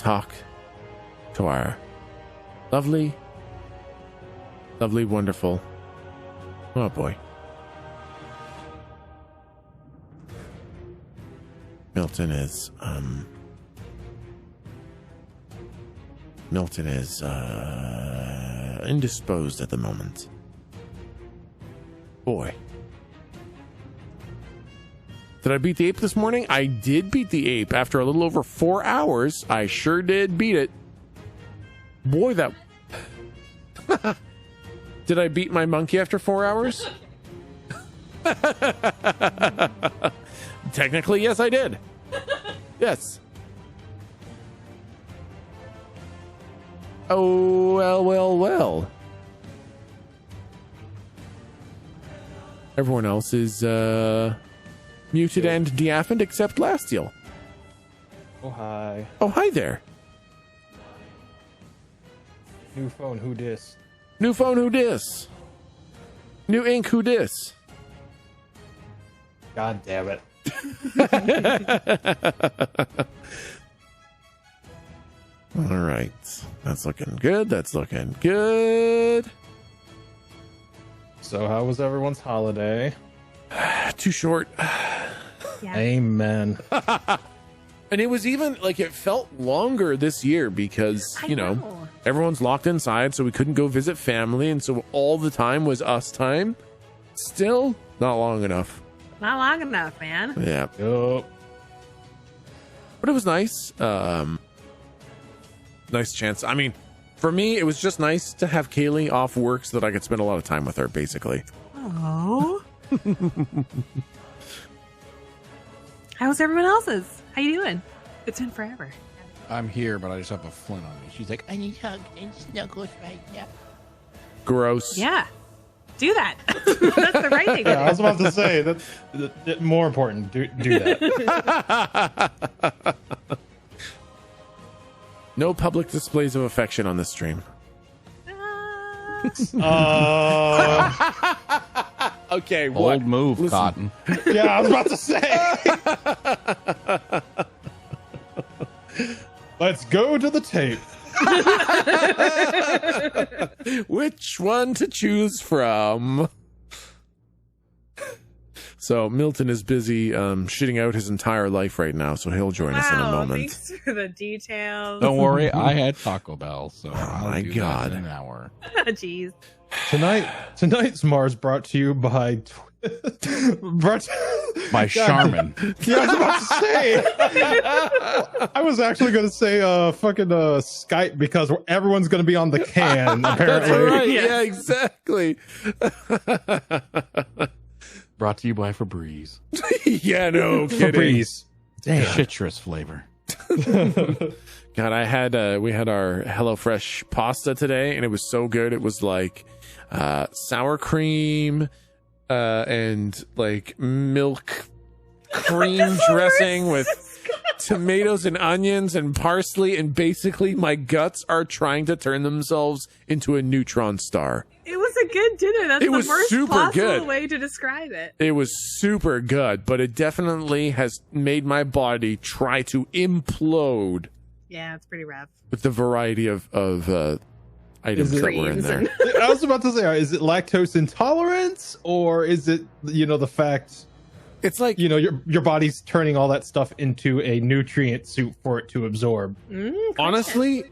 talk to our lovely, wonderful, oh boy, Milton is indisposed at the moment. Boy. Did I beat the ape this morning? I did beat the ape after a little over 4 hours. I sure did beat it. Boy, that... Did I beat my monkey after 4 hours? Technically, yes, I did. Yes. Oh, well. Everyone else is muted and deafened except Lastiel. Oh, hi. Oh, hi there. New phone, who dis? New phone, who dis? New ink, who dis? God damn it. All right. That's looking good. That's looking good. So how was everyone's holiday? Too short. Yeah. Amen. And it was even like it felt longer this year because, you know, everyone's locked inside, so we couldn't go visit family. And so all the time was us time. Still not long enough. Not long enough, man. Yeah. Yup. But it was nice. Nice chance. I mean, for me, it was just nice to have Kaylee off work so that I could spend a lot of time with her, basically. Oh. How's everyone else's? How you doing? It's been forever. I'm here, but I just have a flint on me. She's like, I need hugs and snuggles right now. Gross. Yeah. Do that. That's the right thing. Yeah, I was about to say that more important. Do that. No public displays of affection on this stream. Okay, what? Old move, Listen. Cotton. Yeah, I was about to say. Let's go to the tape. Which one to choose from? So Milton is busy shitting out his entire life right now, so he'll join us in a moment. Thanks for the details. Don't worry, I had Taco Bell, so I'll my do God. that in an hour. Jeez. Tonight's Mars brought to you by By Charmin. Yeah, I was about to say. I was actually going to say fucking Skype because everyone's going to be on the can apparently. That's right. Yes. Yeah, exactly. Brought to you by Febreze. Yeah, no kidding. Febreze. Damn. Citrus flavor. God, we had our HelloFresh pasta today, and it was so good. It was like sour cream and like milk cream dressing with tomatoes and onions and parsley, and basically my guts are trying to turn themselves into a neutron star. It was a good dinner. That's It was the worst super possible good. way to describe it. It was super good, but it definitely has made my body try to implode Yeah, it's pretty rough. with the variety of items that were in Greens there. and- I was about to say, is it lactose intolerance or is it, the fact, It's like, your body's turning all that stuff into a nutrient soup for it to absorb? honestly,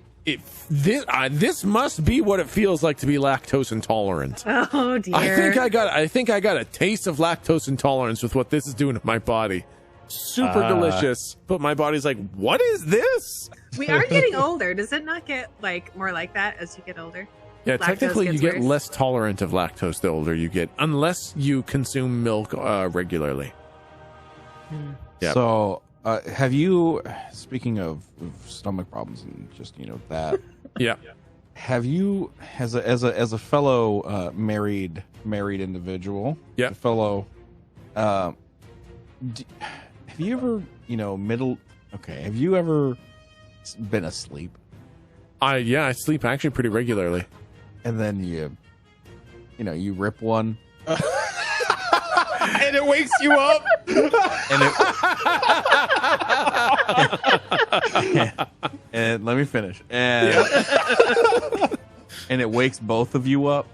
this must be what it feels like to be lactose intolerant. Oh dear. I think I got a taste of lactose intolerance with what this is doing to my body. Super delicious, but my body's like, what is this? We are getting older. Does it not get like more like that as you get older? Yeah, Lactose technically you gets get worse. less tolerant of lactose the older you get, unless you consume milk regularly. Yep. So, have you, speaking of stomach problems and just, that, Yeah. have you, as a fellow married individual, Yep. a fellow, have you ever, have you ever been asleep I sleep actually pretty regularly. and then you rip one And it wakes you up. and And let me finish. And and it wakes both of you up.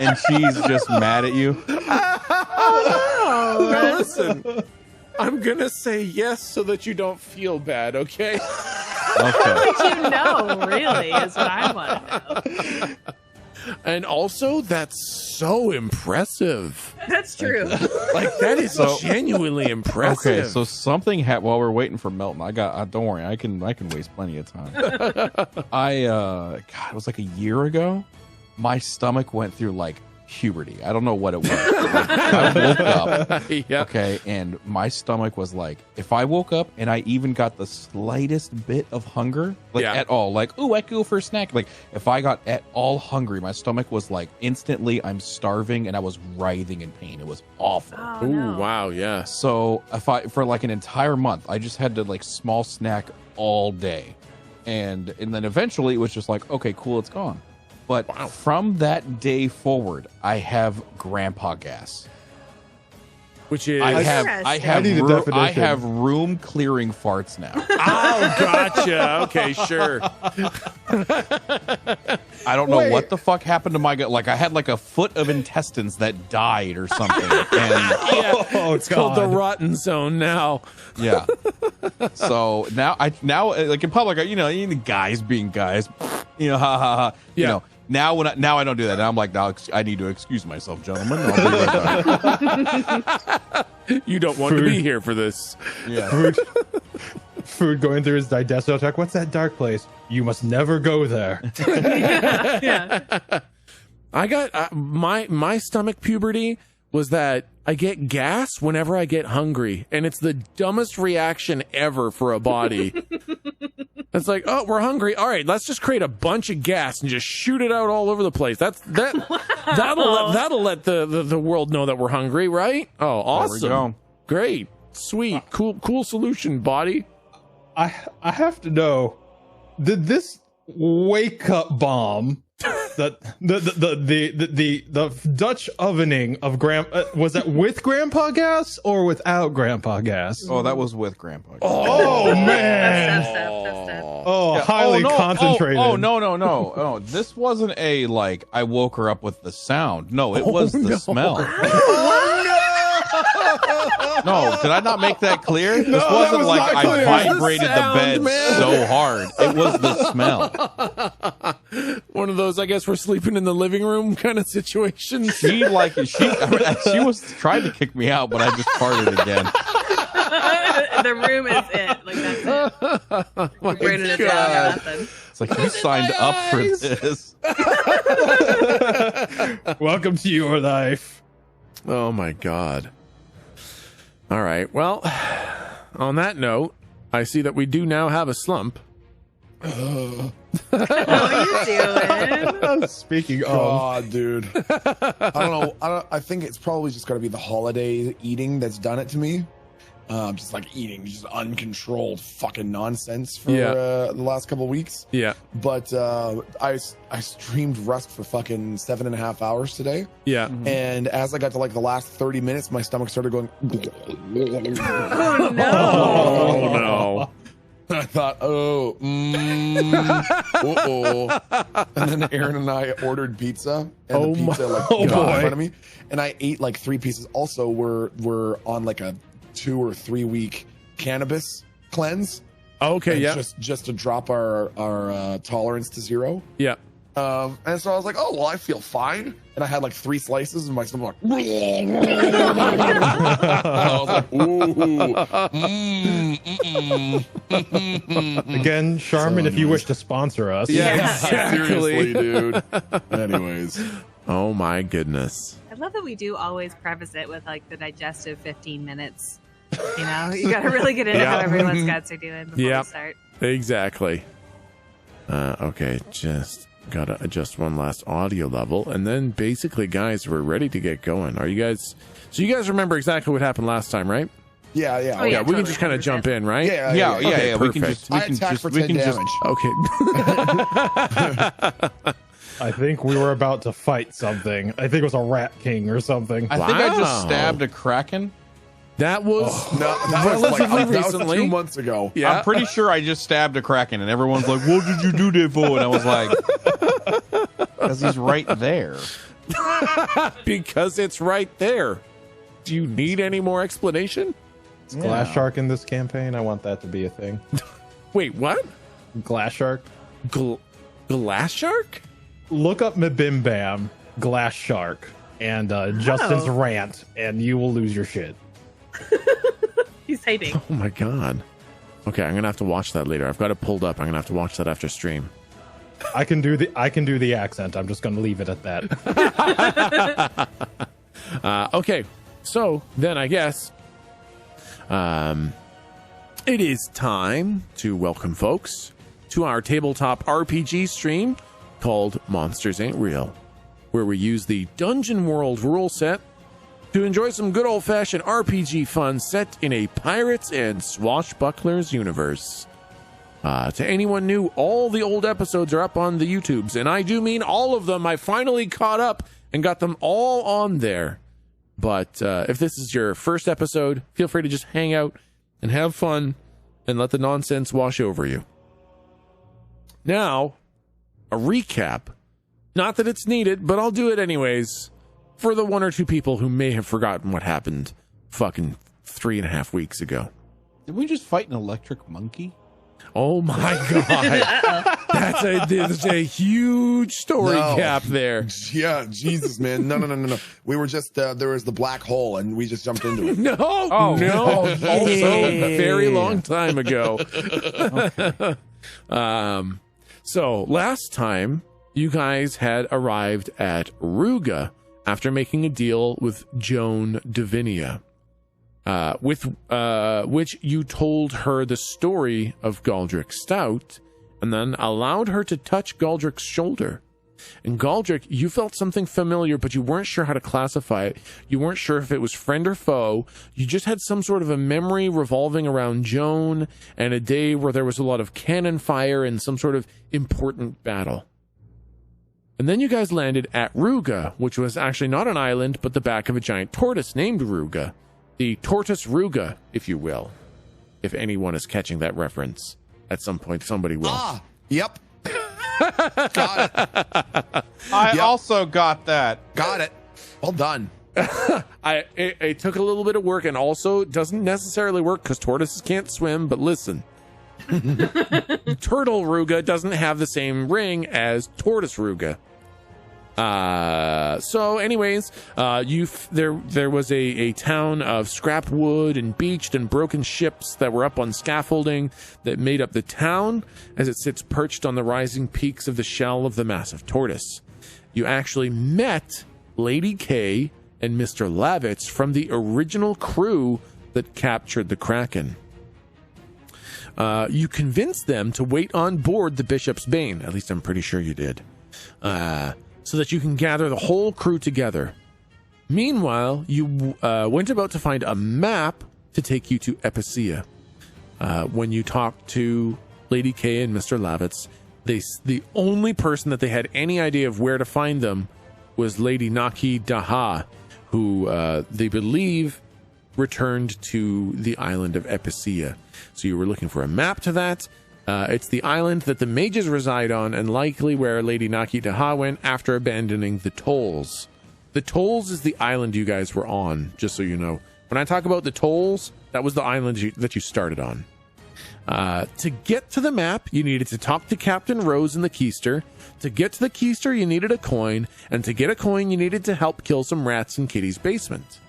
And she's just mad at you. Now listen, I'm gonna say yes so that you don't feel bad, okay? Okay. You know, really, is what I want to know. And also, that's so impressive. That's true. Like, that is genuinely impressive. Okay, so something happened while we're waiting for Milton. Don't worry, I can waste plenty of time. God, it was like a year ago. My stomach went through like puberty. I don't know what it was. Like, I woke up, Yeah. okay, and my stomach was like, if I woke up and I even got the slightest bit of hunger, like Yeah. at all, like, ooh, I could go for a snack. Like, if I got at all hungry, my stomach was like, instantly, I'm starving, and I was writhing in pain. It was awful. Oh, Ooh, no. wow, yeah. So for like an entire month, I just had to like small snack all day, and then eventually it was just like, okay, cool, it's gone. But from that day forward, I have grandpa gas. Which is... I Interesting. need a definition. I have room clearing farts now. Oh, gotcha. Okay, sure. I don't know Wait. what the fuck happened to my gut. Like I had like a foot of intestines that died or something. And Oh, It's called the rotten zone now. yeah. So now like in public, you know, the guys being guys, you know, ha ha ha. You Yeah. know, now I don't do that. Now I'm like, now I need to excuse myself, gentlemen. I'll be right back. You don't want to be here for this. Yeah. Food going through his digestive tract. What's that dark place? You must never go there. Yeah. I got my stomach puberty was that I get gas whenever I get hungry, and it's the dumbest reaction ever for a body. It's like, oh, we're hungry. All right, let's just create a bunch of gas and just shoot it out all over the place. That'll let the world know that we're hungry, right? Oh, awesome. There we go. Great. Sweet. Cool solution, body. I have to know, did this wake up bomb the Dutch ovening of was that with grandpa gas or without grandpa gas? Oh, that was with grandpa. Oh man. Tough stuff. Oh, highly concentrated. No. This wasn't a like I woke her up with the sound. No, it was the smell. No, did I not make that clear? This that wasn't was like not clear. I vibrated the sound, bed man. so hard. It was the smell. One of those, I guess, we're sleeping in the living room kind of situations. She was trying to kick me out, but I just farted again. The room is it. Like, that's it. My Brandon is God. nothing. It's like you signed up for this. Welcome to your life. Oh my God. All right. Well, on that note, I see that we do now have a slump. What are you doing? Speaking of, God, dude. I don't know. I think it's probably just got to be the holiday eating that's done it to me. Just like eating, just uncontrolled fucking nonsense for the last couple of weeks. Yeah. But I streamed Rust for fucking 7.5 hours today. Yeah. And as I got to like the last 30 minutes, my stomach started going. Oh, no. Oh no. I thought, uh-oh. And then Aaron and I ordered pizza, and the pizza got in front of me, and I ate like 3 pieces. Also, we're on like a 2 or 3 week cannabis cleanse. Okay. And Yeah. just to drop our tolerance to 0. Yeah. And so I was like, oh well, I feel fine. And I had like 3 slices, and my stomach like. And I was like, ooh. again, Charmin, if you wish to sponsor us. Yeah. Seriously, dude. Anyways. Oh my goodness. I love that we do always preface it with like the digestive 15 minutes. You know, you got to really get into how everyone's guts are doing before we start. Exactly. Okay. Just gotta adjust one last audio level, and then basically, guys, we're ready to get going. Are you guys? So you guys remember exactly what happened last time, right? Yeah. Oh, Yeah. yeah. We Totally can just kind of jump in, right? Yeah. Okay, We can perfect. just I attacked for 10 damage. Okay. I think we were about to fight something. I think it was a rat king or something. I think I just Wow. stabbed a kraken. That was That was recently. 2 months ago. Yeah. I'm pretty sure I just stabbed a Kraken, and everyone's like, "What did you do that for?" And I was like, "Because he's right there." Because it's right there. Do you need any more explanation? Glass shark in this campaign. I want that to be a thing. Wait, what? Glass shark. Glass shark? Look up Mabim Bam Glass Shark and Justin's rant, and you will lose your shit. He's hating. Oh my god. Okay, I'm gonna have to watch that later. I've got it pulled up. I'm gonna have to watch that after stream. I can do the accent. I'm just gonna leave it at that. Okay, so then I guess it is time to welcome folks to our tabletop RPG stream called Monsters Ain't Real, where we use the Dungeon World rule set to enjoy some good old-fashioned RPG fun set in a pirates and swashbucklers universe. To anyone new, all the old episodes are up on the YouTubes, and I do mean all of them. I finally caught up and got them all on there. But if this is your first episode, feel free to just hang out and have fun and let the nonsense wash over you. Now, a recap. Not that it's needed, but I'll do it anyways for the 1 or 2 people who may have forgotten what happened fucking 3.5 weeks ago. Did we just fight an electric monkey? Oh my god. There's a huge story gap there. Yeah, Jesus, man. No. We were just there was the black hole, and we just jumped into it. No. Also, very long time ago. So last time you guys had arrived at Ruga after making a deal with Joan Davinia, with which you told her the story of Galdric Stout, and then allowed her to touch Galdric's shoulder. And Galdric, you felt something familiar, but you weren't sure how to classify it. You weren't sure if it was friend or foe. You just had some sort of a memory revolving around Joan and a day where there was a lot of cannon fire and some sort of important battle. And then you guys landed at Ruga, which was actually not an island, but the back of a giant tortoise named Ruga. The Tortoise Ruga, if you will. If anyone is catching that reference. At some point, somebody will. Ah, yep. Got it. I also got that. Got it. Well done. It took a little bit of work, and also doesn't necessarily work because tortoises can't swim, but listen. Turtle Ruga doesn't have the same ring as Tortoise Ruga. So anyways, there was a town of scrap wood and beached and broken ships that were up on scaffolding that made up the town as it sits perched on the rising peaks of the shell of the massive tortoise. You actually met Lady K and Mr. Lavitz from the original crew that captured the Kraken. You convinced them to wait on board the Bishop's Bane. At least I'm pretty sure you did. So that you can gather the whole crew together. Meanwhile, you went about to find a map to take you to Epicea. When you talked to Lady K and Mr. Lavitz, the only person that they had any idea of where to find them was Lady Naki Daha, who they believe returned to the island of Epicea. So you were looking for a map to that. It's the island that the mages reside on, and likely where Lady Naki Daha went after abandoning the Tolls. The Tolls is the island you guys were on, just so you know. When I talk about the Tolls, that was the island that you started on. To get to the map, you needed to talk to Captain Rose in the Keister. To get to the Keister, you needed a coin. And to get a coin, you needed to help kill some rats in Kitty's basement.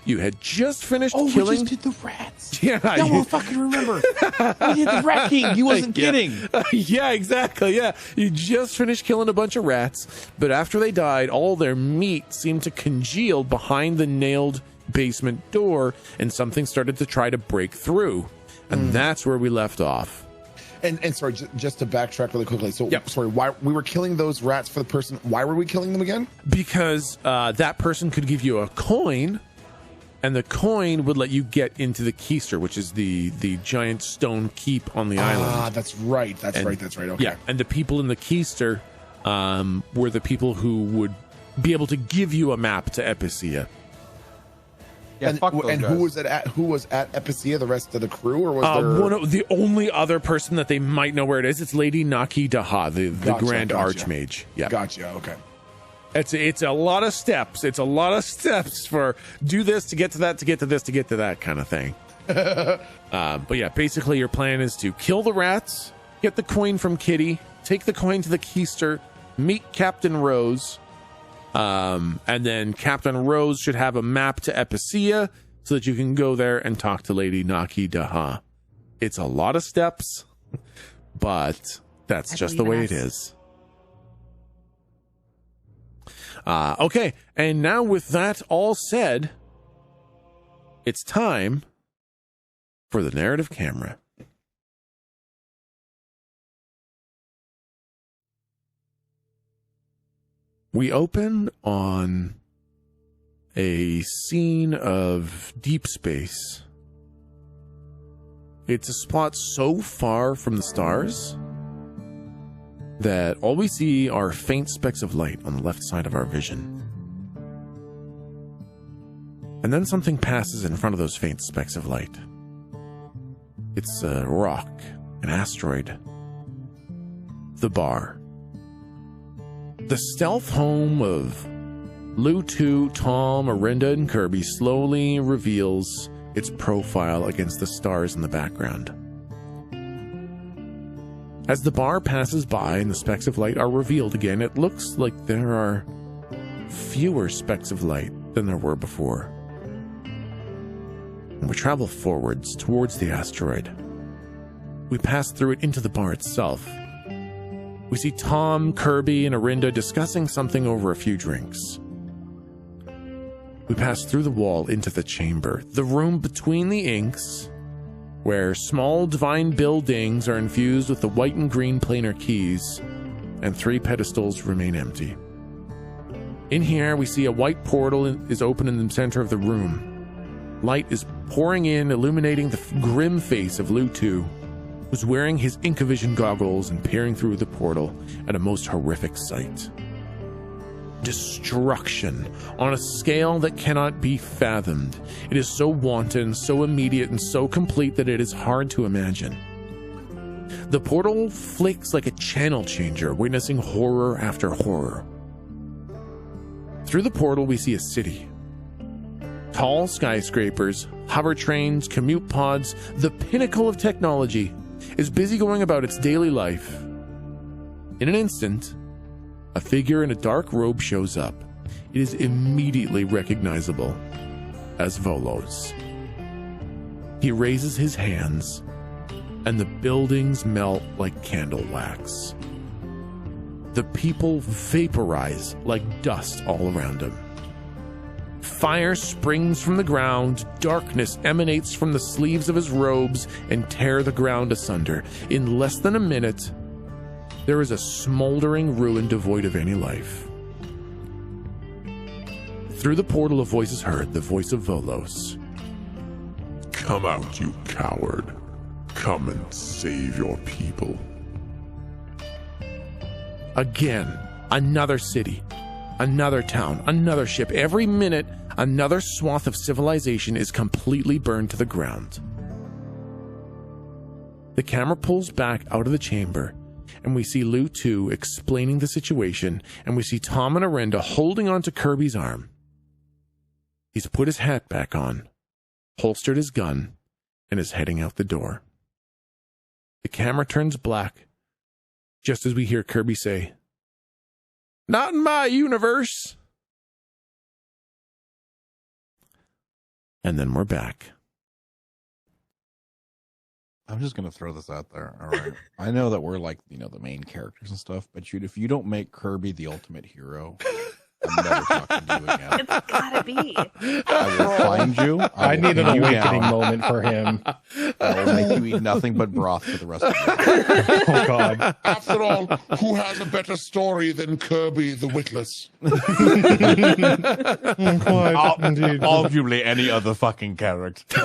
You had just finished killing... we just did the rats. Yeah. No one fucking remember. We did the Rat King. He wasn't kidding. Yeah, exactly. Yeah. You just finished killing a bunch of rats, but after they died, all their meat seemed to congeal behind the nailed basement door, and something started to try to break through. And that's where we left off. And sorry, just to backtrack really quickly. So, sorry, why we were killing those rats for the person? Why were we killing them again? Because that person could give you a coin, and the coin would let you get into the Keister, which is the giant stone keep on the island. Ah, that's right. That's right. Okay. Yeah, and the people in the Keister were the people who would be able to give you a map to Epicea. Yeah, and fuck those and guys. who was at Epicea? The rest of the crew, or was the only other person that they might know where it is? It's Lady Naki Daha, the Grand Archmage. Yeah, Gotcha. Okay. It's a lot of steps. It's a lot of steps for do this to get to that, to get to this, to get to that kind of thing. But yeah, basically your plan is to kill the rats, get the coin from Kitty, take the coin to the keister, meet Captain Rose, and then Captain Rose should have a map to Epicea so that you can go there and talk to Lady Naki Daha. It's a lot of steps, but that's just the way it is. Okay, and now with that all said, it's time for the narrative camera. We open on a scene of deep space. It's a spot so far from the stars that all we see are faint specks of light on the left side of our vision. And then something passes in front of those faint specks of light. It's a rock, an asteroid. The bar. The stealth home of Lu 2, Tom, Arinda, and Kirby slowly reveals its profile against the stars in the background. As the bar passes by and the specks of light are revealed again, it looks like there are fewer specks of light than there were before. And we travel forwards towards the asteroid. We pass through it into the bar itself. We see Tom, Kirby, and Arinda discussing something over a few drinks. We pass through the wall into the chamber, the room between the inks, where small divine buildings are infused with the white and green planar keys, and 3 pedestals remain empty. In here, we see a white portal is open in the center of the room. Light is pouring in, illuminating the grim face of Lu 2, who's wearing his Inkavision goggles and peering through the portal at a most horrific sight. Destruction on a scale that cannot be fathomed. It is so wanton, so immediate, and so complete that it is hard to imagine. The portal flicks like a channel changer, witnessing horror after horror. Through the portal, we see a city. Tall skyscrapers, hover trains, commute pods, the pinnacle of technology, is busy going about its daily life. In an instant, a figure in a dark robe shows up. It is immediately recognizable as Volos. He raises his hands, and the buildings melt like candle wax. The people vaporize like dust all around him. Fire springs from the ground, darkness emanates from the sleeves of his robes and tear the ground asunder. In less than a minute, there is a smoldering ruin devoid of any life. Through the portal, a voice is heard, the voice of Volos. Come out, you coward. Come and save your people. Again, another city, another town, another ship. Every minute, another swath of civilization is completely burned to the ground. The camera pulls back out of the chamber, and we see Lu 2 explaining the situation, and we see Tom and Arinda holding onto Kirby's arm. He's put his hat back on, holstered his gun, and is heading out the door. The camera turns black, just as we hear Kirby say, "Not in my universe." And then we're back. I'm just going to throw this out there. All right. I know that we're like, the main characters and stuff, but if you don't make Kirby the ultimate hero, I'm never talking to you again. It's gotta be. I will find you. I need an awakening moment for him. I will make you eat nothing but broth for the rest of the day. Oh, God. After all, who has a better story than Kirby the Witless? Quite, indeed. Arguably any other fucking character.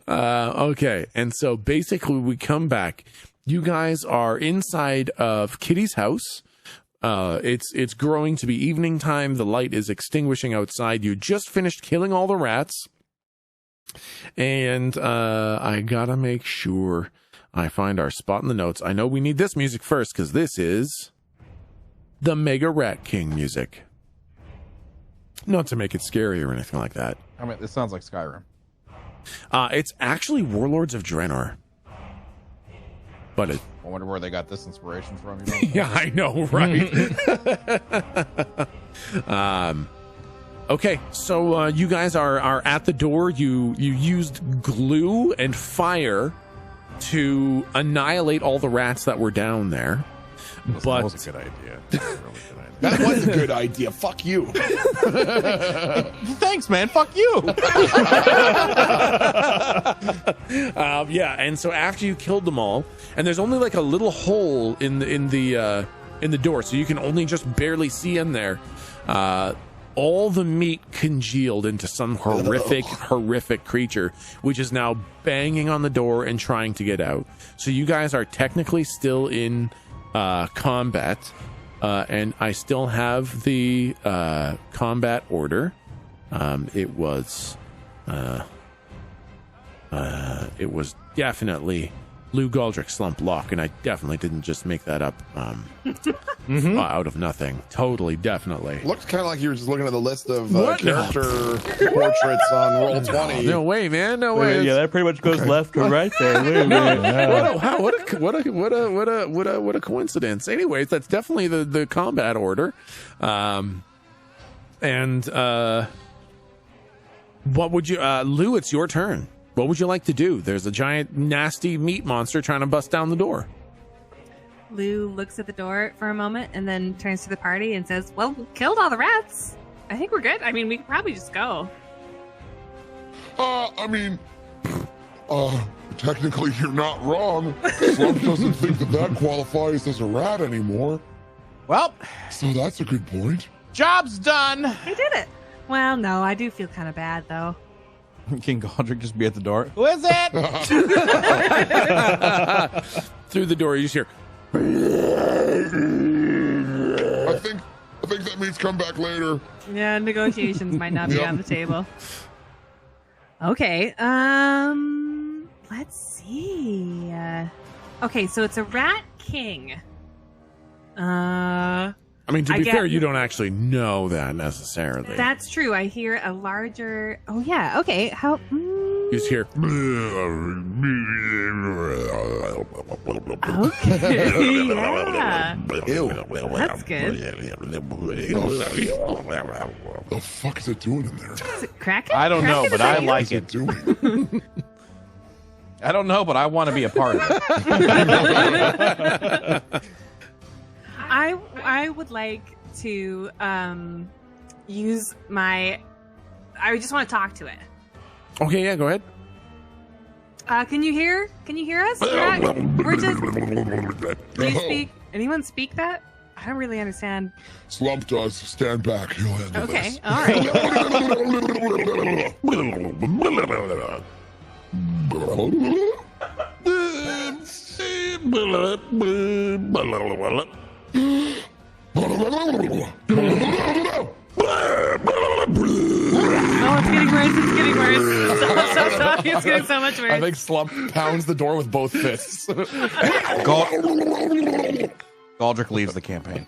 Okay, and so basically we come back. You guys are inside of Kitty's house. It's growing to be evening time. The light is extinguishing outside. You just finished killing all the rats. And I gotta make sure I find our spot in the notes. I know we need this music first, because this is the Mega Rat King music. Not to make it scary or anything like that. I mean, this sounds like Skyrim. It's actually Warlords of Draenor. But it... I wonder where they got this inspiration from. You know? Yeah, I know, right? Okay, so you guys are at the door. You used glue and fire to annihilate all the rats that were down there. That was a good idea. That was a really good idea. That was a good idea. Fuck you. Thanks, man. Fuck you. Yeah, and so after you killed them all, and there's only like a little hole in the door, so you can only just barely see in there. All the meat congealed into some horrific creature, which is now banging on the door and trying to get out. So you guys are technically still in combat, and I still have the combat order. It was definitely Lou, Galdric, Slump, Locke, and I definitely didn't just make that up out of nothing. Totally, definitely. Looked kind of like you were just looking at the list of character portraits on Roll20. No way, man. No way. Yeah, that pretty much goes left or right there. Wait a minute. What a coincidence. Anyways, that's definitely the combat order. What would you, Lou? It's your turn. What would you like to do? There's a giant, nasty meat monster trying to bust down the door. Lou looks at the door for a moment and then turns to the party and says, well, we killed all the rats. I think we're good. I mean, we could probably just go. Technically you're not wrong. Slump doesn't think that qualifies as a rat anymore. Well, So that's a good point. job's done. We did it. Well, no, I do feel kind of bad, though. Can Galdric just be at the door? Who is it? Through the door, you just hear. I think that means come back later. Yeah, negotiations might not be on the table. Okay, let's see. Okay, so it's a rat king. I mean, to be fair, you don't actually know that necessarily. That's true. I hear a larger. Oh yeah. Okay. How? You just hear. Okay. Yeah. Ew. That's good. What the fuck is it doing in there? Is it cracking? I don't know, but I What like is it. doing? I don't know, but I want to be a part of it. I would like to use my. I just want to talk to it. Okay, yeah, go ahead. Can you hear? Can you hear us? We're just. Do you speak? Anyone speak that? I don't really understand. Slump does. Stand back. He'll handle Okay. this. All right. Oh, it's getting worse. It's getting worse. Stop. It's getting so much worse. I think Slump pounds the door with both fists. Galdric leaves the campaign.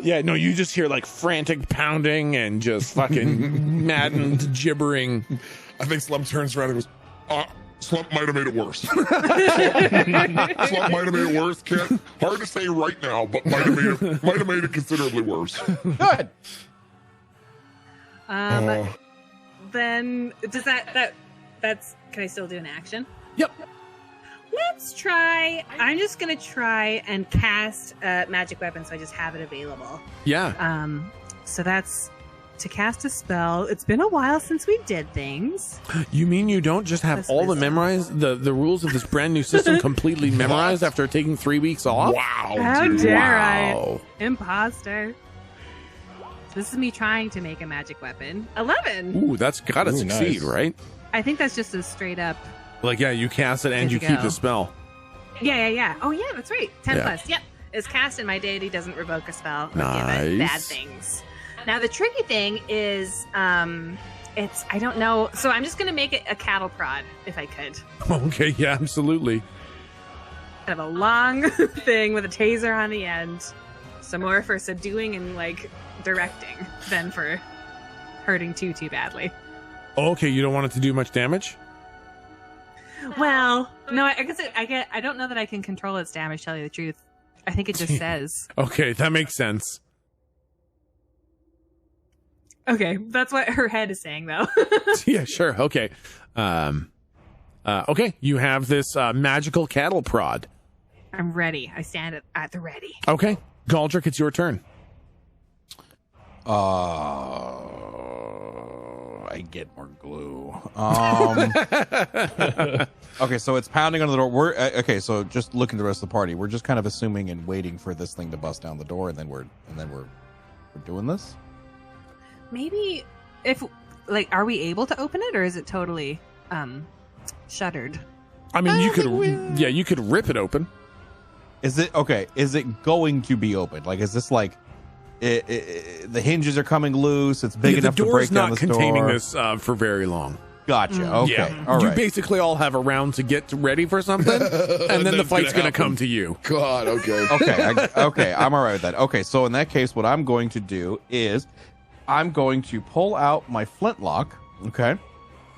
Yeah, no, you just hear like frantic pounding and just fucking maddened gibbering. I think Slump turns around and goes, Slump might have made it worse. Slump might have made it worse. Hard to say right now, but might have made it considerably worse. Good. Then does that's can I still do an action? Yep. Let's try. I'm just gonna try and cast a magic weapon, so I just have it available. Yeah. So that's to cast a spell. It's been a while since we did things. You mean you don't just have That's all the wisdom. memorized, the rules of this brand new system completely memorized after taking 3 weeks off? Wow. How dude. dare Wow. I? Imposter. This is me trying to make a magic weapon. 11. Ooh, that's gotta Ooh, succeed, nice. right? I think that's just a straight up. Like, yeah, you cast it and Good you to keep go. the spell. Yeah. Oh, yeah, that's right. 10 Yeah. plus. Yep. Is cast and my deity doesn't revoke a spell or give Nice. it bad things. Now, the tricky thing is, it's, I don't know. So I'm just going to make it a cattle prod, if I could. Okay, yeah, absolutely. Kind of a long thing with a taser on the end. So more for subduing and, like, directing than for hurting too badly. Okay, you don't want it to do much damage? Well, no, I guess I don't know that I can control its damage, tell you the truth. I think it just says. Okay, that makes sense. Okay, that's what her head is saying, though. Yeah, sure. Okay. Okay, you have this magical cattle prod. I'm ready. I stand at the ready. Okay, Galdric, it's your turn. I get more glue. Okay, so it's pounding on the door. We're okay. So just looking at the rest of the party, we're just kind of assuming and waiting for this thing to bust down the door, and then we're doing this. Maybe if are we able to open it, or is it totally shuttered? I mean, you could rip it open. Is it okay? Is it going to be open? Like, is this like the hinges are coming loose? It's big enough to break down the door's not containing door? this for very long. Gotcha. Okay. Yeah. All You right. basically all have a round to get ready for something, and then the fight's going to come to you. God, okay. Okay, I'm all right with that. Okay, so in that case, what I'm going to do is I'm going to pull out my flintlock. Okay.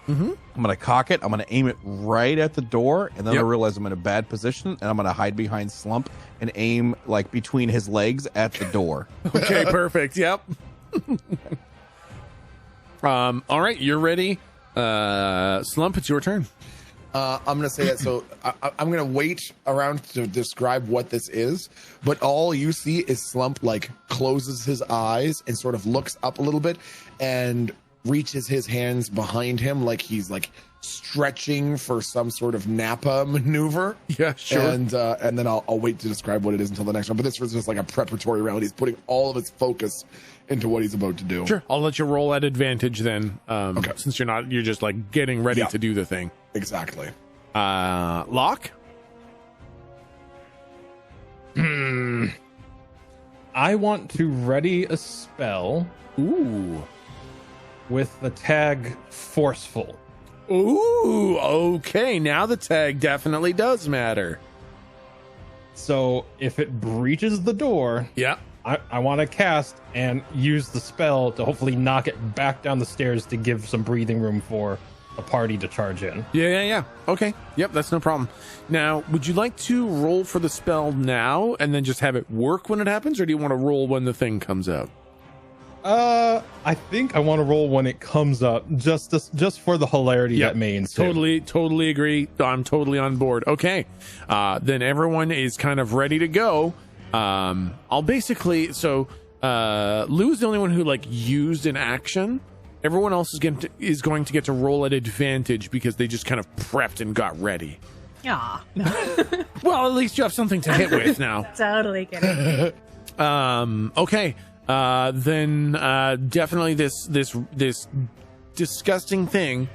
Mm-hmm. I'm going to cock it. I'm going to aim it right at the door, and then I Yep. realize I'm in a bad position, and I'm going to hide behind Slump and aim like between his legs at the door. Okay, perfect. Yep. All right, you're ready. Slump, it's your turn. I'm going to say that. So I'm going to wait around to describe what this is. But all you see is Slump like closes his eyes and sort of looks up a little bit and reaches his hands behind him like he's like stretching for some sort of Napa maneuver. Yeah, sure. And then I'll wait to describe what it is until the next round. But this was just like a preparatory round. He's putting all of his focus into what he's about to do. Sure. I'll let you roll at advantage then. Okay. Since you're just like getting ready to do the thing. Exactly. Locke? I want to ready a spell Ooh. with the tag forceful. Ooh, okay. Now the tag definitely does matter. So if it breaches the door, Yeah. I want to cast and use the spell to hopefully knock it back down the stairs to give some breathing room for the party to charge in. Yeah. Okay. Yep, that's no problem. Now, would you like to roll for the spell now and then just have it work when it happens, or do you want to roll when the thing comes out? I think I want to roll when it comes up, just for the hilarity that may ensue. Totally agree. I'm totally on board. Okay. Then everyone is kind of ready to go. I'll basically, Lou's the only one who like used an action. Everyone else is going to get to roll at advantage because they just kind of prepped and got ready. Yeah. Well, at least you have something to hit with now. Totally kidding. Okay. Then definitely this disgusting thing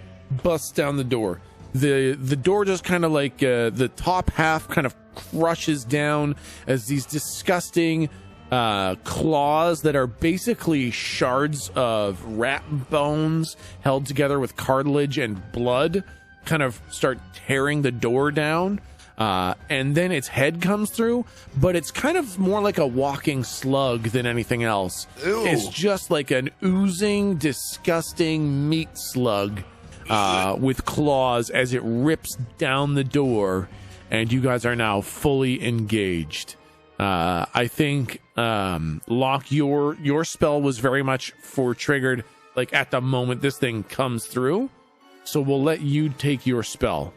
busts down the door. The door just kind of like the top half kind of crushes down as these disgusting claws that are basically shards of rat bones held together with cartilage and blood kind of start tearing the door down. And then its head comes through, but it's kind of more like a walking slug than anything else. Ew. It's just like an oozing, disgusting meat slug with claws as it rips down the door, and you guys are now fully engaged. I think, Locke, your spell was very much triggered like at the moment this thing comes through, so we'll let you take your spell.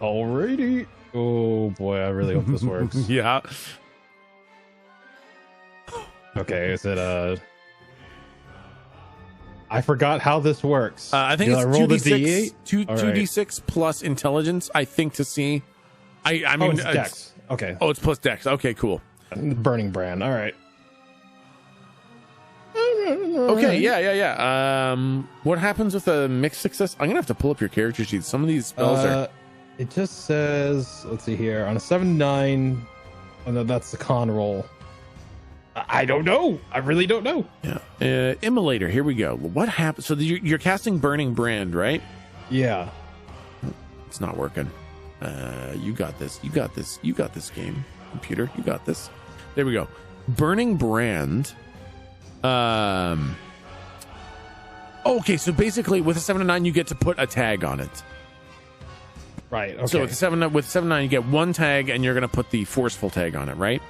Alrighty. Oh boy, I really hope this works. Yeah. Okay, is it I forgot how this works. I think Did it's I roll the 2d6, D8? All right. 2d6 plus intelligence, I think, to see. I mean, it's Dex. Okay. Oh, it's plus dex. Okay, cool. Burning brand. All right. Okay, yeah. What happens with a mixed success? I'm gonna have to pull up your character sheet. Some of these spells are It just says, let's see here, on a 7-9. Oh no, that's the con roll. I don't know. I really don't know. Yeah. Immolator, here we go. What happened? So you're casting Burning Brand, right? Yeah. It's not working. You got this. You got this. You got this game. Computer, you got this. There we go. Burning Brand. Okay, so basically with a 7-9, you get to put a tag on it. Right. Okay. So with 7-9, you get one tag, and you're going to put the forceful tag on it, right?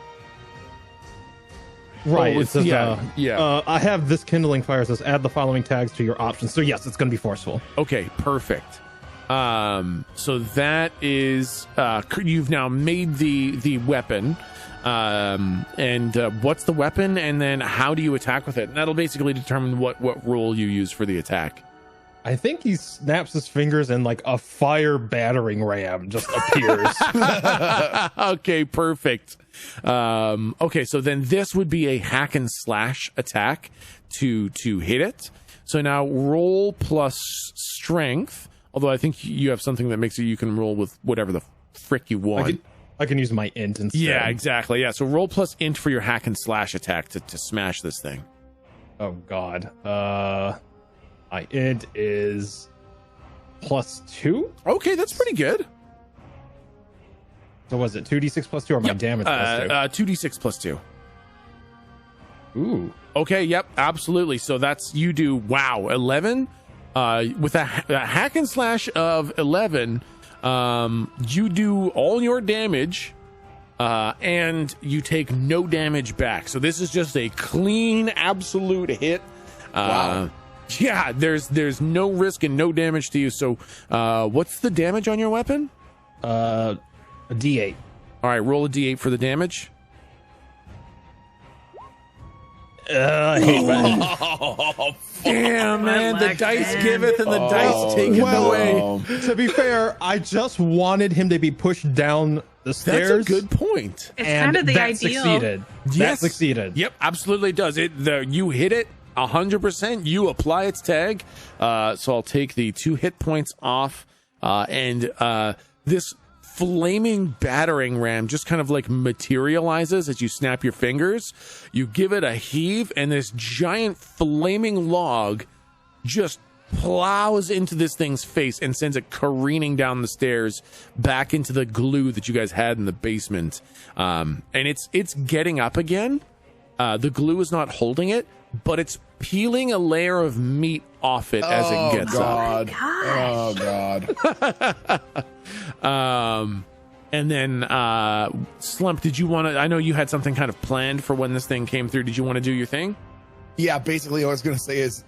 Right. Oh, it says, yeah. I have this kindling fire. It says add the following tags to your options. So yes, it's going to be forceful. Okay, perfect. So that is you've now made the weapon. And what's the weapon, and then how do you attack with it? And that'll basically determine what rule you use for the attack. I think he snaps his fingers and like a fire battering ram just appears. Okay, perfect. Okay, so then this would be a hack and slash attack to hit it. So now roll plus strength, although I think you have something that makes it you can roll with whatever the frick you want. I can use my int instead. Yeah, exactly. Yeah, so roll plus int for your hack and slash attack to smash this thing. Oh god. My int is +2. Okay, that's pretty good. So was it 2d6 +2 or my damage +2? 2d6 +2. Ooh. Okay, yep, absolutely. So that's, you do, 11. With a hack and slash of 11, you do all your damage, and you take no damage back. So this is just a clean, absolute hit. Wow. Yeah, there's no risk and no damage to you. So, what's the damage on your weapon? A d8. All right, roll a d8 for the damage. I hate that. Damn, man, the Luck, dice man. giveth and the dice taketh away. To be fair, I just wanted him to be pushed down the stairs. That's a good point. It's and kind of the that ideal. succeeded. Yes. That succeeded. Yep, absolutely does. You hit it 100%. You apply its tag. So I'll take the 2 hit points off, and this flaming battering ram just kind of like materializes as you snap your fingers. You give it a heave, and this giant flaming log just plows into this thing's face and sends it careening down the stairs back into the glue that you guys had in the basement. And it's getting up again. The glue is not holding it, but it's peeling a layer of meat off it as it gets up. Oh god. And then Slump, did you want to, I know you had something kind of planned for when this thing came through. Did you want to do your thing? Yeah, basically what I was going to say is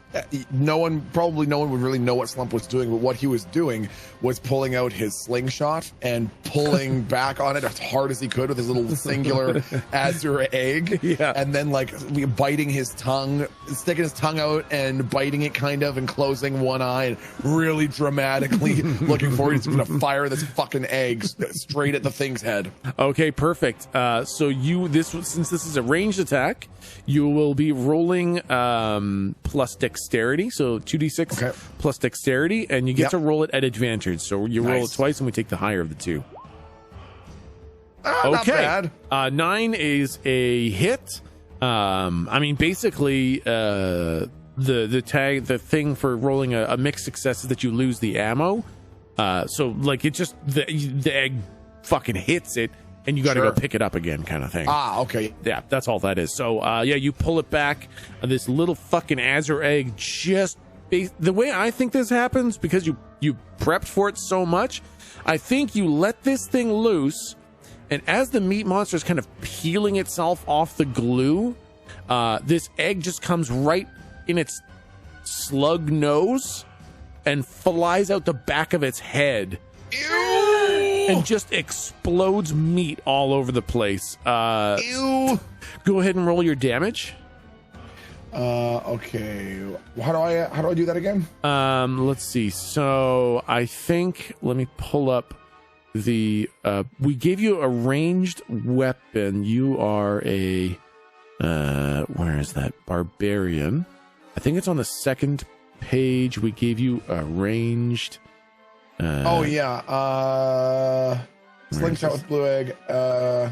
no one would really know what Slump was doing, but what he was doing was pulling out his slingshot and pulling back on it as hard as he could with his little singular azure egg. Yeah. And then like biting his tongue, sticking his tongue out and biting it kind of and closing one eye and really dramatically looking forward. He's going to fire this fucking egg straight at the thing's head. Okay, perfect. So since this is a ranged attack, you will be rolling plus dexterity, so 2d6 plus dexterity, and you get to roll it at advantage. So you roll it twice, and we take the higher of the two. Not bad. 9 is a hit. I mean, basically, the thing for rolling a mixed success is that you lose the ammo. So like it just the egg fucking hits it, and you got to go pick it up again, kind of thing. Okay. Yeah, that's all that is. So, you pull it back. This little fucking azure egg just... The way I think this happens, because you prepped for it so much, I think you let this thing loose, and as the meat monster is kind of peeling itself off the glue, this egg just comes right in its slug nose and flies out the back of its head. And just explodes meat all over the place. Ew. Go ahead and roll your damage. Okay. How do I do that again? Let's see. So I think, let me pull up the, we gave you a ranged weapon. You are a, where is that? Barbarian. I think it's on the second page. We gave you a ranged Oh yeah. Slingshot with blue egg. I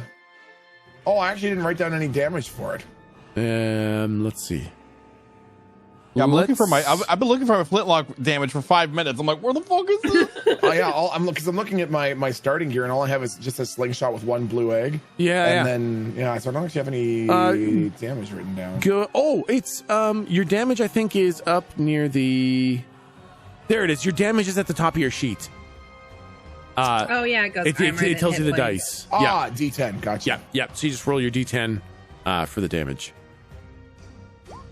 actually didn't write down any damage for it. Let's see. Yeah, I've been looking for my flintlock damage for 5 minutes. I'm like, where the fuck is this? Oh yeah, I'm looking at my starting gear, and all I have is just a slingshot with 1 blue egg. Yeah, and then so I don't actually have any damage written down. It's your damage. I think is up near the. There it is. Your damage is at the top of your sheet. It goes. It tells you the dice. Yeah, D10. Gotcha. Yeah. So you just roll your D10 for the damage.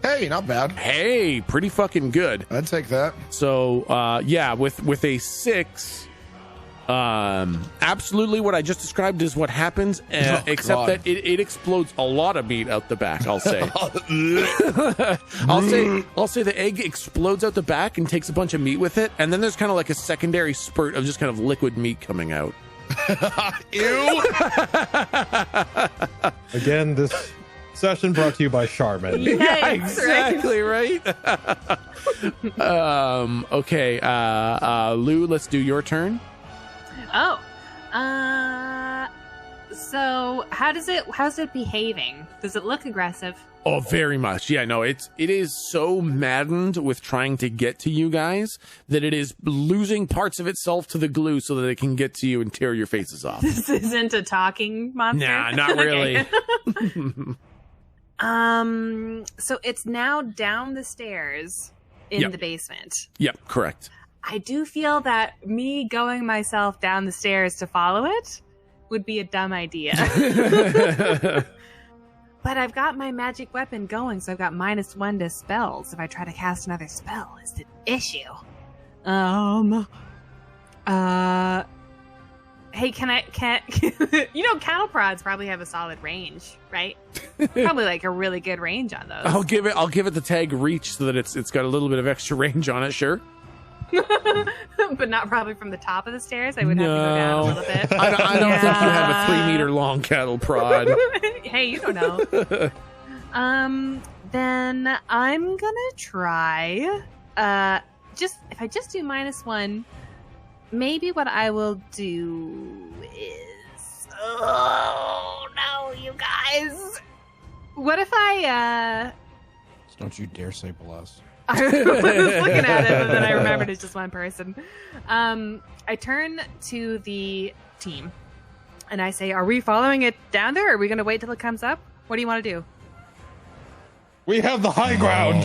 Hey, not bad. Hey, pretty fucking good. I'd take that. So with a 6, absolutely what I just described is what happens, except that it explodes a lot of meat out the back. I'll say. I'll say the egg explodes out the back and takes a bunch of meat with it, and then there's kind of like a secondary spurt of just kind of liquid meat coming out. Ew. Again, this session brought to you by Charmin. Yeah, exactly right. Okay, Lou, let's do your turn. Oh, so how's it behaving? Does it look aggressive? Oh, very much. Yeah, no, it is so maddened with trying to get to you guys that it is losing parts of itself to the glue so that it can get to you and tear your faces off. This isn't a talking monster? Nah, not really. So it's now down the stairs in the basement. Yep, correct. I do feel that me going myself down the stairs to follow it would be a dumb idea. But I've got my magic weapon going, so I've got -1 to spells if I try to cast another spell is the issue. Hey, can't cattle prods probably have a solid range, right? Probably like a really good range on those. I'll give it the tag reach so that it's got a little bit of extra range on it, sure. But not probably from the top of the stairs. I would have to go down a little bit. I don't think you have a 3-meter long cattle prod. Hey, you don't know. Then I'm gonna try. If I just do -1, maybe what I will do is. Oh no, you guys! What if I? Don't you dare say bless. I was looking at it, and then I remembered it's just one person. I turn to the team, and I say, "Are we following it down there? Or are we going to wait till it comes up? What do you want to do?" We have the high ground.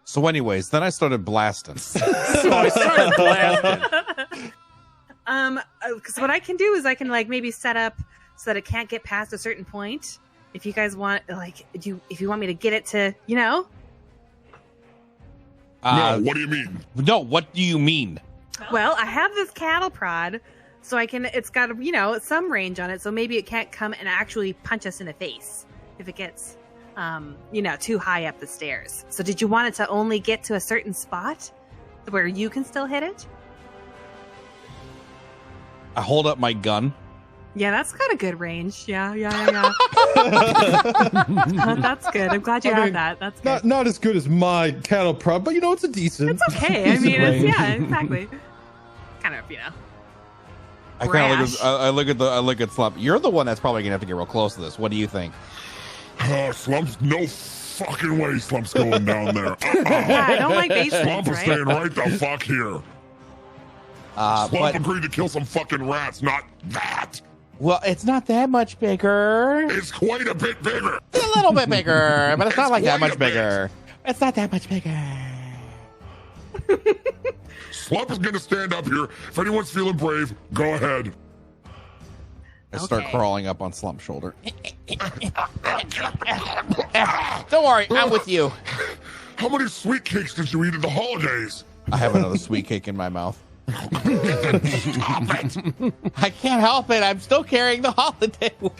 So, anyways, then I started blasting. Because what I can do is I can maybe set up so that it can't get past a certain point. If you guys want, if you want me to get it to, No, what do you mean? No, what do you mean? Well, I have this cattle prod, so it's got, some range on it, so maybe it can't come and actually punch us in the face if it gets, too high up the stairs. So did you want it to only get to a certain spot where you can still hit it? I hold up my gun. Yeah, that's got a good range. Yeah. That's good. I'm glad you have that. That's good. Not as good as my cattle prod, but it's a decent. It's okay. Exactly. Kind of, I kind of I look at Slump. You're the one that's probably gonna have to get real close to this. What do you think? Slump's no fucking way. Slump's going down there. Yeah, I don't like basements. Slump is staying right the fuck here. Slump agreed to kill some fucking rats, not that. Well, it's not that much bigger. It's quite a bit bigger. It's a little bit bigger, but it's not like that much bigger. It's not that much bigger. Slump is going to stand up here. If anyone's feeling brave, go ahead. I start crawling up on Slump's shoulder. Don't worry, I'm with you. How many sweet cakes did you eat at the holidays? I have another sweet cake in my mouth. Stop it. I can't help it. I'm still carrying the holiday weight.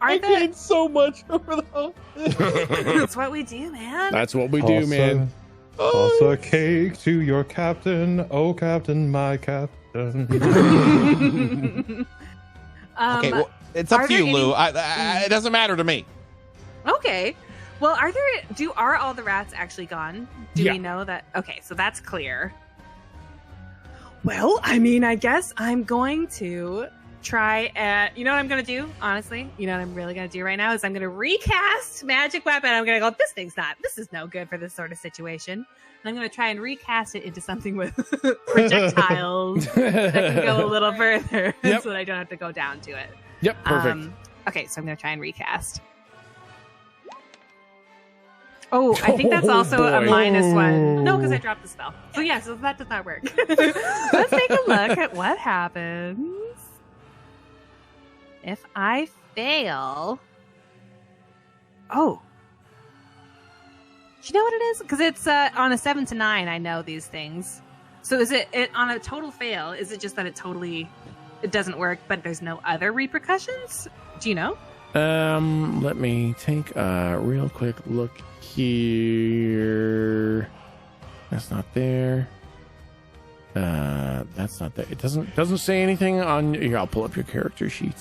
I gained so much over the holiday. That's what we do, man. That's what we do, man. Toss a cake to your captain. Oh, captain, my captain. Okay, well, it's up to you, Lou. It doesn't matter to me. Okay. Well, are all the rats actually gone? Do we know that? Okay, so that's clear. Well, I mean, I guess I'm going to try you know what I'm going to do? Honestly, you know what I'm really going to do right now is I'm going to recast Magic Weapon. I'm going to go, this is no good for this sort of situation. And I'm going to try and recast it into something with projectiles that can go a little further so that I don't have to go down to it. Yep, perfect. Okay, so I'm going to try and recast. Oh, I think that's also a -1. No, because I dropped the spell. So yeah, so that does not work. Let's take a look at what happens if I fail. Oh. Do you know what it is? Because it's on a 7 to 9, I know these things. So is it on a total fail, is it just that it doesn't work, but there's no other repercussions? Do you know? Let me take a real quick look here. That's not there. That's not there. It doesn't say anything on here. I'll pull up your character sheet.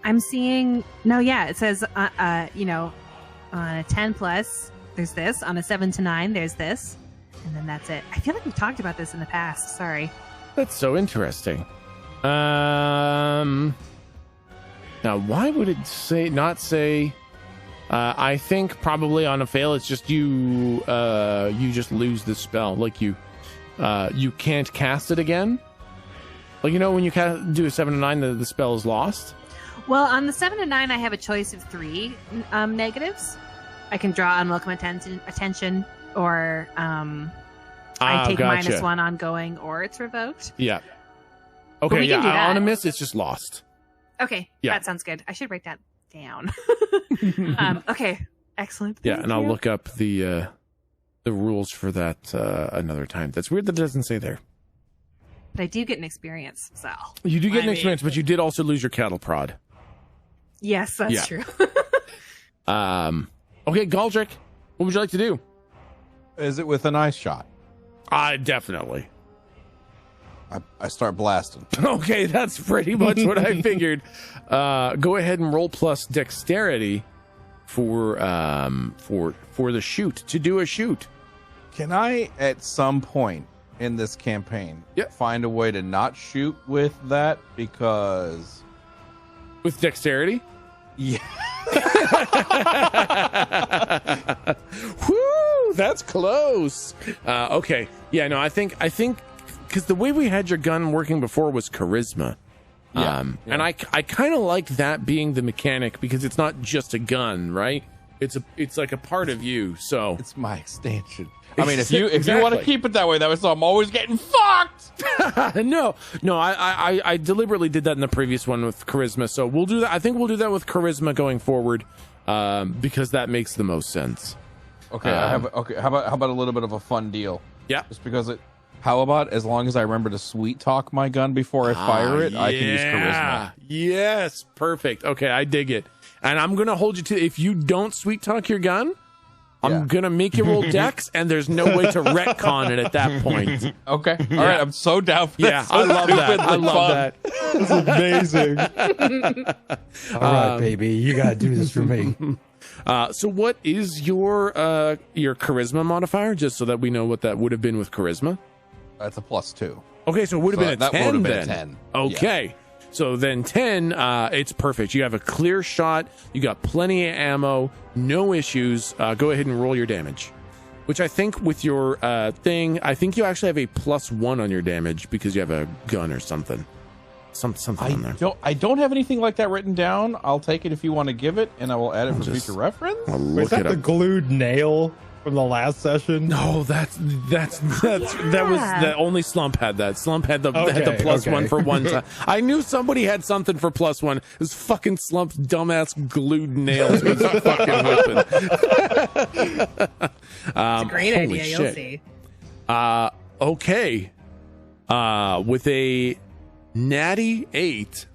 I'm seeing it says you know, on a 10 plus there's this, on a 7 to 9 there's this, and then that's it. I feel like we've talked about this in the past. Sorry. That's so interesting. Now, why would it not say? I think probably on a fail, it's just you just lose the spell. Like you can't cast it again. Like, you know, when you do a 7 to 9, the spell is lost. Well, on the 7 to 9, I have a choice of 3 negatives. I can draw unwelcome attention, or I take gotcha. -1 ongoing, or it's revoked. Yeah. Okay. we can do that. On a miss, it's just lost. Okay, Yeah. that sounds good. I should write that down. Okay, excellent. Yeah, Thank and I'll you. look up the rules for that another time. That's weird that it doesn't say there. But I do get an experience, so. You do get an I experience, but you did also lose your cattle prod. Yes, that's Yeah. true. Okay, Galdric, what would you like to do? Is it with an ice shot? Definitely. I start blasting. Okay, that's pretty much what I figured. Go ahead and roll plus dexterity for the shoot, to do a shoot. Can I, at some point in this campaign, find a way to not shoot with that? Because with dexterity? Yeah. Woo, that's close. Okay. Yeah, no, I think because the way we had your gun working before was charisma. And I kind of like that being the mechanic, because it's not just a gun, right? It's like a part of you. So it's my extension. I mean, if you Exactly. want to keep it that way, so I'm always getting fucked. No, I deliberately did that in the previous one with charisma. So we'll do that. I think we'll do that with charisma going forward, because that makes the most sense. Okay, how about a little bit of a fun deal? Yeah. Just because how about, as long as I remember to sweet talk my gun before I fire it, I can use charisma. Yes, perfect. Okay, I dig it. And I'm going to hold you to, if you don't sweet talk your gun, I'm going to make you roll dex, and there's no way to retcon it at that point. Okay. All right, I'm so down for Yeah, this. I love that. I love that. It's amazing. All right, baby, you gotta do this for me. So what is your charisma modifier, just so that we know what that would have been with charisma? That's a +2. Okay, so it would have been a 10 that would have been then. a 10. Okay. Yeah. So then 10, it's perfect. You have a clear shot. You got plenty of ammo. No issues. Go ahead and roll your damage. Which I think with your thing, I think you actually have a +1 on your damage because you have a gun or something. Something on there. I don't have anything like that written down. I'll take it if you want to give it, and I will add it for future reference. Was that the glued nail from the last session? No, that was the only Slump had that. Slump had the +1 for one time. I knew somebody had something for +1. It was fucking Slump's dumbass glued nails with his fucking weapon. It's a great idea. You'll see. Okay. With a natty 8,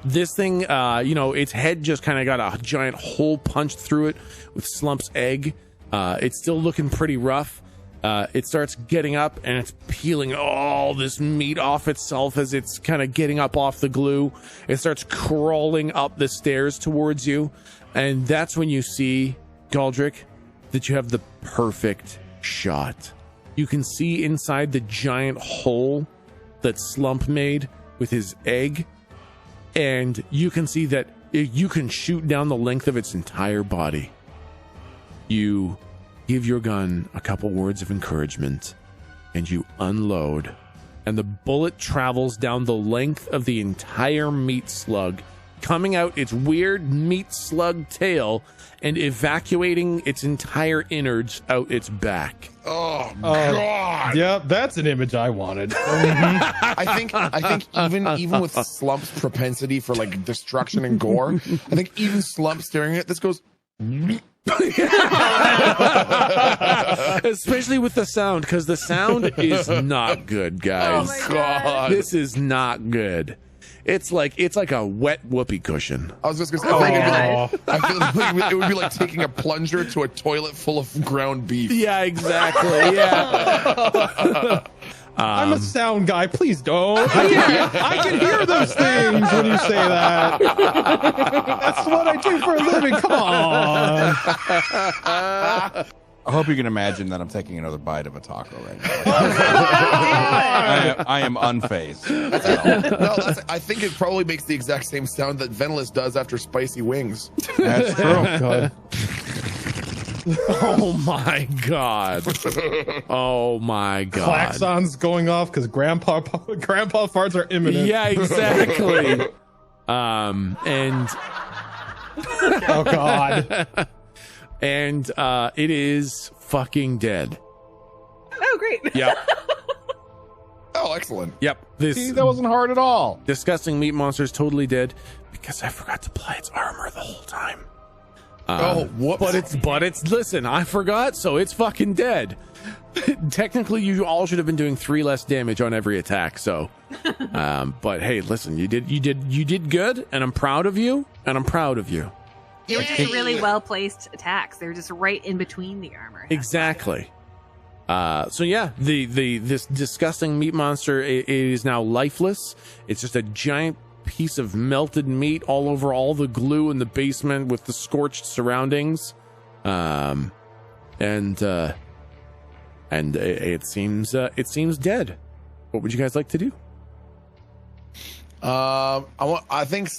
this thing, its head just kind of got a giant hole punched through it with Slump's egg. It's still looking pretty rough. It starts getting up and it's peeling all this meat off itself as it's kind of getting up off the glue. It starts crawling up the stairs towards you. And that's when you see, Galdric, that you have the perfect shot. You can see inside the giant hole that Slump made with his egg. And you can see that you can shoot down the length of its entire body. You give your gun a couple words of encouragement, and you unload, and the bullet travels down the length of the entire meat slug, coming out its weird meat slug tail and evacuating its entire innards out its back. Oh God! Yeah, that's an image I wanted. I think even with Slump's propensity for like destruction and gore, I think even Slump staring at this goes. Especially with the sound, because the sound is not good, guys. Oh my God. This is not good. It's like a wet whoopee cushion. I was just gonna say, I feel like it would be like taking a plunger to a toilet full of ground beef. Yeah, exactly. Yeah. I'm a sound guy. Please don't. I can hear those things when you say that. That's what I do for a living. Come on. I hope you can imagine that I'm taking another bite of a taco right now. I am unfazed. I think it probably makes the exact same sound that Venalis does after spicy wings. That's true. God. Oh my God. Oh my God. Klaxons going off because grandpa farts are imminent. Yeah, exactly. And Oh God. and it is fucking dead. Oh, great. Yep. Oh, excellent. Yep. This See, that wasn't hard at all. disgusting meat monster is totally dead because I forgot to apply its armor the whole time. Whoops. But it's listen, I forgot, so it's fucking dead. Technically, you all should have been doing 3 less damage on every attack. So, but hey, listen, you did good, and I'm proud of you. They were just really well placed attacks. They were just right in between the armor. Exactly. So yeah, this disgusting meat monster is now lifeless. It's just a giant piece of melted meat all over all the glue in the basement with the scorched surroundings. And it seems dead. What would you guys like to do? I think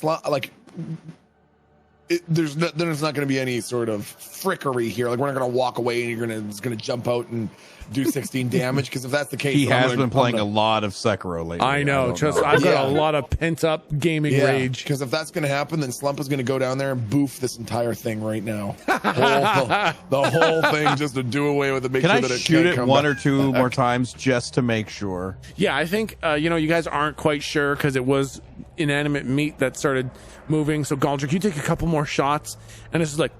there's not going to be any sort of frickery here. Like, we're not going to walk away and it's going to jump out and do 16 damage. Because if that's the case, He has been playing a lot of Sekiro lately. I know. I've got a lot of pent up gaming rage. Because if that's going to happen, then Slump is going to go down there and boof this entire thing right now. the whole thing, just to do away with it. Make Can sure I that it shoot can't it come one back. or two more times just to make sure? Yeah, I think you guys aren't quite sure because it was inanimate meat that started moving. So Galdric, you take a couple more shots, and this is like,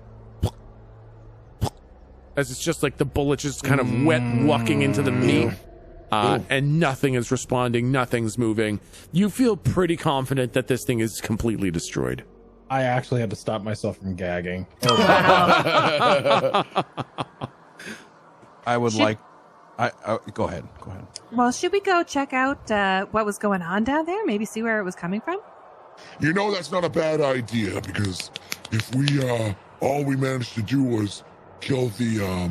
as it's just like the bullet just kind of wet walking into the meat, and nothing is responding, nothing's moving. You feel pretty confident that this thing is completely destroyed. I actually had to stop myself from gagging. Wow. I would like. Go ahead. Well, should we go check out what was going on down there? Maybe see where it was coming from? You know, that's not a bad idea, because if we all we managed to do was kill the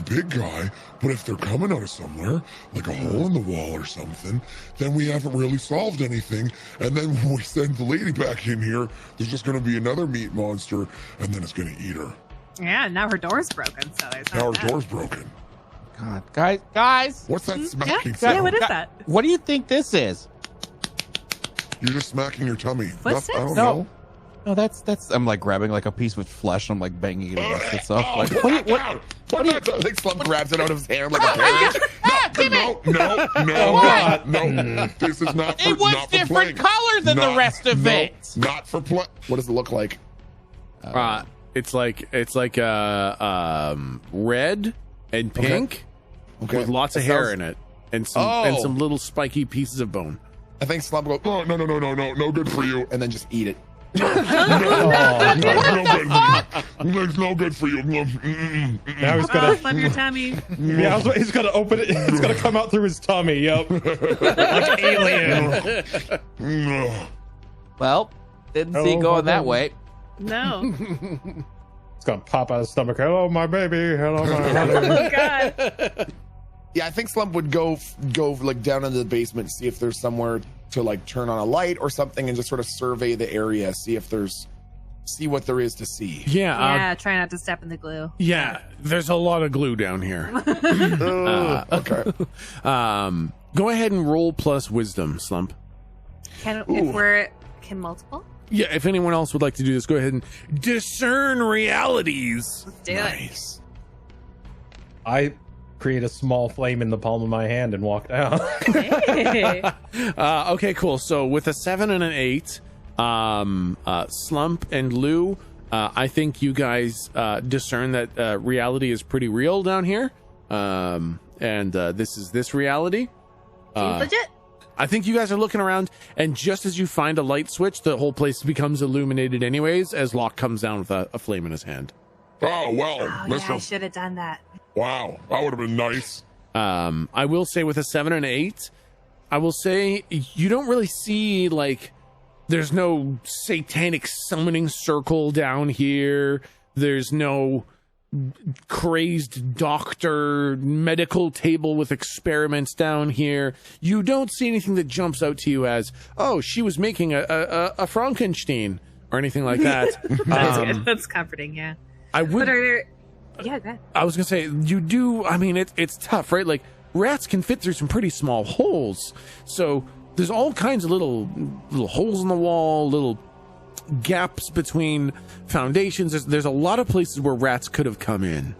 big guy, but if they're coming out of somewhere, like a hole in the wall or something, then we haven't really solved anything. And then when we send the lady back in here, there's just going to be another meat monster, and then it's going to eat her. Yeah, now her door's broken, so there's Now not her that. door's broken. God, guys, What's that smacking Yeah, sound? what is that? what do you think this is? You're just smacking your tummy. Footsteps? I don't No. know. No, that's. I'm like grabbing like a piece with flesh and I'm like banging it against itself. Like, Put that down. Put that down. I think Slump grabs it out of his hand like a parrot. No. This is not for, It was not for different playing. color than the rest of it. Not for play. What does it look like? It's like red and pink Okay. with lots of hair in it and some little spiky pieces of bone. I think Slump will Oh, no good for you. and then just eat it. No good. It's no good for you. Now he's Oh, gonna slap your tummy. Yeah, he's gonna open it. It's gonna come out through his tummy. Yep, like alien. Well, didn't see it going that way. No. It's gonna pop out of his stomach. Hello, my baby. Hello, my honey. Oh God. Yeah, I think Slump would go like down into the basement, see if there's somewhere to like turn on a light or something, and just sort of survey the area, see what there is to see. Yeah, try not to step in the glue. Yeah, there's a lot of glue down here. Okay. Go ahead and roll plus wisdom, Slump. Can multiple? Yeah, if anyone else would like to do this, go ahead and discern realities. Let's do Nice. I create a small flame in the palm of my hand and walk down. Hey. Okay, cool. So with a 7 and an 8, Slump and Lou, I think you guys discern that reality is pretty real down here. And this is this reality. Seems legit. I think you guys are looking around, and just as you find a light switch, the whole place becomes illuminated anyways, as Locke comes down with a flame in his hand. Oh, well, Oh yeah, I Mr. should have done that. Wow, that would have been nice. I will say with a 7 and an 8, I will say you don't really see, like, there's no satanic summoning circle down here. There's no crazed doctor medical table with experiments down here. You don't see anything that jumps out to you as, oh, she was making a Frankenstein or anything like that. That's good. That's comforting, yeah. I would. But are there... Yeah, go ahead. I was gonna say you do. I mean, it's tough, right? Like rats can fit through some pretty small holes, so there's all kinds of little holes in the wall, little gaps between foundations. There's a lot of places where rats could have come in.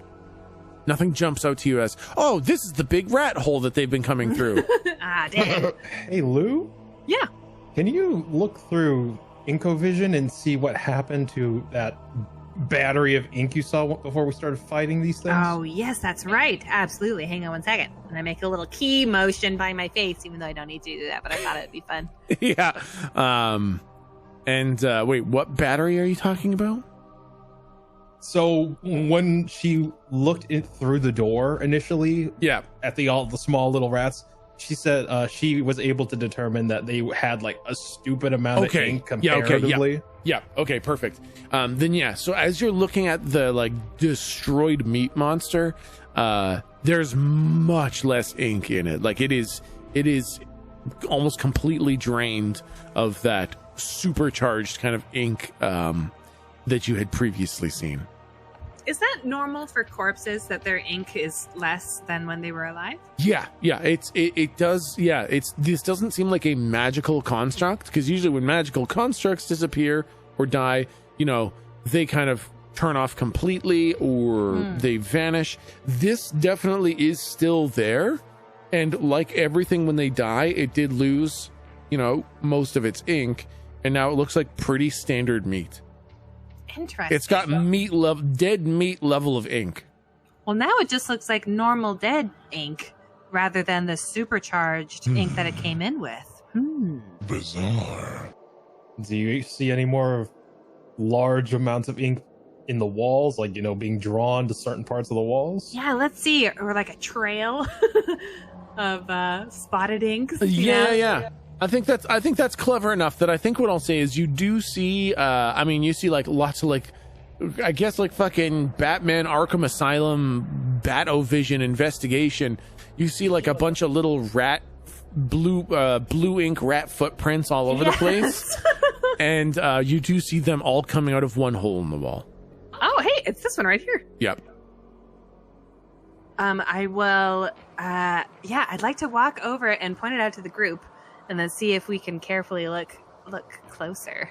Nothing jumps out to you as, oh, this is the big rat hole that they've been coming through. Ah, damn. Hey, Lou, Yeah. can you look through Incovision and see what happened to that battery of ink you saw before we started fighting these things? Oh, yes, that's right. Absolutely. Hang on one second. And I make a little key motion by my face, even though I don't need to do that, but I thought it'd be fun. Yeah. And wait, what battery are you talking about? So when she looked through the door initially, Yeah. at the small little rats, she said she was able to determine that they had like a stupid amount of ink comparatively. Yeah. Okay. Perfect. Then yeah. So as you're looking at the like destroyed meat monster, there's much less ink in it. Like it is almost completely drained of that supercharged kind of ink that you had previously seen. Is that normal for corpses that their ink is less than when they were alive? Yeah. It does. Yeah, this doesn't seem like a magical construct, because usually when magical constructs disappear or die, they kind of turn off completely or they vanish. This definitely is still there, and like everything when they die, it did lose, most of its ink, and now it looks like pretty standard meat. Interesting. It's got dead meat level of ink. Well, now it just looks like normal dead ink rather than the supercharged ink that it came in with. Bizarre. Do you see any more large amounts of ink in the walls, like being drawn to certain parts of the walls? Yeah, let's see. Or like a trail of spotted inks. Yeah. I think that's clever enough that I think what I'll say is you do see you see like lots of like, I guess like fucking Batman Arkham Asylum Bat-O-Vision investigation. You see like a bunch of little blue ink rat footprints all over the place. And you do see them all coming out of one hole in the wall. Oh, hey, it's this one right here. Yep. I will I'd like to walk over and point it out to the group and then see if we can carefully look closer.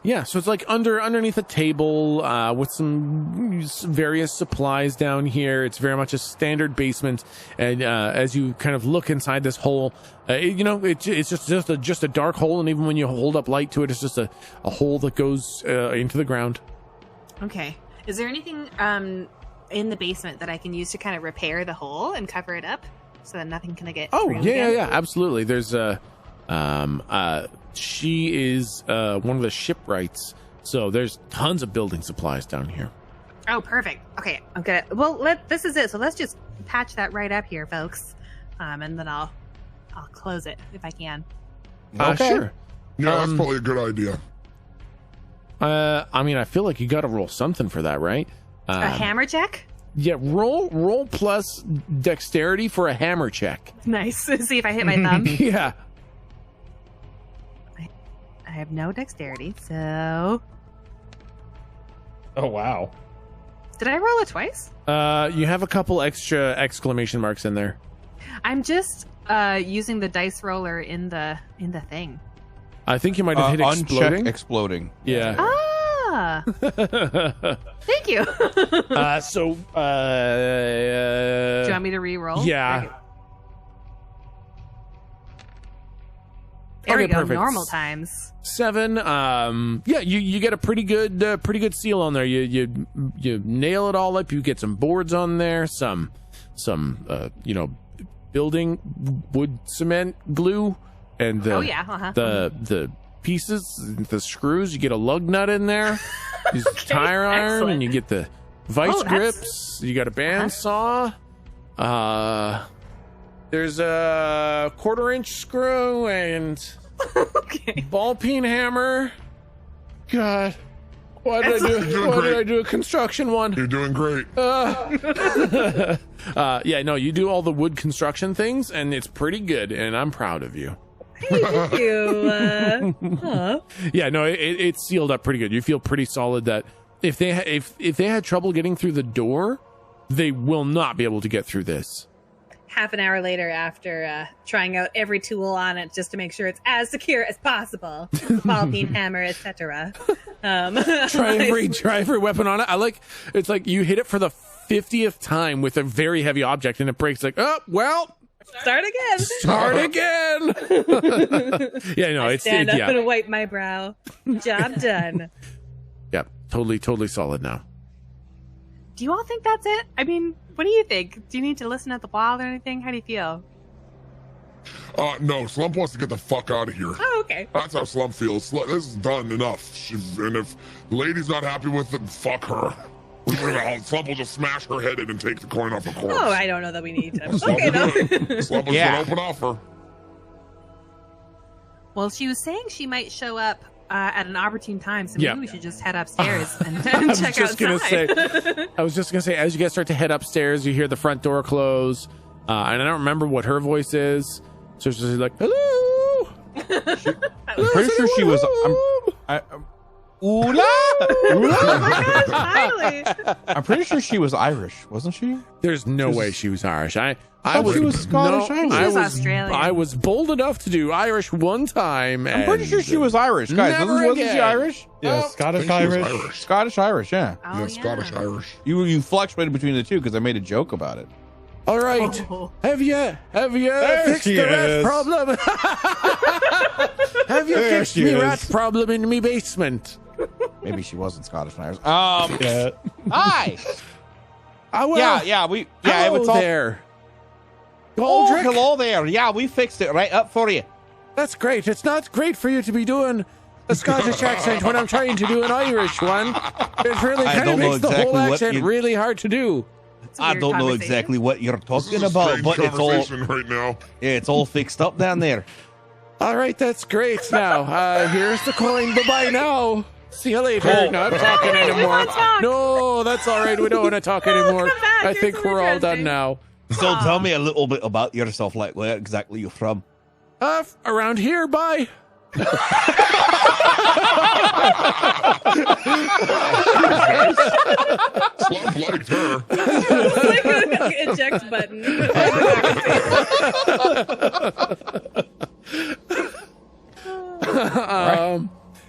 Yeah, so it's like underneath a table with some various supplies down here. It's very much a standard basement, and as you kind of look inside this hole, it's just a dark hole, and even when you hold up light to it, it's just a hole that goes into the ground. Okay. Is there anything in the basement that I can use to kind of repair the hole and cover it up so that nothing can get through again? Yeah, absolutely. There's she is one of the shipwrights, So there's tons of building supplies down here. Oh, perfect. Okay, I'm gonna. Well, this is it. So let's just patch that right up here, folks, and then I'll close it if I can. Okay. Sure. Yeah, that's probably a good idea. I mean, I feel like you got to roll something for that, right? A hammer check? Yeah, roll plus dexterity for a hammer check. Nice. See if I hit my thumb. Yeah. I have no dexterity, so. Oh wow. Did I roll it twice? You have a couple extra exclamation marks in there. I'm just using the dice roller in the thing. I think you might have hit exploding. Exploding. Yeah. Ah. Thank you. Do you want me to re-roll? Yeah. Okay. There we go. Perfect. Normal times. 7. Yeah, you get a pretty good seal on there. You nail it all up. You get some boards on there. Some building wood cement glue, and the pieces, the screws. You get a lug nut in there. You tire iron, excellent. and you get the vice grips. You got a band saw. There's a 1/4-inch screw and ball peen hammer. God, why did I do a construction one? You're doing great. Yeah, no, you do all the wood construction things, and it's pretty good, and I'm proud of you. Thank you. Yeah, no, it's sealed up pretty good. You feel pretty solid that if they had trouble getting through the door, they will not be able to get through this. Half an hour later, after trying out every tool on it just to make sure it's as secure as possible, ball peen, hammer, etc. Try every weapon on it. It's like you hit it for the 50th time with a very heavy object, and it breaks. Like, oh well. Start again. Yeah, no, it's stand up and wipe my brow. Job done. Yep, totally solid now. Do you all think that's it? I mean, what do you think? Do you need to listen at the wall or anything? How do you feel? No, Slump wants to get the fuck out of here. Oh, okay. That's how Slump feels. This is done enough. And if the lady's not happy with it, fuck her. Slump will just smash her head in and take the coin off her corpse. Oh, I don't know that we need to. Slump Okay, will though. do it. Slump is an open offer. Well, she was saying she might show up at an opportune time, so Yeah. maybe we should just head upstairs and check outside. I was just gonna say, as you guys start to head upstairs, you hear the front door close, and I don't remember what her voice is, so she's just like, "Hello." I'm pretty sure she was. Ooh-la! I'm pretty sure she was Irish, wasn't she? There's no way she was Irish. I thought she was Scottish. She was Australian. I was bold enough to do Irish one time. I'm pretty sure she was Irish, guys. Wasn't she Irish? Yeah, Scottish Irish. Scottish Irish, yeah. Oh, Yeah, Scottish Irish. You fluctuated between the two because I made a joke about it. All right. Oh. Have you fixed she the rat is. problem? Have you There fixed she me is. rat problem in me basement? Maybe she wasn't Scottish and Irish. Yeah. Hi. Well, It hello was all there. Oh, Galdric? hello there. Yeah, we fixed it right up for you. That's great. It's not great for you to be doing a Scottish accent when I'm trying to do an Irish one. It really I kind of don't know makes the whole exactly what accent you- really hard to do. It's a I weird don't know conversation. exactly what you're This talking is a about, strange but it's all conversation right now. it's all fixed up down there. All right, that's great. Now, here's the coin. Bye-bye now. See you later. Oh. Not talking anymore. talk. No, that's all right. We don't want to talk anymore. come back. I You're think so we're all done interesting. now. So tell me a little bit about yourself, like where exactly you're from. Around here. Bye. Slump liked her. It's like an eject button.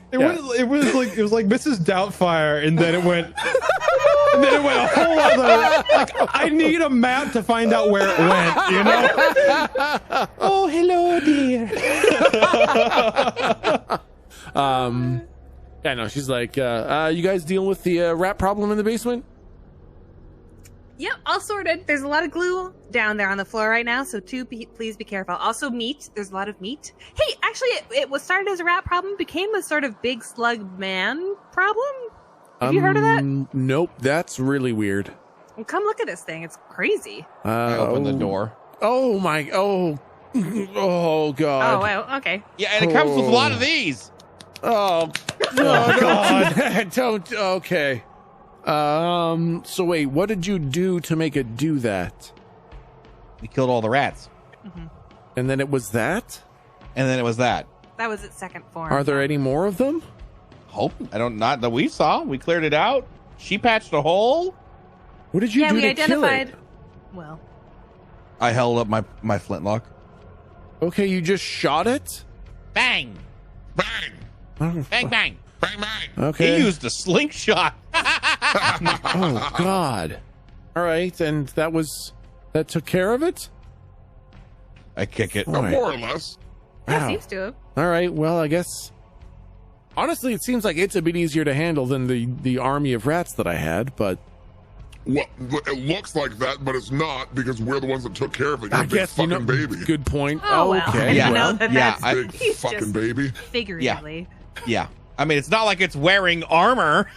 It was like Mrs. Doubtfire, and then it went a whole other. Like, I need a map to find out where it went. You know? Oh, hello, dear. Yeah, no, she's like, you guys deal with the rat problem in the basement? Yep, all sorted. There's a lot of glue down there on the floor right now, so please be careful. Also, meat. There's a lot of meat. Hey, actually, it was started as a rat problem, became a sort of big slug man problem. Have you heard of that? Nope, that's really weird. Well, come look at this thing. It's crazy. I open the door. Oh my! Oh God! Oh, wow. Okay. Yeah, and it comes with a lot of these. Oh God! Don't. Okay. So wait, what did you do to make it do that? We killed all the rats. Mm-hmm. And then it was that? And then it was that. That was its second form. Are there any more of them? Hope. Not that we saw. We cleared it out. She patched a hole. What did you do to kill it? Well, I held up my flintlock. Okay, you just shot it? Bang. Bang! Oh, Bang, bang. Bang, bang! okay. He used a slingshot. Oh God! All right, and that took care of it. I kick it. All right. More or less. yeah, Wow. seems to have. All right. Well, I guess. Honestly, it seems like it's a bit easier to handle than the army of rats that I had, but Well, it looks like that, but it's not because we're the ones that took care of it. You're I a big guess fucking baby. Good point. Oh, well. Okay. Yeah. I know that Yeah, that's Big he's fucking just baby. figuratively. Yeah. I mean, it's not like it's wearing armor.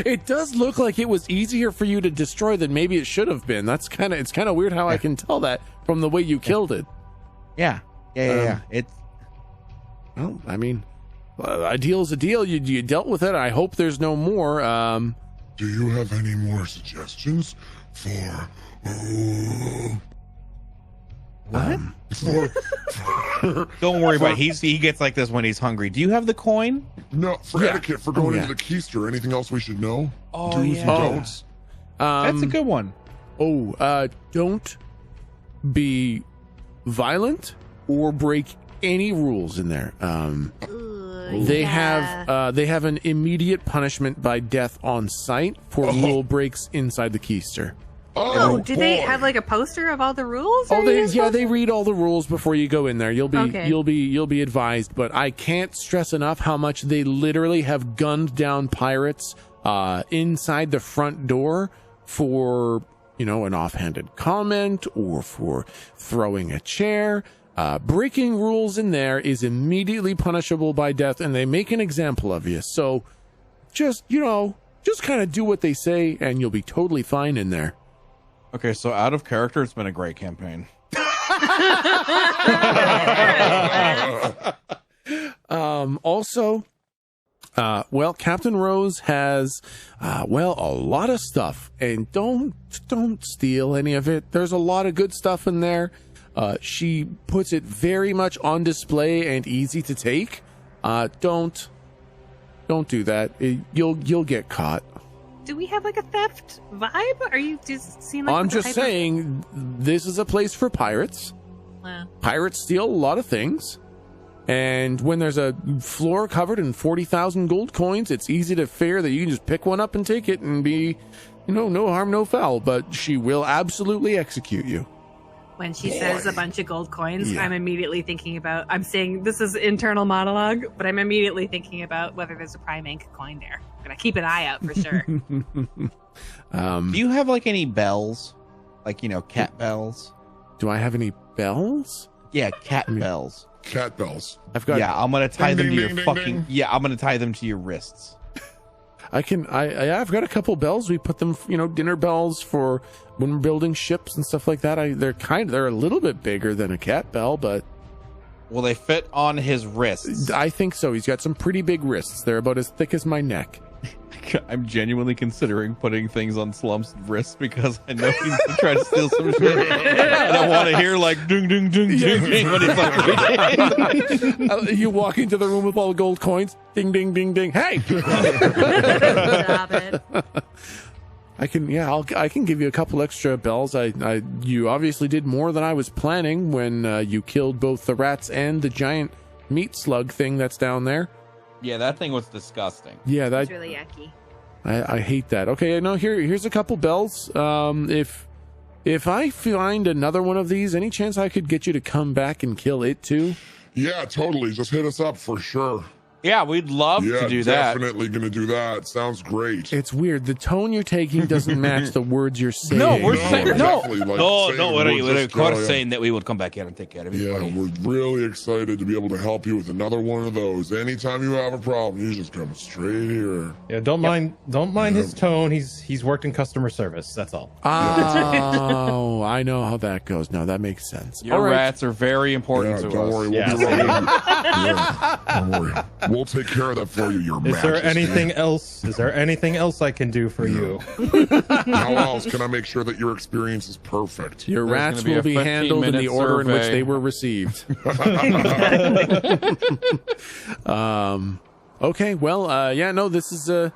It does look like it was easier for you to destroy than maybe it should have been. It's kind of weird how I can tell that from the way you killed it. Yeah. Yeah. It's Well, I mean, a deal is a deal. You dealt with it. I hope there's no more. Do you have any more suggestions for? what? Don't worry about it. He gets like this when he's hungry. Do you have the coin? No, for Yeah. etiquette, for going yeah. into the keister. Anything else we should know? Oh, Do's yeah. and don'ts. That's a good one. Don't be violent or break any rules in there. They have an immediate punishment by death on site for rule breaks inside the keister. Oh, do they boy. have like a poster of all the rules? Oh, Or are you supposed they to- read all the rules before you go in there. You'll be advised. But I can't stress enough how much they literally have gunned down pirates inside the front door for an offhanded comment or for throwing a chair. Breaking rules in there is immediately punishable by death, and they make an example of you. So just kind of do what they say, and you'll be totally fine in there. Okay, so out of character, it's been a great campaign. Also, Captain Rose has, a lot of stuff, and don't steal any of it. There's a lot of good stuff in there. She puts it very much on display and easy to take. Don't do that. You'll get caught. Do we have like a theft vibe? Are you just seem like I'm the just type of- saying, this is a place for pirates. Wow. Pirates steal a lot of things. And when there's a floor covered in 40,000 gold coins, it's easy to figure that you can just pick one up and take it and be, no harm, no foul. But she will absolutely execute you. When she says a bunch of gold coins, Yeah. I'm immediately thinking about. I'm saying this is internal monologue, but I'm immediately thinking about whether there's a Prime Ink coin there. I'm gonna keep an eye out for sure. Do you have like any bells? Like, cat bells? Do I have any bells? Yeah, cat bells. Cat bells. I've got. Yeah, I'm gonna tie them to ding, your ding, fucking. ding. Yeah, I'm gonna tie them to your wrists. I've got a couple bells. We put them, dinner bells for when we're building ships and stuff like that. They're a little bit bigger than a cat bell, but Will they fit on his wrists? I think so. He's got some pretty big wrists. They're about as thick as my neck. I'm genuinely considering putting things on Slump's wrists because I know he's trying to steal some shit. And I want to hear like ding, ding, ding, ding, ding when he's like, You walk into the room with all the gold coins. Ding, ding, ding, ding. Hey! Stop it. I can give you a couple extra bells. You obviously did more than I was planning when you killed both the rats and the giant meat slug thing that's down there. Yeah, that thing was disgusting. Yeah, It's that really yucky. I hate that. Okay, no, here's a couple bells. If I find another one of these, any chance I could get you to come back and kill it too? Yeah, totally. Just hit us up for sure. Yeah, we'd love to do that. Definitely gonna do that. Sounds great. It's weird. The tone you're taking doesn't match the words you're saying. No, we're saying no. We're of course saying that we would come back here and take care of it. Yeah, we're really excited to be able to help you with another one of those. Anytime you have a problem, you just come straight here. Yeah, don't mind his tone. He's worked in customer service. That's all. Oh, I know how that goes. No, that makes sense. Your rats are very important to don't us. worry. We'll be right Don't worry. We'll take care of that for you, Your Majesty. Is there anything else? Is there anything else I can do for you? How else can I make sure that your experience is perfect? Your rats will be handled in the order in which they were received. Okay, well, yeah, no, this is the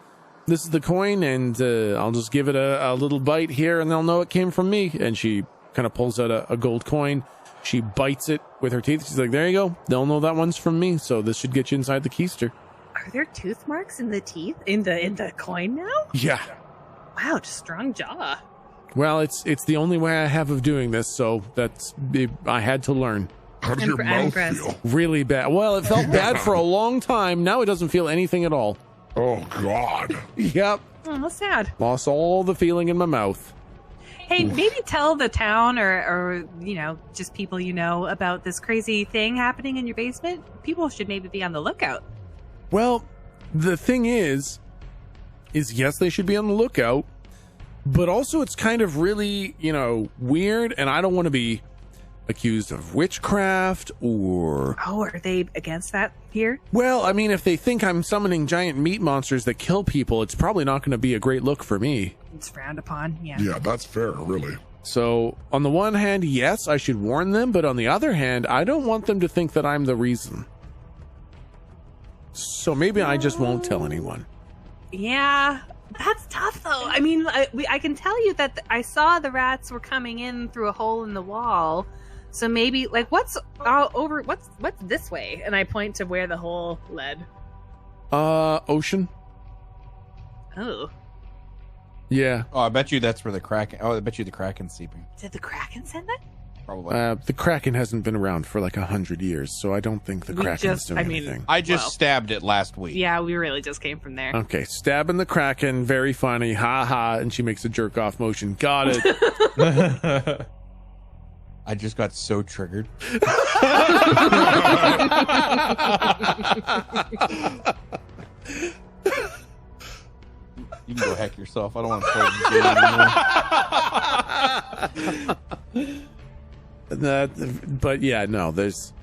coin, and I'll just give it a little bite here, and they'll know it came from me. And she kind of pulls out a gold coin. She bites it with her teeth. She's like, there you go. They'll know that one's from me, so this should get you inside the keister. Are there tooth marks in the teeth in the coin now? Yeah. Wow, just strong jaw. Well, it's the only way I have of doing this, so I had to learn. How does your mouth feel? Really bad. Well, it felt bad for a long time. Now it doesn't feel anything at all. Oh, God. Yep. Oh, that's sad. Lost all the feeling in my mouth. Hey, maybe tell the town or just people about this crazy thing happening in your basement. People should maybe be on the lookout. Well, the thing is yes, they should be on the lookout, but also it's kind of really, weird, and I don't want to be accused of witchcraft or... Oh, are they against that here? Well, I mean, if they think I'm summoning giant meat monsters that kill people, it's probably not going to be a great look for me. It's frowned upon, yeah. Yeah, that's fair, really. So, on the one hand, yes, I should warn them, but on the other hand, I don't want them to think that I'm the reason. So maybe I just won't tell anyone. Yeah, that's tough, though. I mean, I can tell you that I saw the rats were coming in through a hole in the wall. So maybe, what's this way? And I point to where the hole led. Ocean. Oh. Yeah. Oh, I bet you that's where the Kraken... Oh, I bet you the Kraken's sleeping. Did the Kraken send that? Probably. The Kraken hasn't been around for 100 years, so I don't think the Kraken's doing anything. I just stabbed it last week. Yeah, we really just came from there. Okay, stabbing the Kraken, very funny, ha ha, and she makes a jerk-off motion. Got it. I just got so triggered. You can go heck yourself. I don't want to play this game anymore. But yeah, no, there's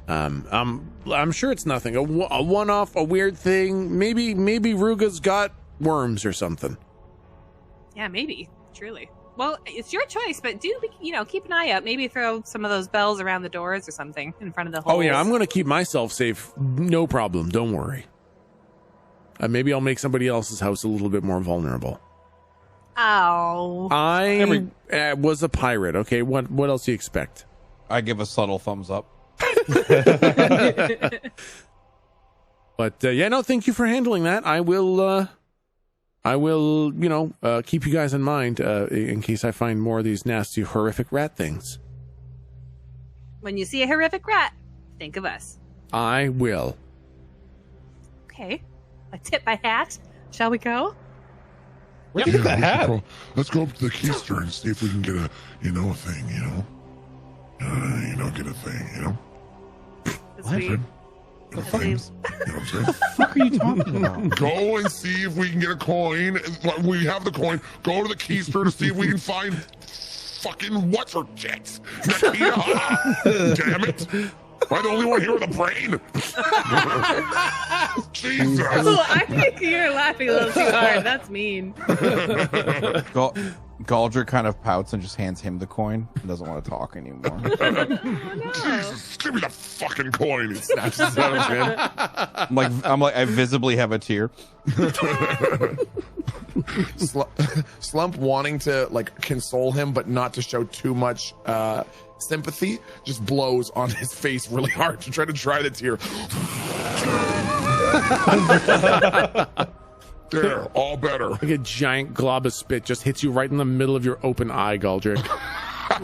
I'm sure it's nothing. A one-off, a weird thing. Maybe Ruga's got worms or something. Yeah, maybe. Truly. Well, it's your choice, but do keep an eye out. Maybe throw some of those bells around the doors or something in front of the holes. Oh yeah, I'm going to keep myself safe. No problem. Don't worry. Maybe I'll make somebody else's house a little bit more vulnerable. Oh. I was a pirate. Okay, what else do you expect? I give a subtle thumbs up. But yeah, no, thank you for handling that. I will keep you guys in mind in case I find more of these nasty, horrific rat things. When you see a horrific rat, think of us. I will. Okay. I tip my hat. Shall we go? Where'd you get that hat? Let's go up to the keister and see if we can get a thing, get a thing, What? The things. You know what I'm saying? What the fuck are you talking about? Go and see if we can get a coin. We have the coin. Go to the keister to see if we can find fucking what's her jets. Nakia. Damn it. Am I the only one here with a brain? Jesus. Oh, I think you're laughing a little too hard. That's mean. Galdric kind of pouts and just hands him the coin and doesn't want to talk anymore. No. Jesus, give me the fucking coin. He snatches it out of his hand. I'm like, I visibly have a tear. Slump wanting to console him, but not to show too much sympathy, just blows on his face really hard to try to dry the tear. There, all better. Like a giant glob of spit just hits you right in the middle of your open eye, Galdric.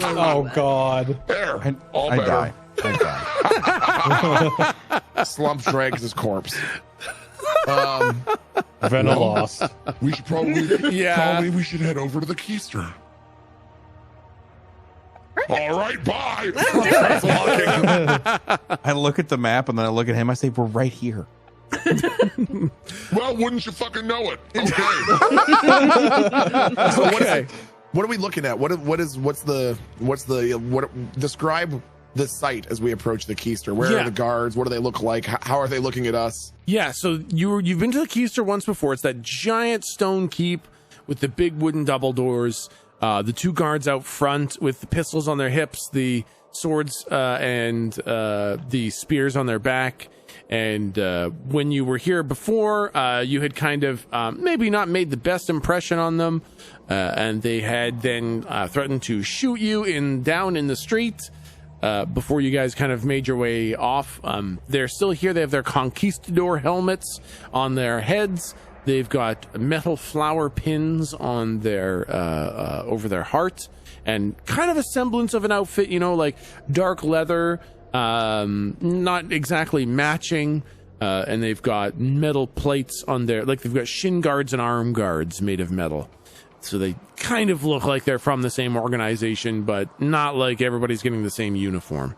Oh God. There, all I better. die. Thank God. Slump drags his corpse. Venalis. We should probably we should head over to the keister. All right, bye. I look at the map and then I look at him. I say, "We're right here." Well, wouldn't you fucking know it? Okay. So what are we looking at? Describe the site as we approach the keister. Where are the guards? What do they look like? How are they looking at us? Yeah, so you've been to the keister once before. It's that giant stone keep with the big wooden double doors. The two guards out front with the pistols on their hips, the swords and the spears on their back. And when you were here before, you had kind of maybe not made the best impression on them, and they had then threatened to shoot you down in the street before you guys kind of made your way off. They're still here. They have their conquistador helmets on their heads. They've got metal flower pins on their over their heart, and kind of a semblance of an outfit, like dark leather. Not exactly matching, and they've got metal plates on their, like they've got shin guards and arm guards made of metal. So they kind of look like they're from the same organization, but not like everybody's getting the same uniform.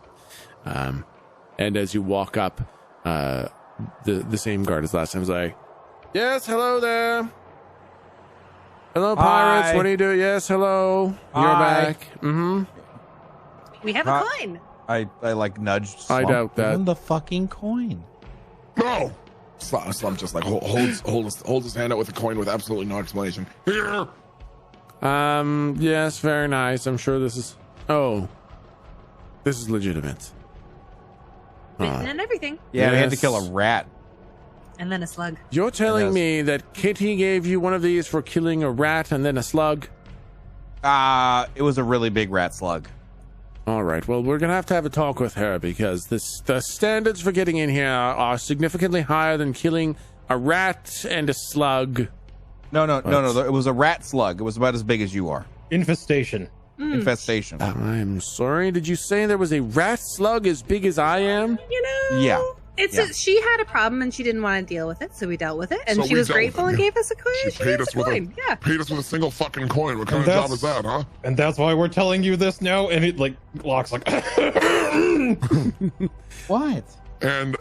And as you walk up, the same guard as last time was like, "Yes, hello there. Hello, pirates. Hi. What do you do? Yes, hello. Hi. You're back. Mm-hmm. We have a coin. I like nudged. I Slump. doubt that. Give him the fucking coin. No. Slump just like holds his hand out with a coin with absolutely no explanation. Here. Yes, very nice. I'm sure this is... Oh. This is legitimate. Written and everything. Yeah, we had to Yes. kill a rat. And then a slug. You're telling Yes. me that Kitty gave you one of these for killing a rat and then a slug? It was a really big rat slug. All right, well, we're going to have a talk with her because the standards for getting in here are significantly higher than killing a rat and a slug. No. It was a rat slug. It was about as big as you are. Infestation. Infestation. I'm sorry, did you say there was a rat slug as big as I am? Yeah. She had a problem and she didn't want to deal with it, so we dealt with it, and So she we was dealt grateful with and it. gave us a coin. She paid us with paid us with a single fucking coin. What kind of And job is that, huh? And that's why we're telling you this now. And it Locke's like, What? And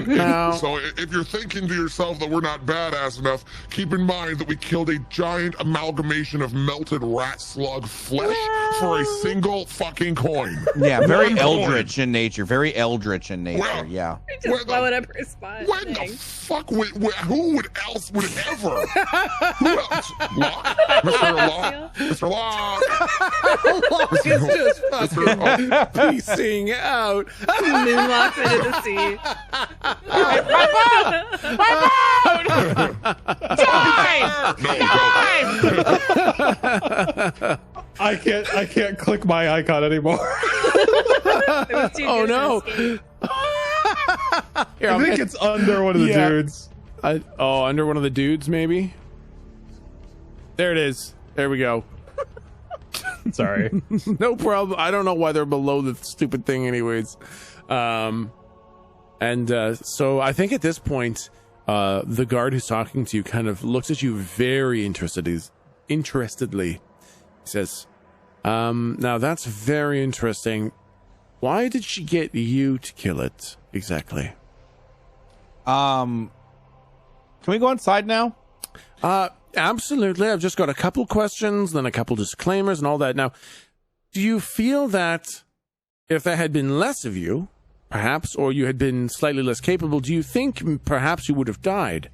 No. so if you're thinking to yourself that we're not badass enough, keep in mind that we killed a giant amalgamation of melted rat slug flesh for a single fucking coin. Yeah, very One eldritch in nature. Very eldritch in nature. Well, Yeah. Just blowing up her spot. When the fuck who else would ever? Who else? Locke? Mr. Locke? Mr. Locke? Locke is just fucking piecing out. Moonwalks into the sea. I can't click my icon anymore. Oh no. Here, I think it's under one of the dudes. Under one of the dudes, maybe. There it is. There we go. Sorry. No problem. I don't know why they're below the stupid thing, anyways. So I think at this point, the guard who's talking to you kind of looks at you very interestedly. He says, "Now that's very interesting. Why did she get you to kill it exactly?" Can we go inside now? Absolutely. I've just got a couple questions, then a couple disclaimers and all that. Now, do you feel that if there had been less of you, perhaps, or you had been slightly less capable, do you think perhaps you would have died?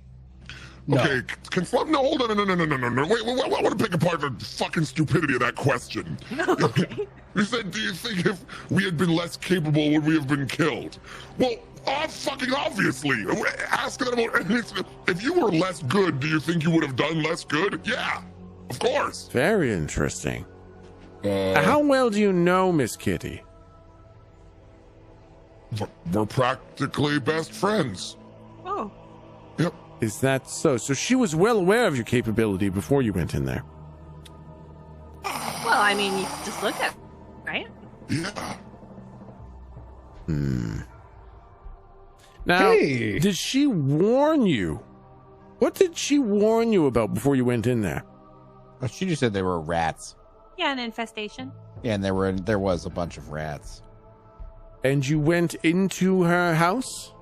No. Okay, can Slump? No, hold on, no. Wait, I want to pick apart the fucking stupidity of that question. Okay. You said, do you think if we had been less capable, would we have been killed? Well, fucking obviously. Ask them about if you were less good, do you think you would have done less good? Yeah, of course. Very interesting. How well do you know Miss Kitty? We're practically best friends. Oh. Yep. Is that so? So she was well aware of your capability before you went in there. Well, I mean, you just look at it, right? Yeah. Now, Hey. did she warn you? What did she warn you about before you went in there? Oh, she just said they were rats. Yeah, an infestation. Yeah, and there was a bunch of rats. And you went into her house?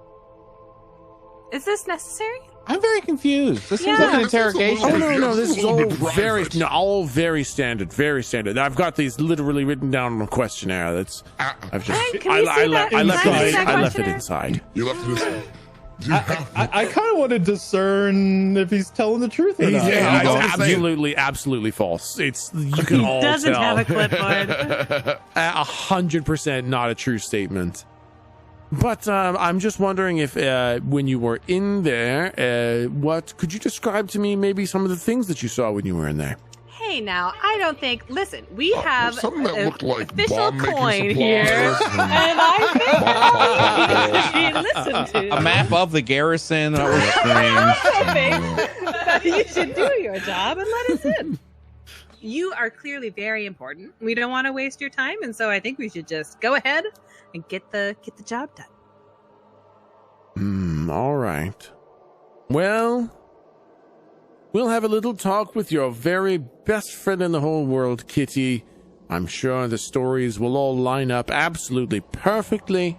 Is this necessary? I'm very confused. This seems Yeah. like an interrogation. Oh no, this is all private. all very standard, very standard. I've got these literally written down on a questionnaire. That's I've just Hey, can we see that? I left Can I see it. that I left it questionnaire? inside. You left this. Do you have, I kind of want to discern if he's telling the truth or not. Yeah, I was it's gonna say- absolutely false. It's you can all Doesn't tell. have a clipboard. 100% not a true statement. But I'm just wondering if when you were in there, what could you describe to me? Maybe some of the things that you saw when you were in there. Hey, now I don't think. Listen, we have something that a looked like official bomb-making coin supplies here, and I think we listen to A map of the garrison. That was strange. I think you should do your job and let us in. You are clearly very important. We don't want to waste your time, and so I think we should just go ahead and get the job done. All right. Well, we'll have a little talk with your very best friend in the whole world, Kitty. I'm sure the stories will all line up absolutely perfectly,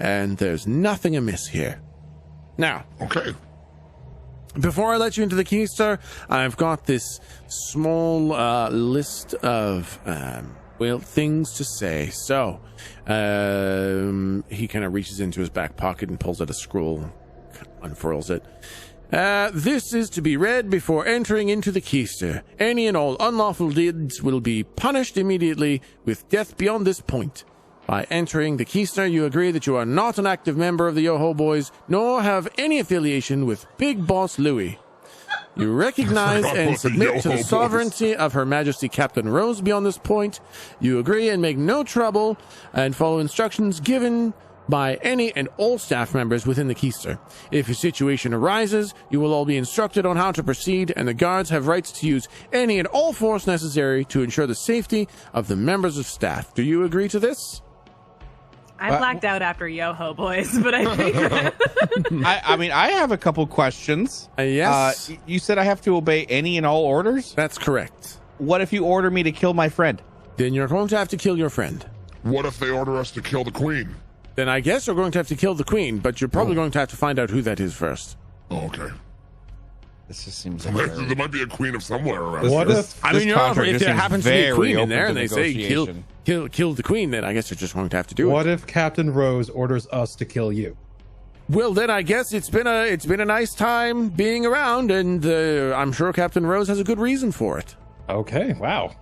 and there's nothing amiss here. Now, okay. before I let you into the keister, I've got this small list of, things to say. So, he kind of reaches into his back pocket and pulls out a scroll, unfurls it. This is to be read before entering into the keister. Any and all unlawful deeds will be punished immediately with death beyond this point. By entering the keister, you agree that you are not an active member of the Yo-Ho Boys, nor have any affiliation with Big Boss Louie. You recognize and submit to the sovereignty of Her Majesty Captain Rose beyond this point. You agree and make no trouble and follow instructions given by any and all staff members within the keister. If a situation arises, you will all be instructed on how to proceed, and the guards have rights to use any and all force necessary to ensure the safety of the members of staff. Do you agree to this? I blacked out after Yo-Ho Boys, but I think I mean, I have a couple questions. Yes. You said I have to obey any and all orders? That's correct. What if you order me to kill my friend? Then you're going to have to kill your friend. What if they order us to kill the queen? Then I guess you're going to have to kill the queen, but you're probably going to have to find out who that is first. Oh, okay. This just seems So like there might be a queen of somewhere around. What here. if I mean, if there happens to be a queen in there and they say kill. kill the queen, then I guess you're just going to have to do what it. if Captain Rose orders us to kill you? Well, then I guess it's been a nice time being around, and I'm sure Captain Rose has a good reason for it. Okay, wow.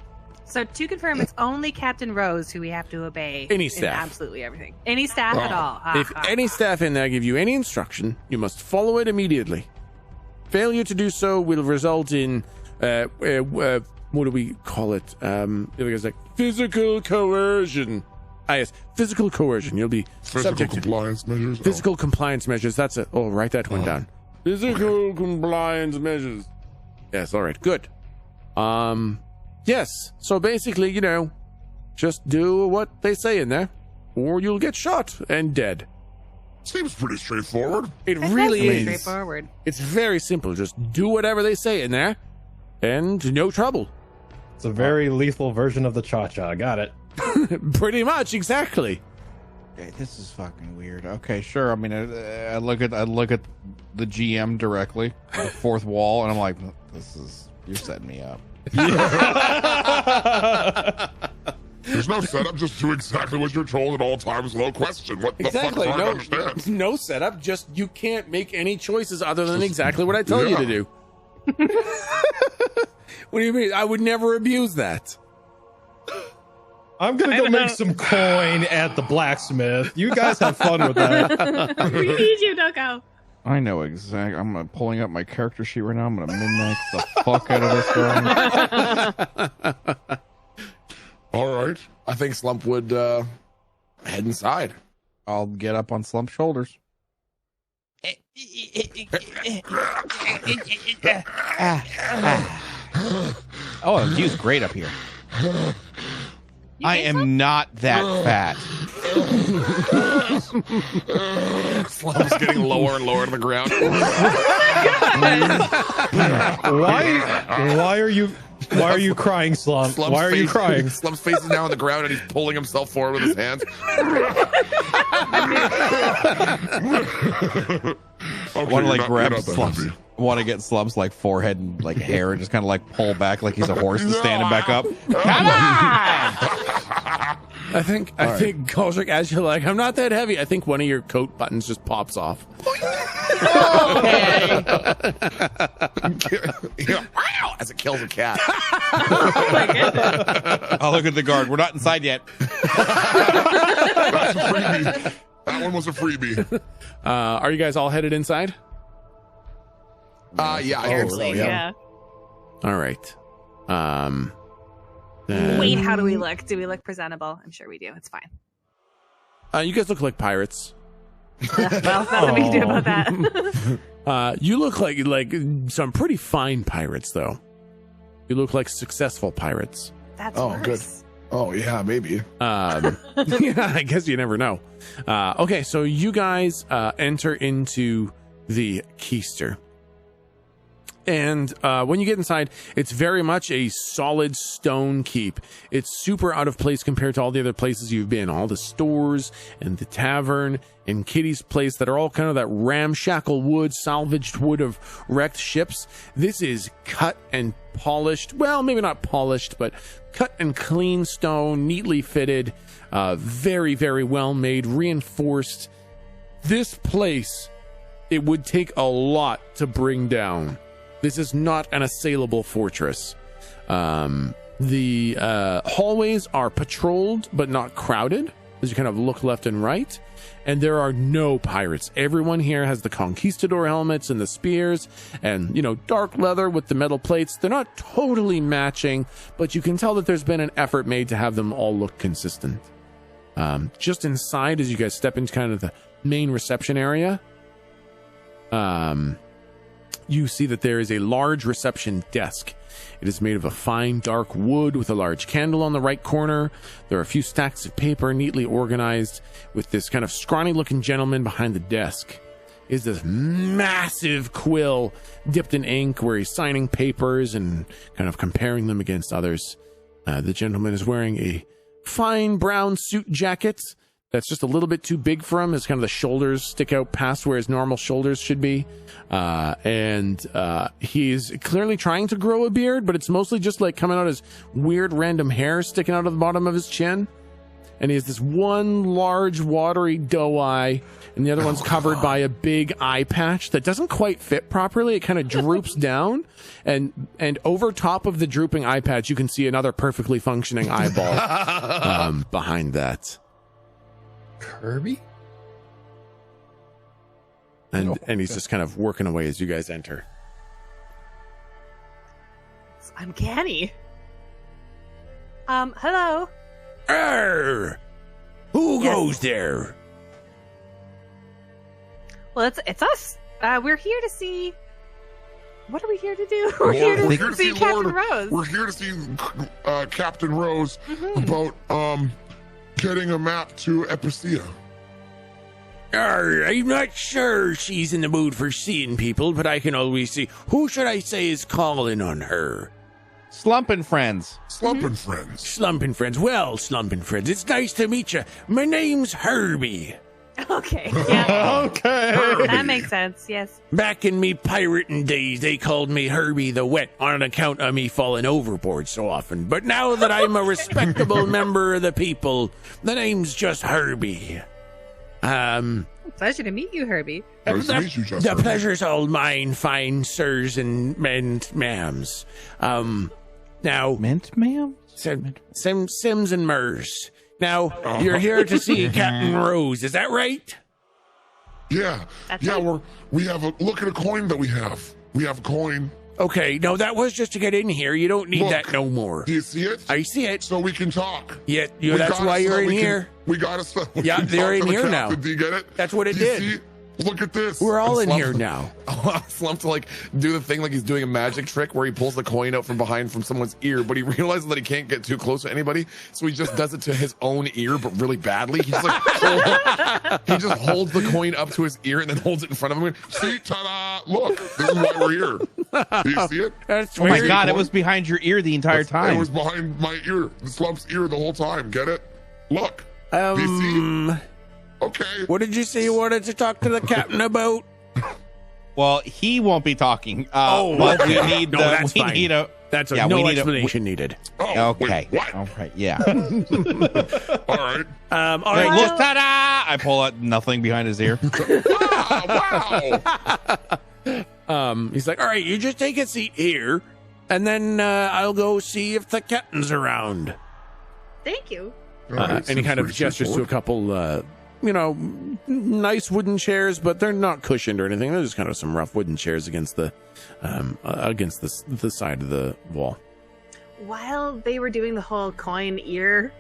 so. To confirm, it's only Captain Rose who we have to obey. Any in staff. absolutely everything. Any staff at all. If any staff in there give you any instruction, you must follow it immediately. Failure to do so will result in what do we call it? It's like physical coercion. Yes, physical coercion. You'll be Physical subject to compliance measures. physical compliance measures. That's it. Oh, write that one down. Physical compliance measures. Yes. All right. Good. Yes. So basically, just do what they say in there, or you'll get shot and dead. Seems pretty straightforward. It It's really pretty is. straightforward. It's very simple. Just do whatever they say in there, and no trouble. It's a very lethal version of the cha-cha. Got it. Pretty much, exactly. Okay, this is fucking weird. Okay, sure. I mean, I look at the GM directly, the fourth wall, and I'm like, you're setting me up. There's no setup. Just do exactly what you're told at all times. No question. What the Exactly. fuck? I don't understand. No setup. Just you can't make any choices other than exactly what I tell you to do. What do you mean? I would never abuse that. I'm gonna go make some coin at the blacksmith. You guys have fun with that. We need you, Doko. I know exactly. I'm pulling up my character sheet right now. I'm gonna min-max the fuck out of this guy. All right. I think Slump would head inside. I'll get up on Slump's shoulders. Oh, the view's great up here. I am not that fat. Slump's getting lower and lower to the ground. Why are you crying, Slump? Why are you crying? Slump's face is now on the ground and he's pulling himself forward with his hands. I want to like grab Slump's. I want to get Slump's like forehead and like hair and just kind of like pull back like he's a horse and standing back up. Come on! I think Galdric, as you're like, I'm not that heavy. I think one of your coat buttons just pops off. Okay. Wow! As it kills a cat. Oh my goodness. I'll look at the guard. We're not inside yet. That's a freebie. That one was a freebie. Are you guys all headed inside? Yeah, I heard so. Yeah. All right. Wait, how do we look? Do we look presentable? I'm sure we do. It's fine. You guys look like pirates. Well, nothing we can do about that. You look like some pretty fine pirates, though. You look like successful pirates. That's Oh, worse. good. Oh, yeah, maybe. Yeah, I guess you never know. Okay, so you guys enter into the keister. And when you get inside, it's very much a solid stone keep. It's super out of place compared to all the other places you've been. All the stores and the tavern and Kitty's place that are all kind of that ramshackle wood, salvaged wood of wrecked ships. This is cut and polished. Well, maybe not polished, but cut and clean stone, neatly fitted, very, very well made, reinforced. This place, it would take a lot to bring down. This is not an assailable fortress. The hallways are patrolled, but not crowded, as you kind of look left and right. And there are no pirates. Everyone here has the conquistador helmets and the spears and, dark leather with the metal plates. They're not totally matching, but you can tell that there's been an effort made to have them all look consistent. Just inside, as you guys step into kind of the main reception area, you see that there is a large reception desk. It is made of a fine dark wood with a large candle on the right corner. There are a few stacks of paper neatly organized, with this kind of scrawny looking gentleman behind the desk. Is this massive quill dipped in ink where he's signing papers and kind of comparing them against others. The gentleman is wearing a fine brown suit jacket that's just a little bit too big for him, as kind of the shoulders stick out past where his normal shoulders should be. And he's clearly trying to grow a beard, but it's mostly just like coming out as weird random hair sticking out of the bottom of his chin. And he has this one large watery doe eye, and the other one's covered by a big eye patch that doesn't quite fit properly. It kind of droops down, and over top of the drooping eye patch, you can see another perfectly functioning eyeball behind that. Kirby? And he's just kind of working away as you guys enter. It's uncanny. Hello. Who goes there? Well, it's us. We're here to see. What are we here to do? We're here to see Captain Rose. We're here to see Captain Rose about getting a map to Epicia. I'm not sure she's in the mood for seeing people, but I can always see. Who should I say is calling on her? Slump and friends. Slump and friends. Slump and friends. Well, Slump and friends, it's nice to meet you. My name's Herbie. Okay. Yeah. Okay. That makes sense. Yes. Back in me pirating days, they called me Herbie the Wet on account of me falling overboard so often. But now that I'm a respectable member of the people, the name's just Herbie. Pleasure to meet you, Herbie. Nice to meet you, Justin. The pleasure's all mine, fine sirs and ma'ams. Now, Mint, ma'am? Sims and Mers. Now, you're here to see Captain Rose, is that right? Yeah. That's right. We have a look at a coin that we have. We have a coin. Okay, no, that was just to get in here. You don't need Look, that no more. Do you see it? I see it. So we can talk. Yeah, that's why you're in here. We got to. Yeah, they're in here now. Do you get it? That's what it Do you did. see? Look at this. We're all in Slump- here now. Slump to like do the thing like he's doing a magic trick where he pulls the coin out from behind from someone's ear, but he realizes that he can't get too close to anybody, so he just does it to his own ear, but really badly. He's like, he just holds the coin up to his ear and then holds it in front of him. See, ta-da! Look, this is why we're here. Do you see it? That's Oh my weird. god, it was behind your ear the entire It time. was behind my ear, the Slump's ear the whole time. Get it? Look. Do you see? Okay. What did you say you wanted to talk to the captain about? Well, he won't be talking. Oh, but okay. we need. No, that's we fine. need a. That's Yeah, no we need explanation needed. Oh, Okay. wait, what? All right. Yeah. All right. All Hey, right. look, ta-da! I pull out nothing behind his ear. Wow. He's like, all right, you just take a seat here, and then I'll go see if the captain's around. Thank you. And he kind of gestures to a couple, nice wooden chairs, but they're not cushioned or anything. They're just kind of some rough wooden chairs against the side of the wall. While they were doing the whole coin ear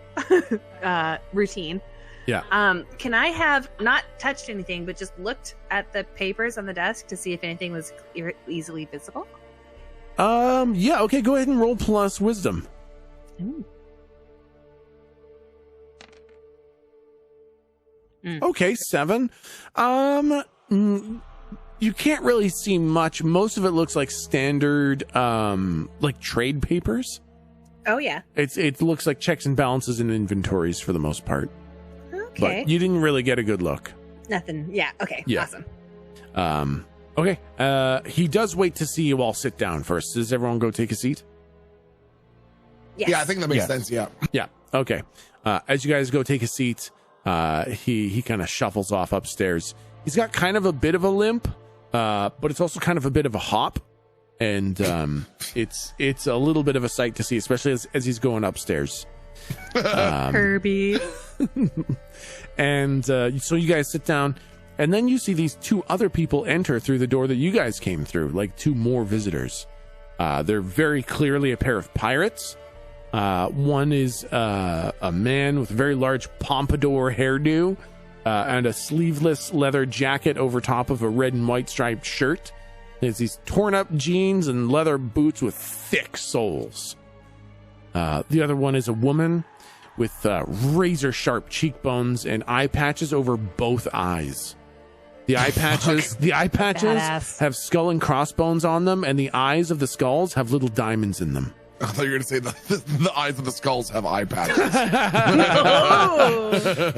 routine, Yeah. can I have not touched anything, but just looked at the papers on the desk to see if anything was easily visible? Yeah. Okay. Go ahead and roll plus wisdom. Ooh. Okay, 7. You can't really see much. Most of it looks like standard, like trade papers. Oh yeah. It looks like checks and balances and inventories for the most part. Okay. But you didn't really get a good look. Nothing. Yeah. Okay. Yeah. Awesome. Okay. He does wait to see you all sit down first. Does everyone go take a seat? Yes. Yeah, I think that makes Yes. sense. Yeah. Yeah. Okay. As you guys go take a seat, he kind of shuffles off upstairs. He's got kind of a bit of a limp, but it's also kind of a bit of a hop, and it's a little bit of a sight to see, especially as he's going upstairs. Herbie. And so you guys sit down, and then you see these two other people enter through the door that you guys came through, like two more visitors. They're very clearly a pair of pirates. One is a man with a very large pompadour hairdo and a sleeveless leather jacket over top of a red and white striped shirt. There's these torn up jeans and leather boots with thick soles. The other one is a woman with razor sharp cheekbones and eye patches over both eyes. The eye patches Badass. have skull and crossbones on them, and the eyes of the skulls have little diamonds in them. I thought you were going to say the eyes of the skulls have eye patches.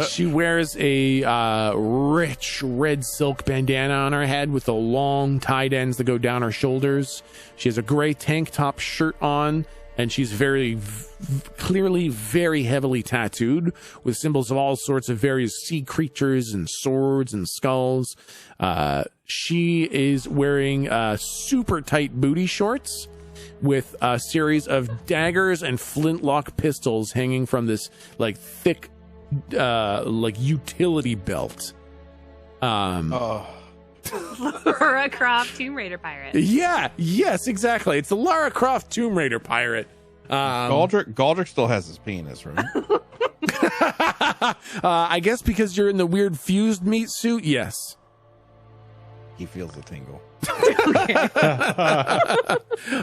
She wears a rich red silk bandana on her head with the long tied ends that go down her shoulders. She has a gray tank top shirt on, and she's very clearly very heavily tattooed with symbols of all sorts of various sea creatures and swords and skulls. She is wearing super tight booty shorts with a series of daggers and flintlock pistols hanging from this like thick like utility belt. Lara Croft Tomb Raider pirate. Yeah, yes, exactly. It's the Lara Croft Tomb Raider pirate. Galdric still has his penis, right? I guess because you're in the weird fused meat suit, yes. He feels the tingle.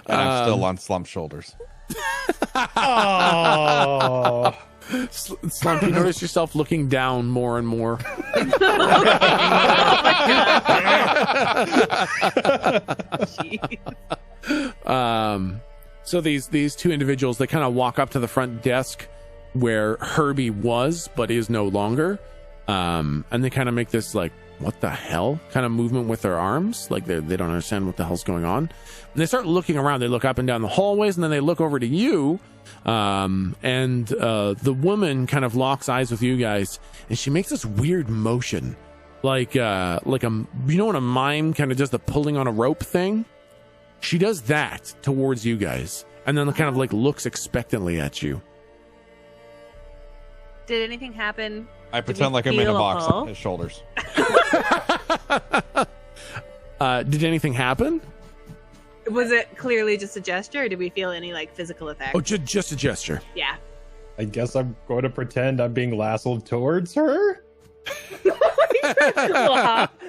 And I'm still on Slump's shoulders. Oh. Slump, you notice yourself looking down more and more. So these two individuals, they kind of walk up to the front desk where Herbie was, but is no longer. And they kind of make this like, what the hell kind of movement with their arms. Like they don't understand what the hell's going on. And they start looking around. They look up and down the hallways, and then they look over to you. And the woman kind of locks eyes with you guys, and she makes this weird motion. Like a, you know when a mime kind of does the pulling on a rope thing? She does that towards you guys, and then kind of like looks expectantly at you. Did anything happen? I pretend like I'm in a box on his shoulders. Did anything happen? Was it clearly just a gesture, or did we feel any like physical effect? Oh, just a gesture. Yeah. I guess I'm going to pretend I'm being lassoed towards her. Oh my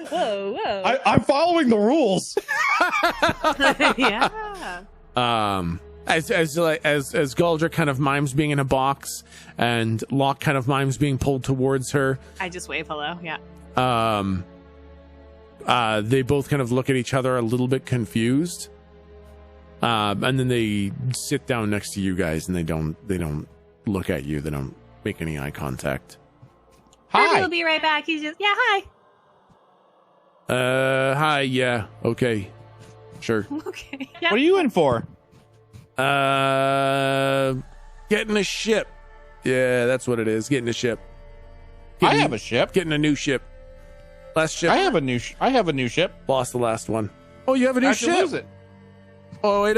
Whoa. I'm following the rules. Yeah. As Galdric kind of mimes being in a box and Locke kind of mimes being pulled towards her. I just wave hello. Yeah. They both kind of look at each other a little bit confused. And then they sit down next to you guys and they don't look at you. They don't make any eye contact. Hi. We'll be right back. He's just, yeah, hi. Hi, yeah, okay. Sure. Okay. Yeah. What are you in for? Getting a ship. Yeah, that's what it is. Getting a ship. I have a ship. Getting a new ship. Last ship. I have a new ship. Lost the last one. Oh, you have a new How'd you ship? lose it? Oh, it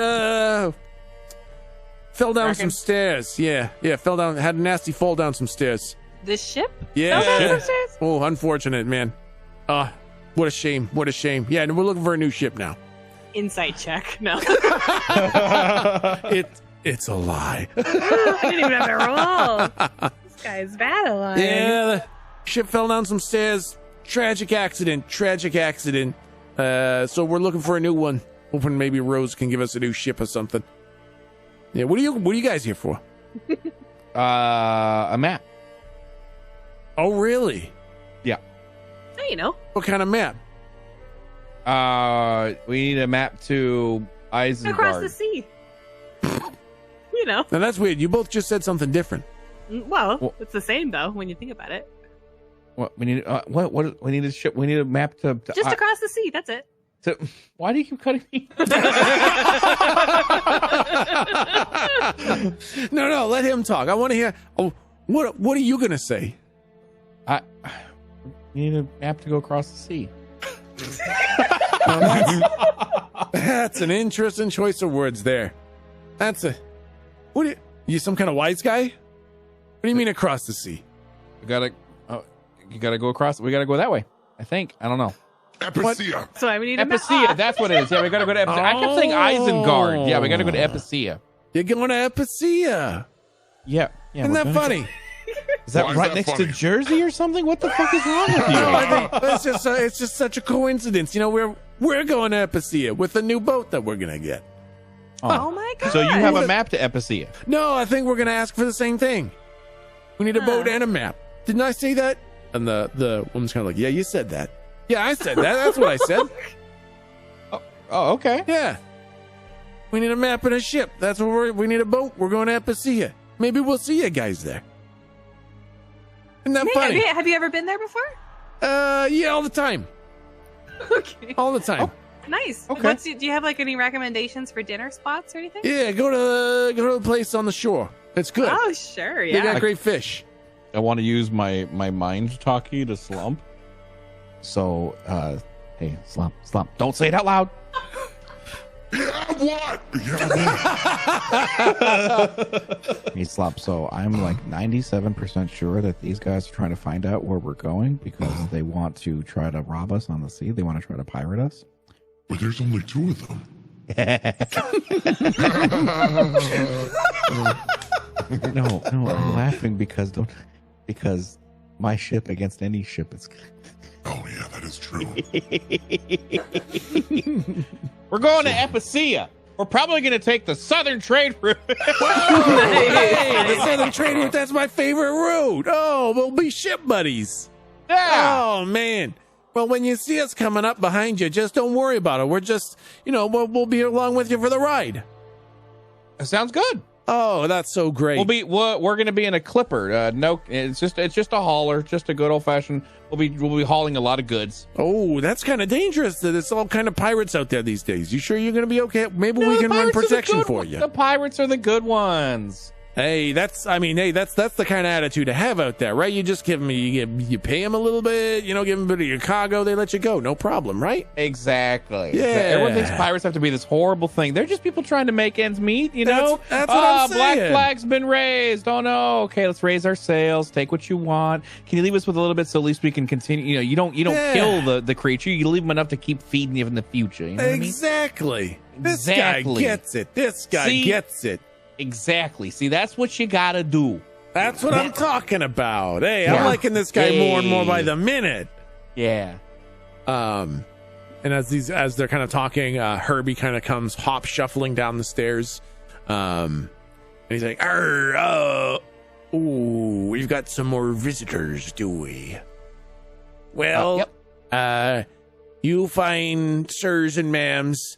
fell down some stairs. Yeah, fell down. Had a nasty fall down some stairs. This ship? Yeah. Fell down some stairs? Oh, unfortunate, man. What a shame. What a shame. Yeah, and we're looking for a new ship now. Insight check. No. It's a lie. I didn't even have to roll. This guy's bad at lying. Yeah, the ship fell down some stairs. Tragic accident. So we're looking for a new one. Hoping maybe Rose can give us a new ship or something. Yeah, what are you guys here for? A map. Oh, really? Yeah. Oh, you know. What kind of map? We need a map to Isengard. Across the sea. You know. Now that's weird. You both just said something different. Well, it's the same though when you think about it. What we need? What we need a ship. We need a map to just across the sea. That's it. So why do you keep cutting me? No, let him talk. I want to hear. Oh, what are you gonna say? We need a map to go across the sea. That's an interesting choice of words there. What are you some kind of wise guy? What do you mean across the sea? You gotta go across. We gotta go that way. I think. I don't know. Epicia. So we need Epicia. That's what it is. Yeah, we gotta go to Epicia. I kept saying Isengard. Yeah, we gotta go to Epicia. You're going to Epicia. Yeah. Isn't that funny? Is that right next to Jersey or something? What the fuck is wrong with you? No, I think it's just such a coincidence. You know, we're going to Epicia with the new boat that we're gonna get. Oh my god! So you have a map to Epicia? No, I think we're gonna ask for the same thing. We need a boat and a map. Didn't I say that? And the woman's kind of like, yeah, you said that. Yeah, I said that. That's what I said. Oh, okay. Yeah. We need a map and a ship. That's what we need a boat. We're going to Epicia. Maybe we'll see you guys there. Isn't that funny? Have you ever been there before? Yeah, all the time. Okay. All the time. Oh, nice. Okay. Do you have like any recommendations for dinner spots or anything? Yeah, go to the place on the shore. It's good. Oh, sure. Yeah. They got great fish. I want to use my mind talkie to Slump. So, hey, Slump, don't say it out loud. Yeah, what? Hey, Slump. So I'm like 97% sure that these guys are trying to find out where we're going because they want to try to rob us on the sea. They want to try to pirate us. But there's only 2 of them. No, I'm laughing because my ship against any ship is. Oh yeah, that is true. We're going to Epicia. We're probably going to take the southern trade route. Hey, the southern trade route, that's my favorite route. Oh, we'll be ship buddies. Yeah. Oh, man. Well, when you see us coming up behind you, just don't worry about it. We're just, we'll be along with you for the ride. That sounds good. Oh, that's so great. We're going to be in a clipper. No, it's just a hauler, just a good old fashioned. We'll be hauling a lot of goods. Oh, that's kind of dangerous. That it's all kind of pirates out there these days. You sure you're going to be okay? Maybe we can run protection for you. The pirates are the good ones. Hey, that's the kind of attitude to have out there, right? You just give them, you pay them a little bit, give them a bit of your cargo, they let you go, no problem, right? Exactly. Yeah. Everyone thinks pirates have to be this horrible thing. They're just people trying to make ends meet, That's what I'm saying. Black flag's been raised. Oh no. Okay, let's raise our sails. Take what you want. Can you leave us with a little bit so at least we can continue? You don't kill the creature. You leave them enough to keep feeding you in the future. You know exactly. What I mean? This guy gets it. This guy gets it. Exactly. See, that's what you gotta do. That's what I'm talking about. Hey, I'm liking this guy more and more by the minute. Yeah. And as they're kind of talking, Herbie kind of comes hop shuffling down the stairs. And he's like, we've got some more visitors, do we? Well, you fine sirs and ma'ams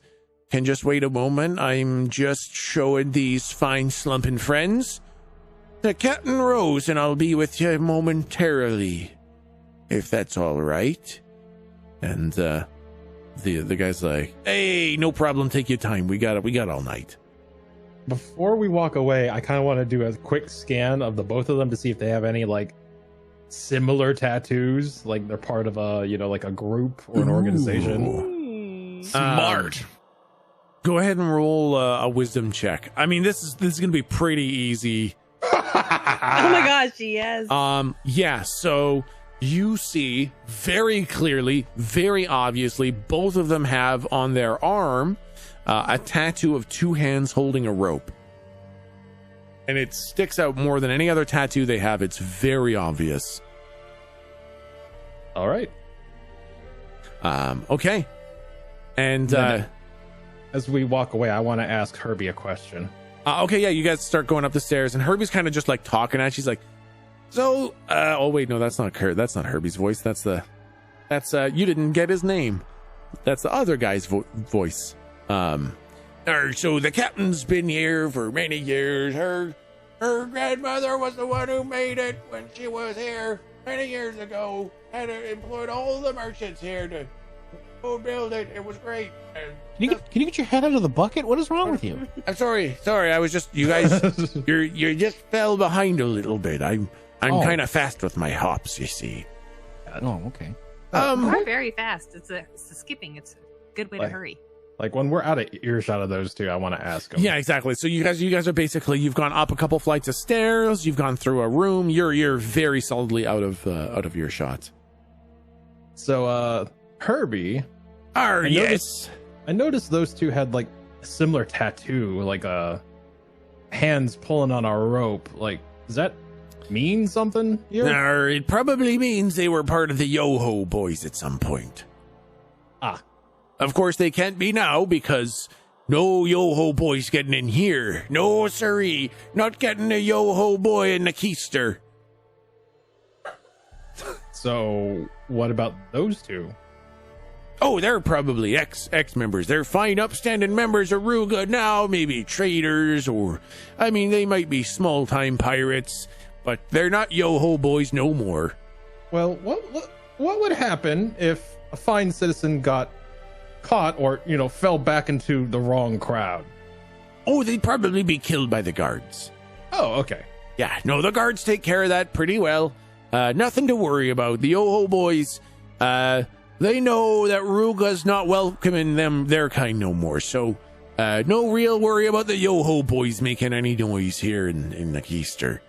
can just wait a moment. I'm just showing these fine slumping friends to Captain Rose, and I'll be with you momentarily, if that's all right. And the guy's like, hey, no problem, take your time. We got all night. Before we walk away, I kind of want to do a quick scan of the both of them to see if they have any like similar tattoos, like they're part of a, you know, like a group or an organization. Smart. Go ahead and roll a wisdom check. I mean, this is gonna be pretty easy. Oh my gosh, yes. Yeah, so you see very clearly, very obviously, both of them have on their arm a tattoo of two hands holding a rope. And it sticks out more than any other tattoo they have. It's very obvious. All right. Okay. And as we walk away, I want to ask Herbie a question. Okay, yeah, you guys start going up the stairs, and Herbie's kind of just like talking at you. She's like, so, oh wait, no, that's not Herbie's voice. That's you didn't get his name. That's the other guy's voice. So the captain's been here for many years. Her grandmother was the one who made it when she was here many years ago, and employed all the merchants here to build it. It was great. Can you get your head out of the bucket? What is wrong with you? I'm sorry. I was just, you guys, you just fell behind a little bit. I'm kind of fast with my hops, you see. Oh, okay. We're very fast. It's a skipping. It's a good way to hurry. Like when we're out of earshot of those two, I want to ask them. Yeah, exactly. So you guys are basically, you've gone up a couple flights of stairs, you've gone through a room, you're very solidly out of earshot. So Herbie, yes. I noticed those two had like a similar tattoo, like hands pulling on a rope. Like, does that mean something here? It probably means they were part of the Yo-Ho Boys at some point. Of course, they can't be now because no Yo-Ho Boys getting in here. No, sirree. Not getting a Yo-Ho Boy in the keister. So, what about those two? Oh, they're probably ex-members. They're fine, upstanding members of Ruga now, maybe traders, or, I mean, they might be small-time pirates, but they're not Yo-Ho Boys no more. Well, what would happen if a fine citizen got caught or, you know, fell back into the wrong crowd? Oh, they'd probably be killed by the guards. Oh, okay. Yeah, no, the guards take care of that pretty well. Nothing to worry about. The Yo-Ho Boys, they know that Ruga's not welcoming their kind no more, so no real worry about the Yo-Ho Boys making any noise here in the keister.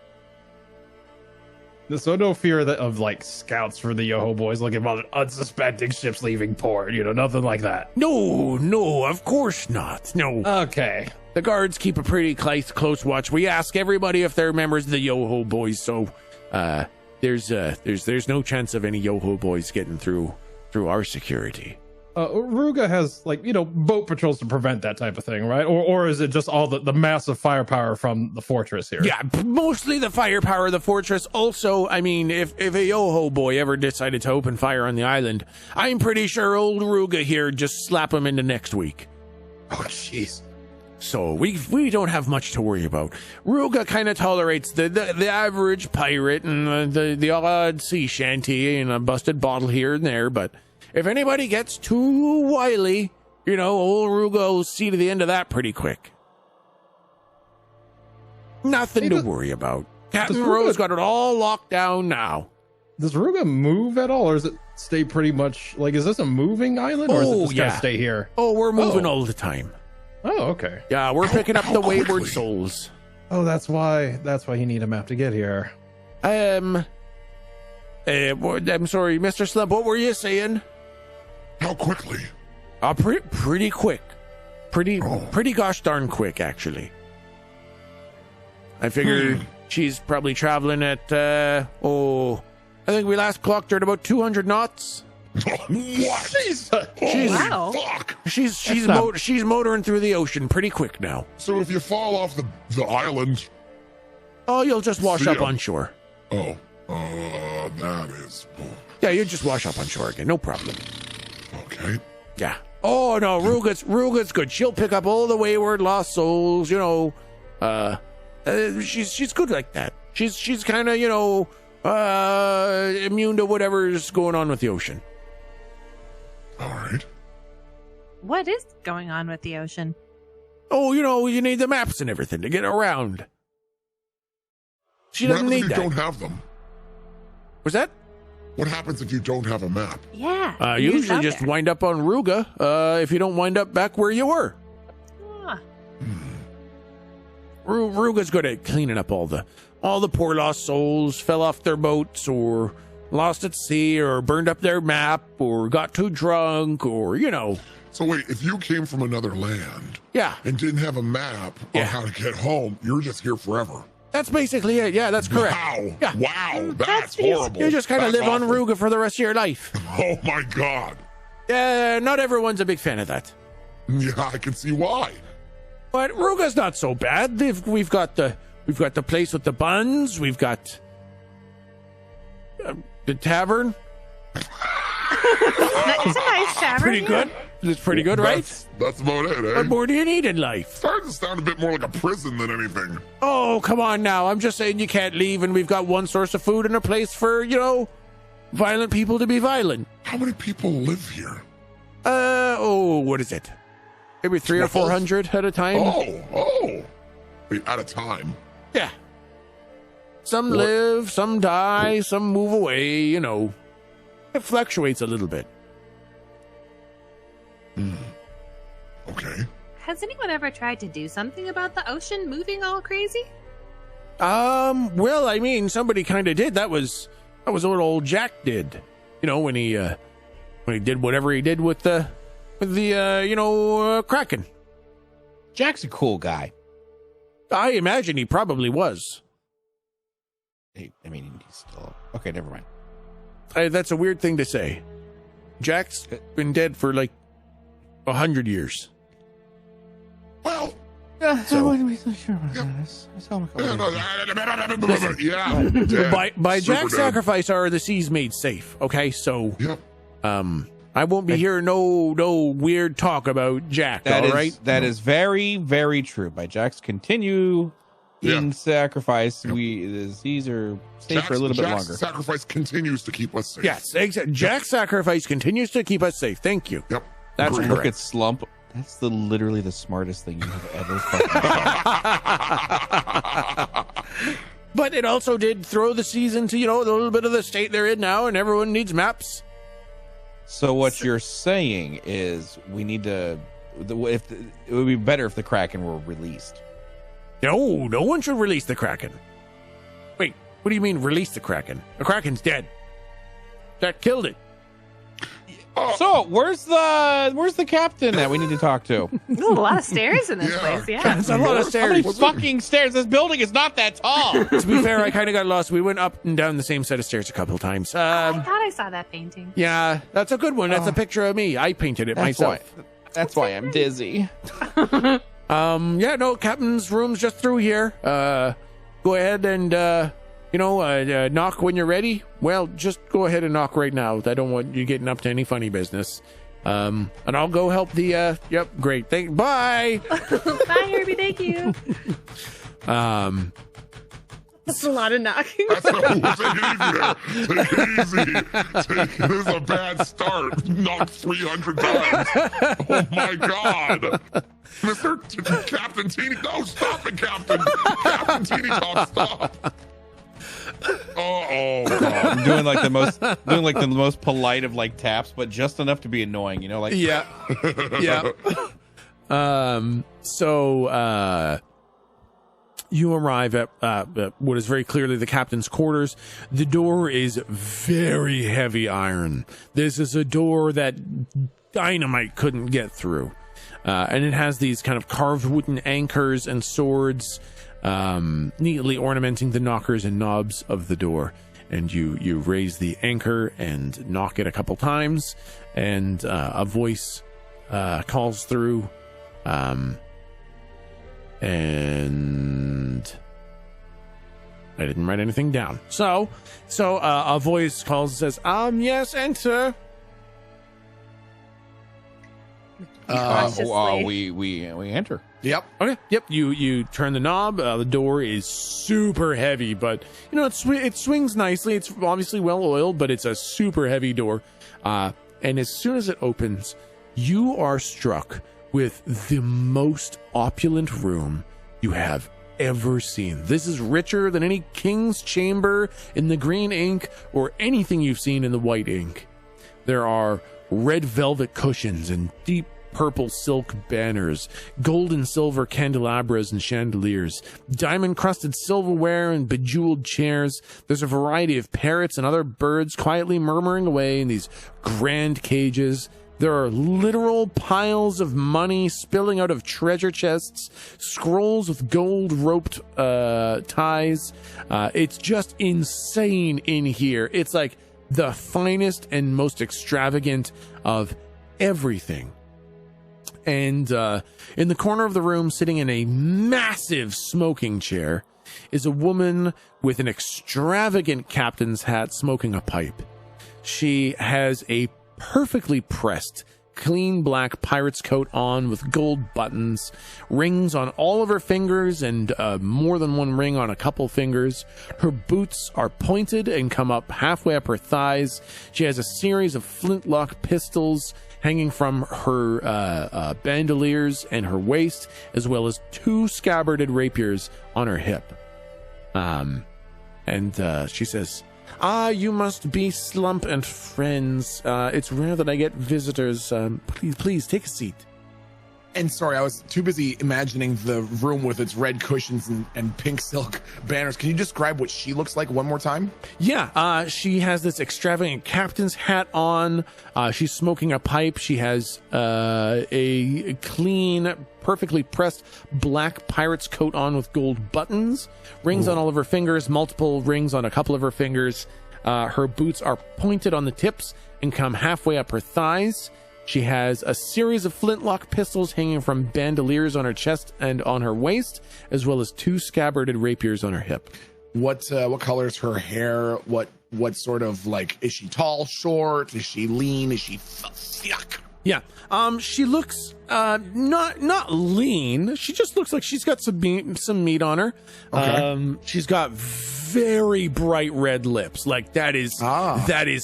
So no fear of like scouts for the Yo-Ho Boys looking for unsuspecting ships leaving port, you know, nothing like that. No, of course not. No. Okay. The guards keep a pretty close watch. We ask everybody if they're members of the Yo-Ho Boys, so there's no chance of any Yo-Ho Boys getting through our security. Ruga has, like, you know, boat patrols to prevent that type of thing, right? Or is it just all the massive firepower from the fortress here? Yeah, mostly the firepower of the fortress. Also, I mean, if a Yo-Ho Boy ever decided to open fire on the island, I'm pretty sure old Ruga here just slap him into next week. Oh, jeez. So we don't have much to worry about. Ruga kind of tolerates the average pirate and the odd sea shanty and a busted bottle here and there, but if anybody gets too wily, you know, old Ruga will see to the end of that pretty quick. Nothing to worry about. Captain Rose got it all locked down now. Does Ruga move at all, or does it stay pretty much, like, is this a moving island, or is it just gonna stay here? Oh, we're moving all the time. Oh, okay. Yeah, we're picking up the wayward souls. Oh, that's why you need a map to get here. I'm sorry, Mr. Slump, what were you saying? How quickly? Pretty quick. Pretty gosh darn quick, actually. I figured she's probably traveling at, I think we last clocked her at about 200 knots. What? Wow. Fuck. She's motoring through the ocean pretty quick now. So if you fall off the island, Oh, you'll just wash up on shore. oh, that is Yeah, you just wash up on shore again. No problem. okay. Yeah. Oh no, Ruga's good. She'll pick up all the wayward lost souls. You know, she's good like that. She's kind of immune to whatever's going on with the ocean. All right. What is going on with the ocean? Oh, you need the maps and everything to get around. She What doesn't happens need if you that. don't have them? Was that? What happens if you don't have a map? Yeah. You who's usually out just there? wind up on Ruga if you don't wind up back where you were. Ah, Ruga's good at cleaning up all the poor lost souls, fell off their boats or lost at sea or burned up their map or got too drunk or So wait, if you came from another land Yeah, and didn't have a map Yeah. on how to get home, you're just here forever. that's basically it. Yeah, that's correct. Wow. Yeah. Wow. That's That's horrible. You just kind of That's live on awful. Ruga for the rest of your life. Oh my God. Yeah, not everyone's a big fan of that. Yeah, I can see why. But Ruga's not so bad. We've got the place with the buns. We've got the tavern. it's a nice tavern. Pretty yeah. good. It's pretty good, right? That's about it, eh? What more do you need in life? Starting to sound a bit more like a prison than anything. Oh, come on now. I'm just saying you can't leave, and we've got one source of food and a place for, violent people to be violent. How many people live here? What is it? Maybe 300 or 400 at a time? Oh. Wait, at a time. Yeah. Some What? live, some die, some move away, It fluctuates a little bit. Okay. Has anyone ever tried to do something about the ocean moving all crazy? Well, I mean, somebody kind of did. That was what old Jack did. When he did whatever he did with the Kraken. Jack's a cool guy. I imagine he probably was. He's still okay. Never mind. That's a weird thing to say. Jack's been dead for like 100 years. Well, So- yeah. By Super Jack's dead. sacrifice are the seas made safe. Okay, so Yep. I won't be hearing no weird talk about Jack. That all is right. that is very, very true. By Jack's continuing sacrifice, the seas are safe for a little bit Jack's longer. sacrifice continues to keep us safe. Yes, exactly. Jack's sacrifice continues to keep us safe. Thank you. Yep. That's Agreed. Look correct. at Slump. That's literally the smartest thing you have ever fucking But it also did throw the seas into a little bit of the state they're in now, and everyone needs maps. So what you're saying is we need to. It would be better if the Kraken were released. No one should release the Kraken. Wait, what do you mean release the Kraken? The Kraken's dead. Jack killed it. So where's the captain that we need to talk to? There's a lot of stairs in this Yeah. place. Yeah. That's a lot of How many stairs. fucking stairs? This building is not that tall. To be fair, I kind of got lost. We went up and down the same set of stairs a couple times. I thought I saw that painting. Yeah, that's a good one. That's a picture of me. I painted it myself. That's why I'm dizzy. Yeah, no, captain's room's just through here. Go ahead and knock when you're ready. Well, just go ahead and knock right now. I don't want you getting up to any funny business. And I'll go help the. Yep, great. Bye. Bye, Herbie. Thank you. That's a lot of knocking. Take it easy. This is a bad start. Knocked 300 times. Oh my God. Captain Teeny. No, stop it, Captain. Captain Teeny Top, stop. Oh God. I'm doing like the most polite of like taps, but just enough to be annoying. Yeah. So you arrive at what is very clearly the captain's quarters. The door is very heavy iron. This is a door that dynamite couldn't get through. And it has these kind of carved wooden anchors and swords neatly ornamenting the knockers and knobs of the door. and you raise the anchor and knock it a couple times, and a voice calls through, and I didn't write anything down. So a voice calls and says, yes, enter. We enter. Yep. Okay. Yep. You turn the knob. The door is super heavy, but it swings nicely. It's obviously well oiled, but it's a super heavy door. And as soon as it opens, you are struck with the most opulent room you have ever seen. This is richer than any king's chamber in the green ink or anything you've seen in the white ink. There are red velvet cushions and deep purple silk banners, gold and silver candelabras and chandeliers, diamond-crusted silverware and bejeweled chairs. There's a variety of parrots and other birds quietly murmuring away in these grand cages. There are literal piles of money spilling out of treasure chests, scrolls with gold roped ties. It's just insane in here. It's like the finest and most extravagant of everything. And in the corner of the room, sitting in a massive smoking chair, is a woman with an extravagant captain's hat smoking a pipe. She has a perfectly pressed, clean black pirate's coat on with gold buttons, rings on all of her fingers, and more than one ring on a couple fingers. Her boots are pointed and come up halfway up her thighs. She has a series of flintlock pistols hanging from her bandoliers and her waist, as well as 2 scabbarded rapiers on her hip. And she says, you must be Slump and friends. It's rare that I get visitors. Please take a seat. And sorry, I was too busy imagining the room with its red cushions and pink silk banners. Can you describe what she looks like one more time? Yeah, she has this extravagant captain's hat on. She's smoking a pipe. She has a clean, perfectly pressed black pirate's coat on with gold buttons, rings on all of her fingers, multiple rings on a couple of her fingers. Her boots are pointed on the tips and come halfway up her thighs. She has a series of flintlock pistols hanging from bandoliers on her chest and on her waist, as well as 2 scabbarded rapiers on her hip. What color is her hair? What sort of, like, is she tall, short? Is she lean? Is she thick? Yeah. She looks not lean. She just looks like she's got some meat on her. Okay. She's got very bright red lips. Like that is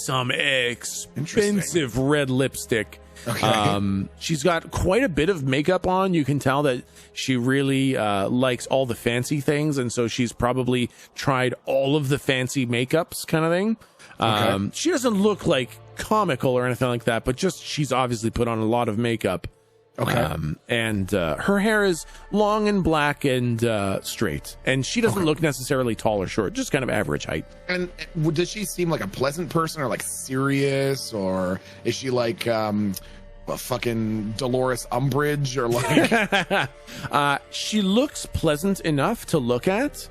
some expensive red lipstick. Okay. She's got quite a bit of makeup on. You can tell that she really likes all the fancy things, and so she's probably tried all of the fancy makeups kind of thing. Okay. She doesn't look like comical or anything like that, but just she's obviously put on a lot of makeup. Okay. And her hair is long and black and straight, and she doesn't look necessarily tall or short, just kind of average height. And does she seem like a pleasant person, or like serious, or is she like a fucking Dolores Umbridge, or like? She looks pleasant enough to look at,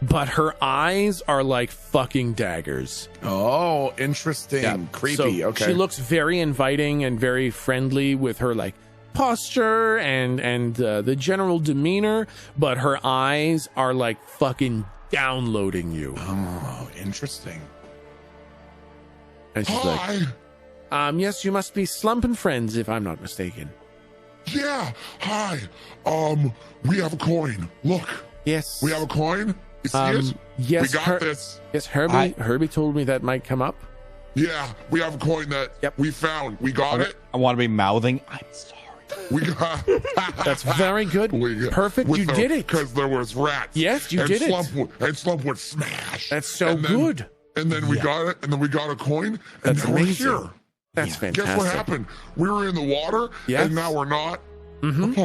but her eyes are like fucking daggers. Oh, interesting. Yeah. Creepy. So she looks very inviting and very friendly with her like posture and the general demeanor, but her eyes are like fucking downloading you. Oh, interesting. And she's like, yes, you must be Slump and friends, if I'm not mistaken. Yeah. Hi. We have a coin. Look. Yes. We have a coin. You see it? Yes. We got this. Yes, Herbie told me that might come up. Yeah, we have a coin that we found. We got it. I want to be mouthing, I'm sorry. We got. That's very good. Perfect. You did it. Because there was rats. Yes, you did it. And Slump would smash. That's so good. And then we got it. And then we got a coin. And That's now amazing. we're here. That's fantastic. Guess what happened? We were in the water. Yes. And now we're not. Mm-hmm.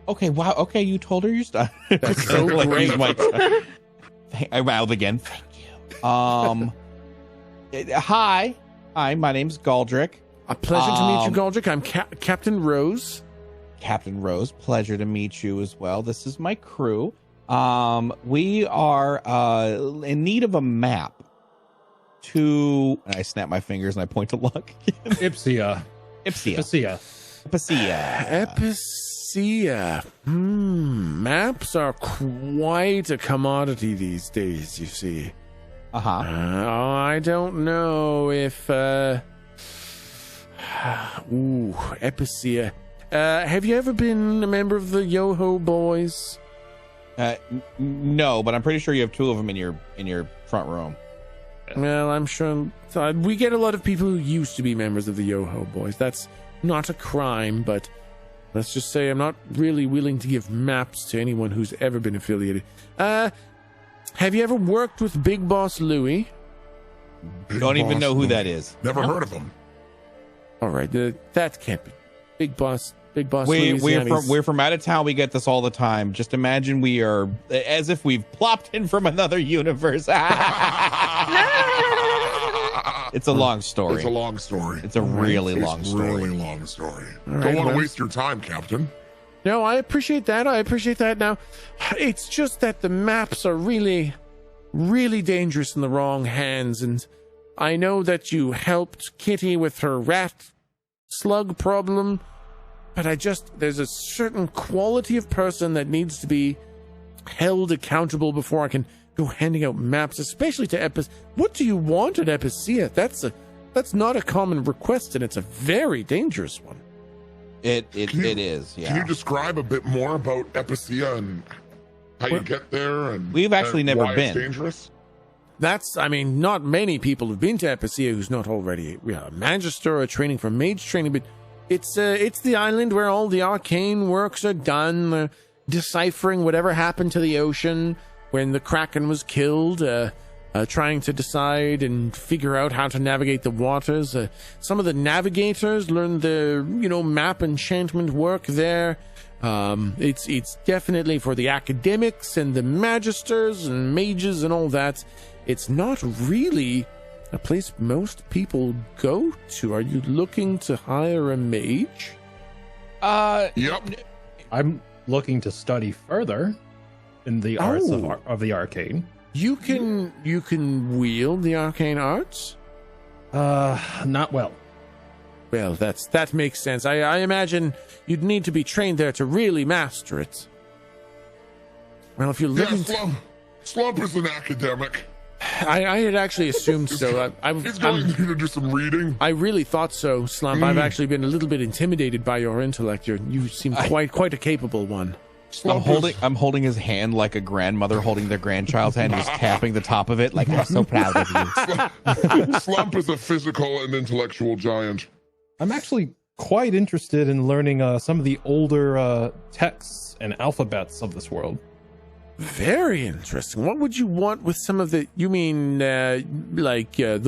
Okay. Wow. Okay. You told her your stuff. That's so great. I mouthed again. Thank you. Hi. My name's Galdric. A pleasure to meet you, Galdric. I'm Captain Rose. Captain Rose, pleasure to meet you as well. This is my crew. We are in need of a map. to, and I snap my fingers and I point to Locke. Ipsia. Ipsia. Maps are quite a commodity these days, you see. I don't know if Epicea. Have you ever been a member of the Yoho Boys? No, but I'm pretty sure you have 2 of them in your front room. Well, I'm sure we get a lot of people who used to be members of the Yoho Boys. That's not a crime, but let's just say I'm not really willing to give maps to anyone who's ever been affiliated. Have you ever worked with Big Boss Louie? Don't even know who that is. Never heard of him. All right, that can't be. Big Boss Louie. We're from out of town. We get this all the time. Just imagine we are as if we've plopped in from another universe. It's a long story. It's a long story. It's a really long story. Really long story. Right, Don't want to waste your time, Captain. No, I appreciate that. Now, it's just that the maps are really, really dangerous in the wrong hands, and I know that you helped Kitty with her rat slug problem, but there's a certain quality of person that needs to be held accountable before I can go handing out maps, especially to What do you want at Epicea? That's not a common request, and it's a very dangerous one. It is. Yeah. Can you describe a bit more about Epicea and how you get there? And we've actually never why been. It's dangerous. Not many people have been to Epicea who's not already a magister or training for mage training, but it's the island where all the arcane works are done, deciphering whatever happened to the ocean when the Kraken was killed, trying to decide and figure out how to navigate the waters. Some of the navigators learned the map enchantment work there. It's definitely for the academics and the magisters and mages and all that. It's not really a place most people go to. Are you looking to hire a mage? Yep. I'm looking to study further in the arts of the arcane. You can wield the arcane arts? Not well. Well, that makes sense. I imagine you'd need to be trained there to really master it. Well, if you're looking... Slump is an academic. I had actually assumed so. He's going to do some reading. I really thought so, Slump. I've actually been a little bit intimidated by your intellect. You seem quite a capable one. I'm holding his hand like a grandmother holding their grandchild's hand, just tapping the top of it like, I'm so proud of you. Slump is a physical and intellectual giant. I'm actually quite interested in learning some of the older texts and alphabets of this world. Very interesting. What would you want with some of the... You mean the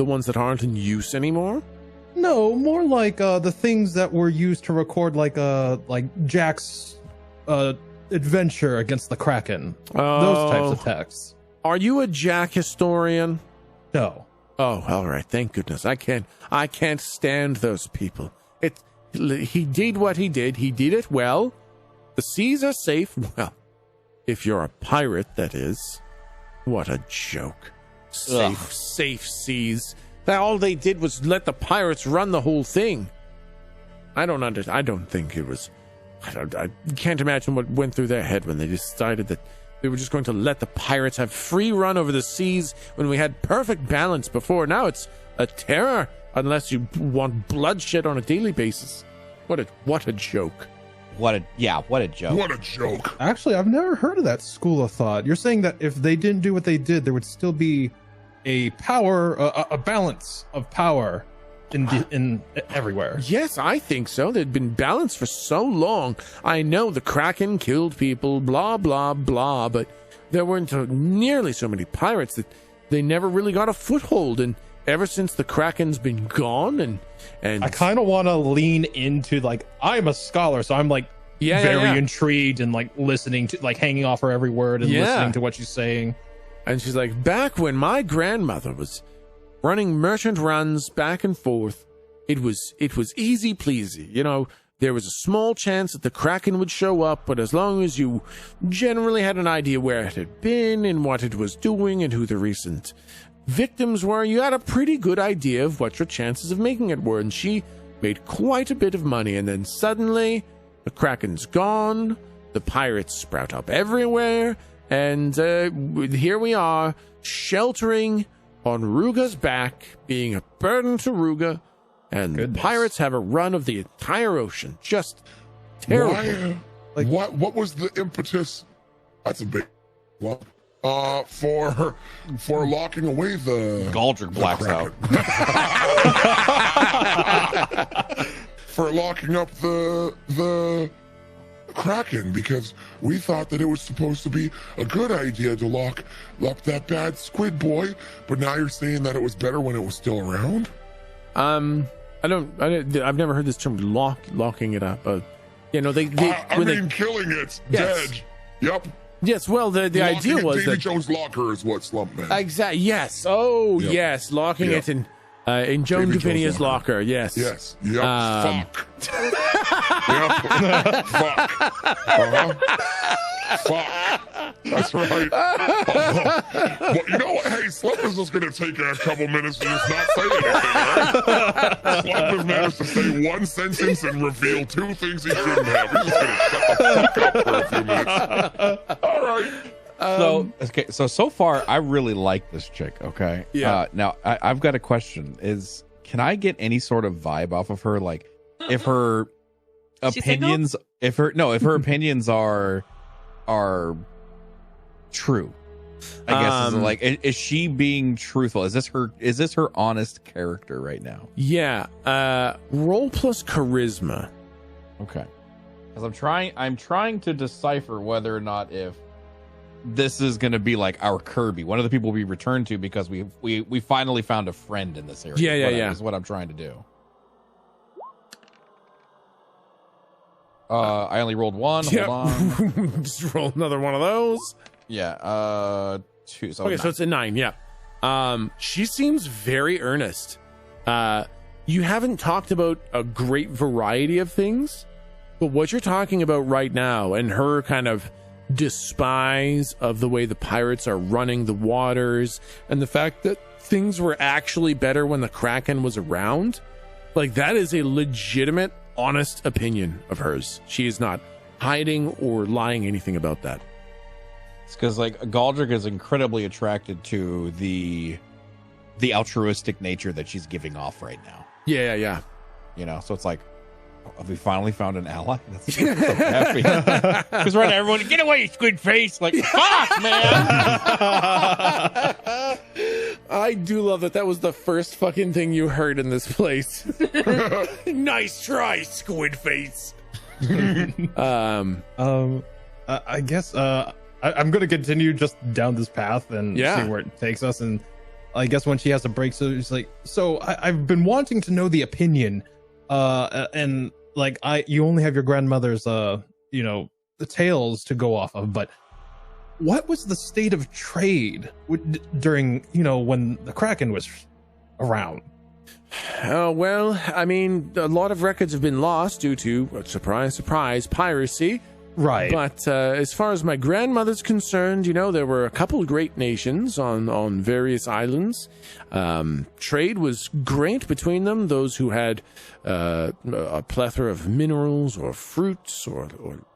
ones that aren't in use anymore? No, more like the things that were used to record like Jack's adventure against the Kraken. Those types of texts. Are you a Jack historian? No. Oh, all right. Thank goodness. I can't stand those people. He did what he did. He did it well. The seas are safe. Well, if you're a pirate, that is. What a joke. Safe seas. All they did was let the pirates run the whole thing. I don't think it was... I can't imagine what went through their head when they decided that they were just going to let the pirates have free run over the seas when we had perfect balance before. Now it's a terror unless you want bloodshed on a daily basis. What a joke. What a joke. What a joke. Actually, I've never heard of that school of thought. You're saying that if they didn't do what they did, there would still be a balance of power in everywhere. Yes, I think so. There'd been balance for so long. I know the Kraken killed people, blah, blah, blah, but there weren't nearly so many pirates that they never really got a foothold. And ever since the Kraken's been gone and I kind of want to lean into, I'm a scholar, so I'm very intrigued and listening to, hanging off her every word and listening to what she's saying. And she's like, back when my grandmother was running merchant runs back and forth, it was easy pleasy. There was a small chance that the Kraken would show up, but as long as you generally had an idea where it had been and what it was doing and who the recent victims were, you had a pretty good idea of what your chances of making it were. And she made quite a bit of money. And then suddenly, the Kraken's gone. The pirates sprout up everywhere. And here we are, sheltering on Ruga's back, being a burden to Ruga. And the pirates have a run of the entire ocean. Just terrible. Why, what was the impetus? That's a big one. For locking away the Galdric blacks out. For locking up the Kraken, because we thought that it was supposed to be a good idea to lock up that bad squid boy, but now you're saying that it was better when it was still around? I've never heard this term locking it up. Killing it, yes. dead. Yep. Yes, well, the idea was Davy that Jones' locker is what Slump meant. Exactly. Yes. Oh, Yep. yes. Locking Yep. it in Joan Davy Dupinia's Jones' locker. Yes. Yes. Yep. Fuck. Yep. Fuck. Fuck. That's right. Well, you know what? Hey, Slump is just going to take a couple minutes to just not say anything, right? Slump has managed to say one sentence and reveal two things he shouldn't have. He's just going to shut the fuck up for a few minutes. All right. So far, I really like this chick, okay? Yeah. Now, I've got a question. Can I get any sort of vibe off of her? Like, if her opinions... If her opinions are true, I guess is she being truthful? Is this her honest character right now? Yeah. Roll plus charisma. Okay. Because I'm trying to decipher whether or not if this is going to be like our Kirby, one of the people we return to because we finally found a friend in this area. Yeah. Is what I'm trying to do. I only rolled one. Yep. Hold on. Just roll another one of those. Yeah. 2. So okay, so it's a 9. Yeah. She seems very earnest. You haven't talked about a great variety of things, but what you're talking about right now and her kind of despise of the way the pirates are running the waters and the fact that things were actually better when the Kraken was around, like that is a legitimate, honest opinion of hers. She is not hiding or lying anything about that. It's because like Galdric is incredibly attracted to the altruistic nature that she's giving off right now. Yeah. You know, so it's like, have we finally found an ally? That's so happy. Because right now everyone, get away, squid face! Like, fuck, man. I do love that. That was the first fucking thing you heard in this place. Nice try, squid face. I guess I'm going to continue just down this path and see where it takes us. And I guess when she has a break, so she's like, so I've been wanting to know the opinion, and like you only have your grandmother's, the tales to go off of, but what was the state of trade during, when the Kraken was around? Well, I mean, a lot of records have been lost due to, surprise, surprise, piracy. Right. But as far as my grandmother's concerned, there were a couple of great nations on various islands. Trade was great between them. Those who had a plethora of minerals or fruits or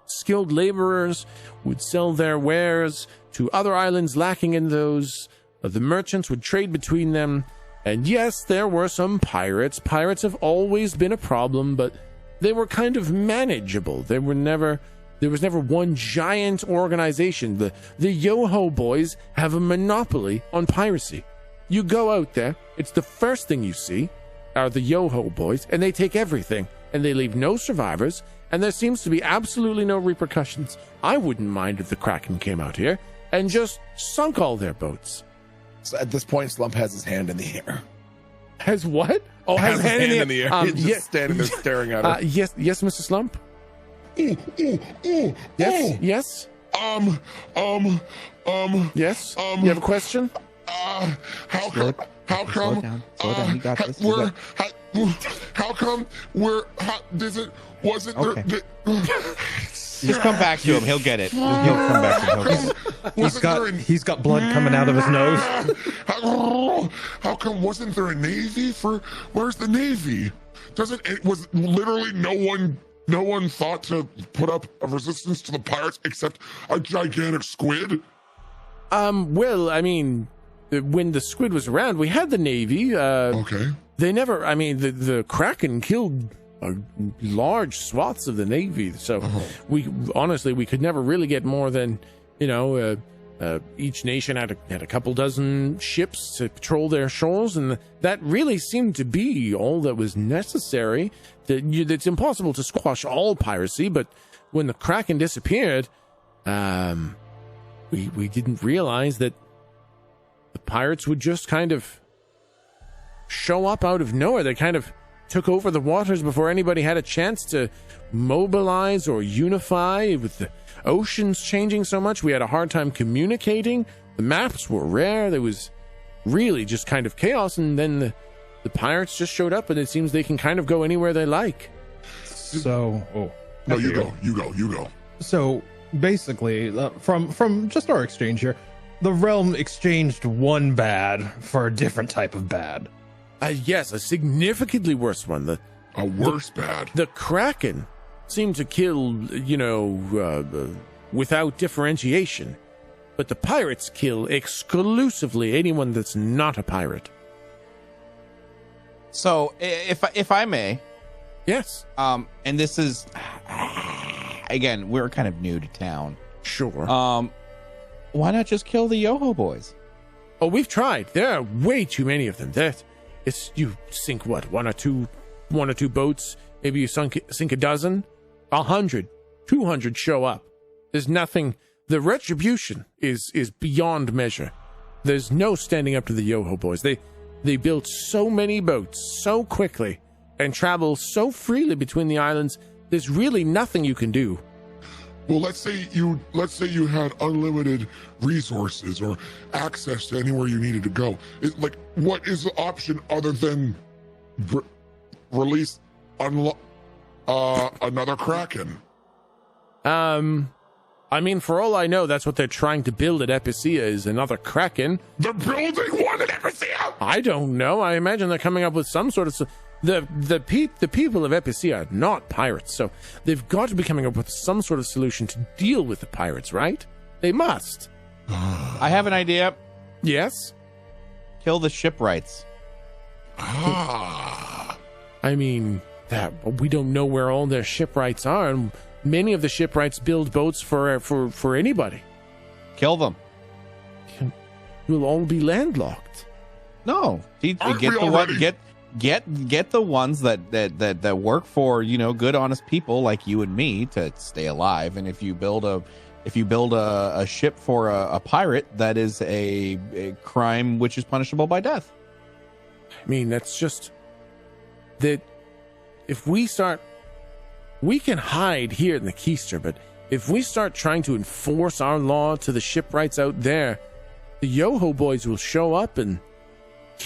skilled laborers would sell their wares to other islands lacking in those. The merchants would trade between them. And yes, there were some pirates. Pirates have always been a problem, but they were kind of manageable. There was never one giant organization. The Yoho boys have a monopoly on piracy. You go out there, it's the first thing you see are the Yoho boys, and they take everything, and they leave no survivors, and there seems to be absolutely no repercussions. I wouldn't mind if the Kraken came out here and just sunk all their boats. So at this point, Slump has his hand in the air. Has what? Oh, has his hand in the air. He's just standing there staring at her. Yes, Mr. Slump. Yes. Yes. Yes. You have a question? How come? Slow down. You got this. How come? Was it? Okay. Just come back to him. He'll get it. He'll come back to him. He's got blood coming out of his nose. How come wasn't there a navy for? Where's the navy? It was literally no one thought to put up a resistance to the pirates except a gigantic squid. Well, I mean, when the squid was around, we had the navy. Okay. They never. I mean, the Kraken killed large swaths of the navy, so we could never really get more than each nation had a couple dozen ships to patrol their shores, and that really seemed to be all that was necessary. It's impossible to squash all piracy, but when the Kraken disappeared, we didn't realize that the pirates would just kind of show up out of nowhere. They kind of took over the waters before anybody had a chance to mobilize or unify. With the oceans changing so much, we had a hard time communicating. The maps were rare. There was really just kind of chaos, and then the pirates just showed up, and it seems they can kind of go anywhere they like. So, no, you go. So basically, from just our exchange here, the realm exchanged one bad for a different type of bad. Yes, a significantly worse one. A worse bad. The Kraken seemed to kill, without differentiation. But the pirates kill exclusively anyone that's not a pirate. So, if I may. Yes. And this is, again, we're kind of new to town. Sure. Why not just kill the Yoho boys? Oh, we've tried. There are way too many of them. You sink what, one or two boats, maybe you sink a dozen, 100, 200 show up. There's nothing. The retribution is beyond measure. There's no standing up to the Yoho boys. They built so many boats so quickly and travel so freely between the islands. There's really nothing you can do. Well, let's say you had unlimited resources or access to anywhere you needed to go. What is the option other than release another Kraken? I mean, for all I know, that's what they're trying to build at Epicea, is another Kraken. They're building one at Epicea? I don't know. I imagine they're coming up with some sort of... The people of Epicea are not pirates, so they've got to be coming up with some sort of solution to deal with the pirates, right? They must. I have an idea. Yes? Kill the shipwrights. I mean, we don't know where all their shipwrights are, and many of the shipwrights build boats for anybody. Kill them. We'll all be landlocked. No, get the ones that work for good honest people like you and me to stay alive. And if you build a ship for a pirate, that is a crime which is punishable by death. I mean, that's just that. If we can hide here in the Keister, but if we start trying to enforce our law to the shipwrights out there, the Yoho boys will show up and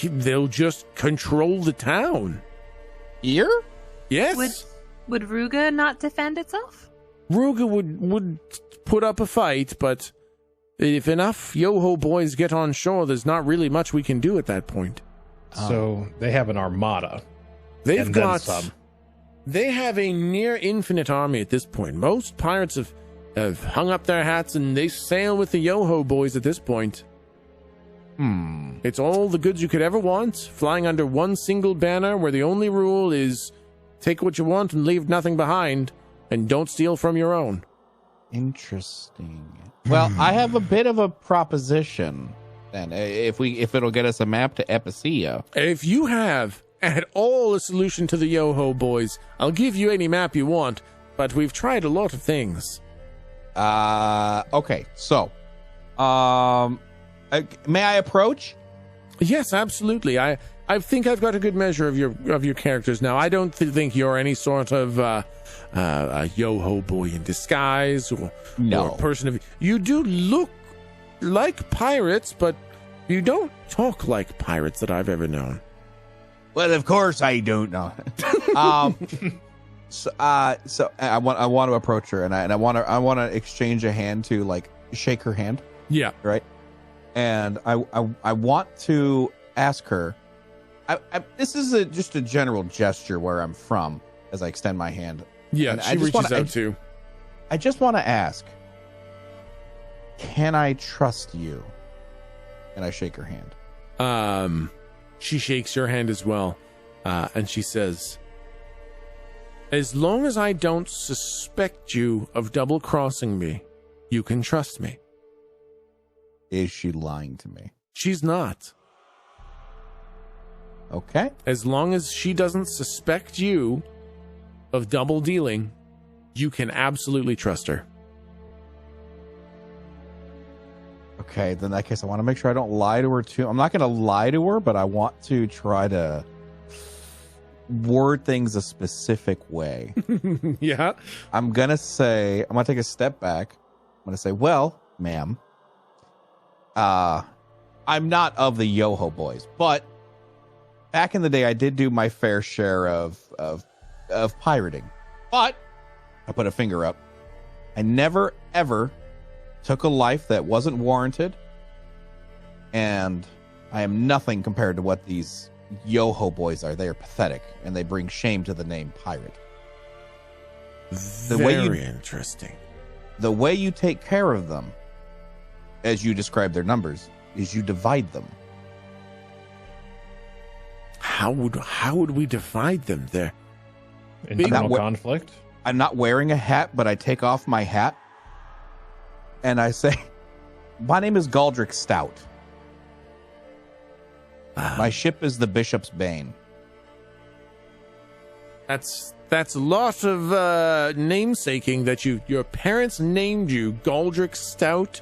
they'll just control the town. Here? Yes. Would Ruga not defend itself? Ruga would put up a fight, but if enough Yoho boys get on shore, there's not really much we can do at that point. So they have an armada. They have a near infinite army at this point. Most pirates have hung up their hats and they sail with the Yoho boys at this point. It's all the goods you could ever want, flying under one single banner where the only rule is take what you want and leave nothing behind, and don't steal from your own. Interesting. Well, I have a bit of a proposition then, if it'll get us a map to Epicea. If you have at all a solution to the Yoho boys, I'll give you any map you want, but we've tried a lot of things. Okay, so, may I approach? Yes, absolutely. I think I've got a good measure of your characters now. I don't think you're any sort of a Yoho boy in disguise or a person of... You do look like pirates, but you don't talk like pirates that I've ever known. Well, of course I don't know. So I want to approach her, and I want to exchange a hand to like shake her hand. Yeah. Right. And I want to ask her. This is just a general gesture where I'm from as I extend my hand. Yeah, and she reaches out too. I just want to ask, can I trust you? And I shake her hand. She shakes your hand as well, and she says, as long as I don't suspect you of double-crossing me, you can trust me. Is she lying to me? She's not. Okay. As long as she doesn't suspect you of double dealing, you can absolutely trust her. Okay, then in that case, I want to make sure I don't lie to her too. I'm not going to lie to her, but I want to try to word things a specific way. Yeah. I'm going to take a step back. I'm going to say, well, ma'am, I'm not of the Yoho boys, but back in the day, I did do my fair share of pirating. But I put a finger up. I never, ever took a life that wasn't warranted. And I am nothing compared to what these Yoho boys are. They are pathetic, and they bring shame to the name pirate. Very interesting. The way you take care of them, as you describe their numbers, is you divide them. How would we divide them there? Internal conflict? I'm not wearing a hat, but I take off my hat and I say, my name is Galdric Stout. My ship is the Bishop's Bane. That's a lot of namesaking that your parents named you Galdric Stout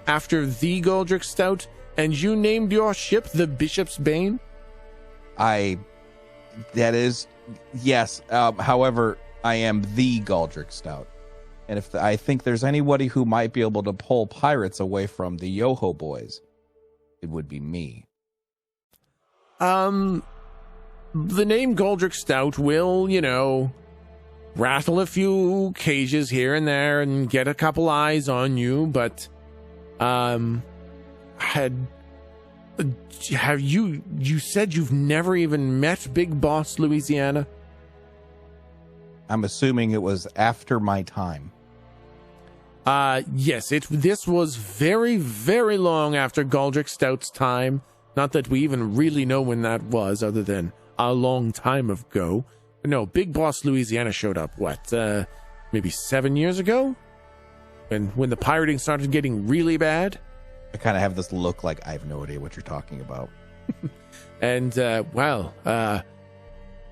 after the Galdric Stout, and you named your ship the Bishop's Bane? Yes. However, I am the Galdric Stout. And if I think there's anybody who might be able to pull pirates away from the Yoho boys, it would be me. The name Galdric Stout will, rattle a few cages here and there and get a couple eyes on you, but have you said you've never even met Big Boss Louisiana? I'm assuming it was after my time. Yes, this was very, very long after Galdric Stout's time. Not that we even really know when that was, other than a long time ago. But no, Big Boss Louisiana showed up, maybe 7 years ago? When the pirating started getting really bad? I kind of have this look like I have no idea what you're talking about. And,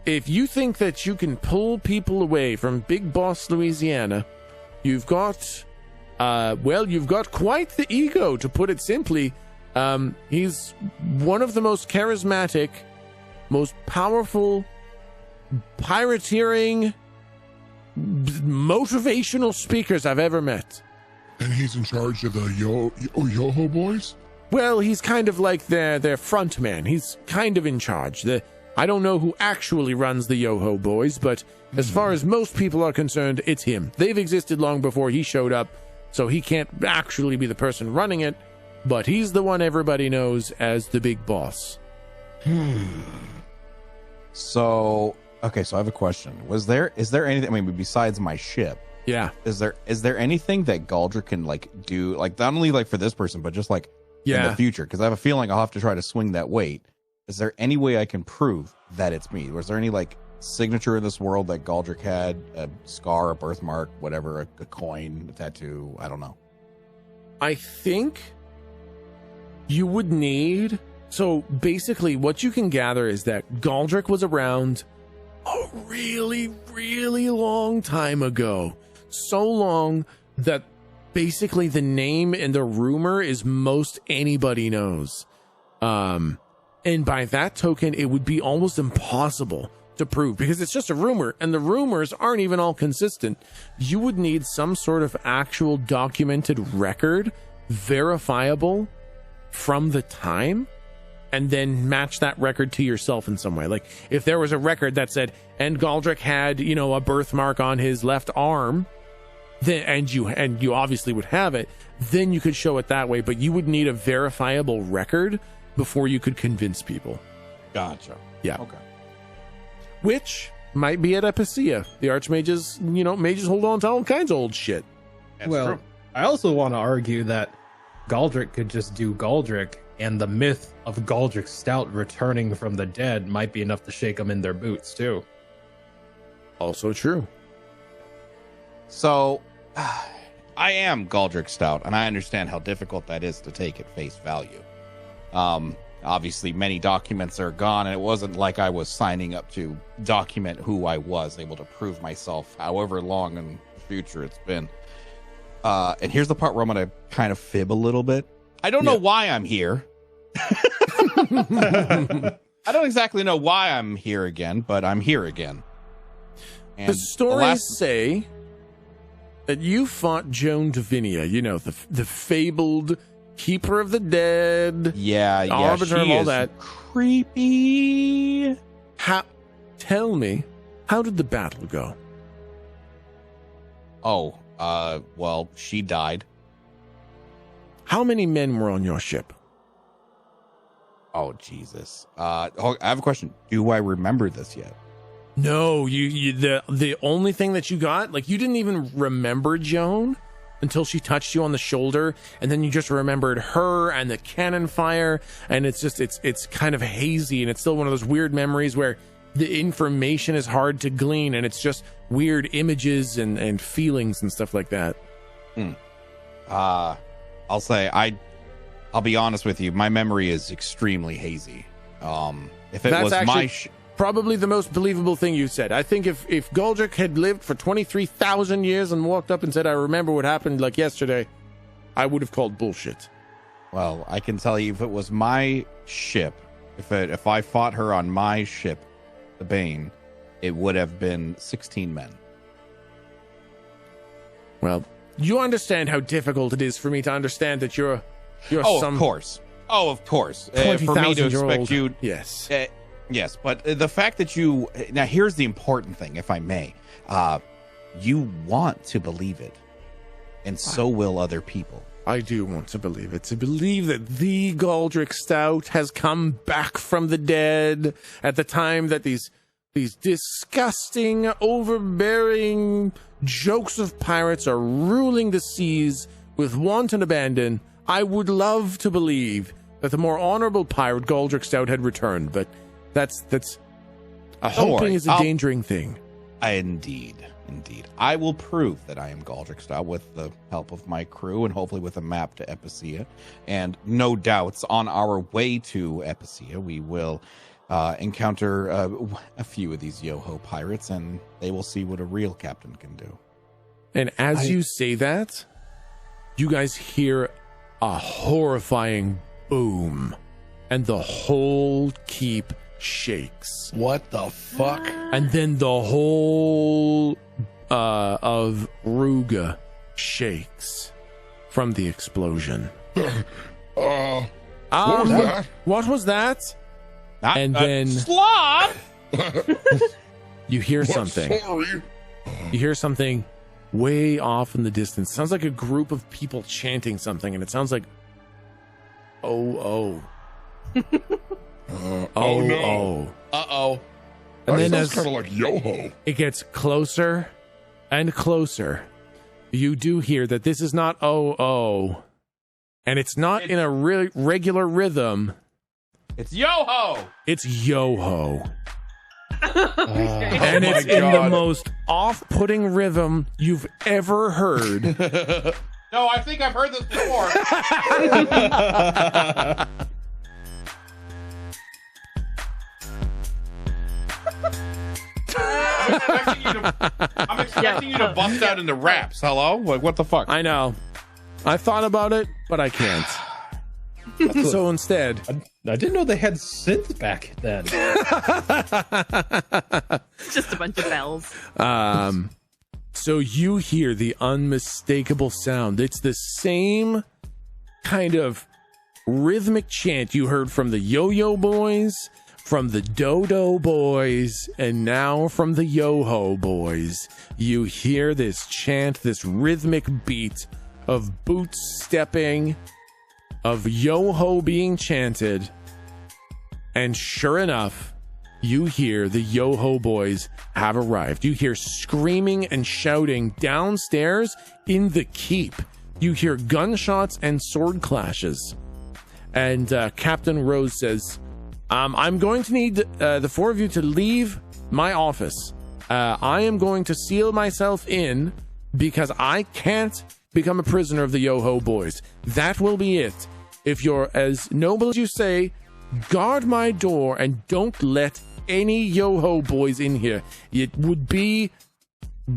if you think that you can pull people away from Big Boss Louisiana, you've got quite the ego, to put it simply. He's one of the most charismatic, most powerful, pirateering, motivational speakers I've ever met. And he's in charge of the Yoho boys? Well, he's kind of like their front man. He's kind of in charge. I don't know who actually runs the Yoho boys, but as far as most people are concerned, it's him. They've existed long before he showed up, so he can't actually be the person running it, but he's the one everybody knows as the big boss. So I have a question. Is there anything, besides my ship? Yeah. Is there anything that Galdric can do, not only for this person, but just in the future? Because I have a feeling I'll have to try to swing that weight. Is there any way I can prove that it's me? Was there any signature in this world that Galdric had? A scar, a birthmark, whatever, a coin, a tattoo? I don't know. I think you would need... So basically what you can gather is that Galdric was around a really, really long time ago. So long that basically the name and the rumor is most anybody knows. And by that token, it would be almost impossible to prove because it's just a rumor, and the rumors aren't even all consistent. You would need some sort of actual documented record, verifiable from the time. and then match that record to yourself in some way. Like if there was a record that said, and Galdric had, you know, a birthmark on his left arm, then and you obviously would have it, then you could show it that way, but you would need a verifiable record before you could convince people. Gotcha. Yeah. Okay. Which might be at Epicia. The archmages, you know, mages hold on to all kinds of old shit. That's well, true. I also want to argue that Galdric could just do Galdric, and the myth of Galdric Stout returning from the dead might be enough to shake them in their boots, too. Also true. So, I am Galdric Stout, and I understand how difficult that is to take at face value. Obviously, many documents are gone, and it wasn't like I was signing up to document who I was, able to prove myself however long in the future it's been. And here's the part where I'm going to kind of fib a little bit. I don't know why I'm here. I don't exactly know why I'm here again, but I'm here again. And the stories say that you fought Joan Davinia, you know, the fabled keeper of the dead. Yeah, arbiter of all that. Creepy. Tell me, how did the battle go? Oh, well, she died. How many men were on your ship? Oh, Jesus. I have a question. Do I remember this yet? No, the only thing that you got, like, you didn't even remember Joan until she touched you on the shoulder, and then you just remembered her and the cannon fire, and it's just it's kind of hazy, and it's still one of those weird memories where the information is hard to glean, and it's just weird images and feelings and stuff like that. I'll say I'll be honest with you. My memory is extremely hazy. If it That's was actually my probably the most believable thing you said. I think if Galdric had lived for 23,000 years and walked up and said, "I remember what happened like yesterday," I would have called bullshit. Well, I can tell you, if it was my ship, if I fought her on my ship, the Bane, it would have been 16 men. Well, you understand how difficult it is for me to understand that you're some Of course. Oh, of course. 20,000 For me to year expect old. you... Yes. Yes, but the fact that you... Now, here's the important thing, if I may. You want to believe it, and so will other people. I do want to believe it. To believe that the Galdric Stout has come back from the dead at the time that these disgusting, overbearing jokes of pirates are ruling the seas with wanton abandon. I would love to believe that the more honorable pirate Galdric Stout had returned, but that's hoping is a endangering thing. Indeed. I will prove that I am Galdric Stout with the help of my crew, and hopefully with a map to Epicia. And no doubts, on our way to Epicia, we will encounter a few of these Yoho pirates, and they will see what a real captain can do. And as you say that, you guys hear a horrifying boom, and the whole keep shakes. What the fuck? And then the whole of Ruga shakes from the explosion. What was that? What was that? And then Slump! you hear something. Sorry. You hear something way off in the distance. Sounds like a group of people chanting something, and it sounds like oh No. Uh-oh. And then Sounds as kind of like Yoho. it gets closer and closer, you do hear that this is not oh, and it's not in a regular rhythm. It's Yoho! It's yo-ho. Okay. And it's in the most off-putting rhythm you've ever heard. No, I think I've heard this before. I'm expecting you to bust out into raps. Hello? Like, what the fuck? I know. I thought about it, but I can't. So instead, I didn't know they had synth back then. Just a bunch of bells. so you hear the unmistakable sound. It's the same kind of rhythmic chant you heard from the Yo-Yo Boys, from the Dodo Boys, and now from the Yo-Ho Boys. You hear this chant, this rhythmic beat of boots stepping, of Yo-Ho being chanted, and sure enough, you hear the Yo-Ho Boys have arrived. You hear screaming and shouting downstairs in the keep. You hear gunshots and sword clashes. And Captain Rose says, I'm going to need the four of you to leave my office. I am going to seal myself in because I can't become a prisoner of the Yo-Ho Boys. That will be it. If you're as noble as you say, guard my door and don't let any Yo-Ho Boys in here. It would be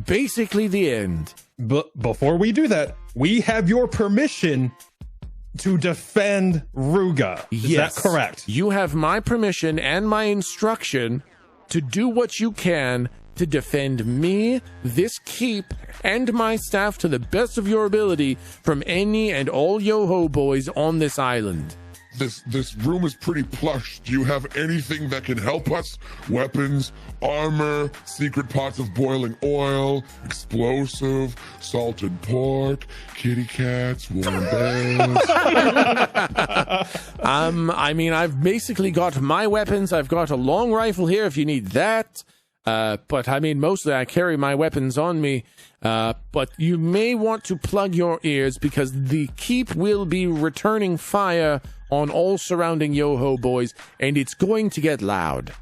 basically the end. But before we do that, we have your permission to defend Ruga. Is that correct? You have my permission and my instruction to do what you can to defend me, this keep, and my staff to the best of your ability from any and all Yo-Ho Boys on this island. This room is pretty plush. Do you have anything that can help us? Weapons, armor, secret pots of boiling oil, explosive, salted pork, kitty cats, warm beds. I mean, I've basically got my weapons. I've got a long rifle here if you need that. But I mean, mostly I carry my weapons on me. But you may want to plug your ears because the keep will be returning fire on all surrounding Yo-Ho Boys, and it's going to get loud.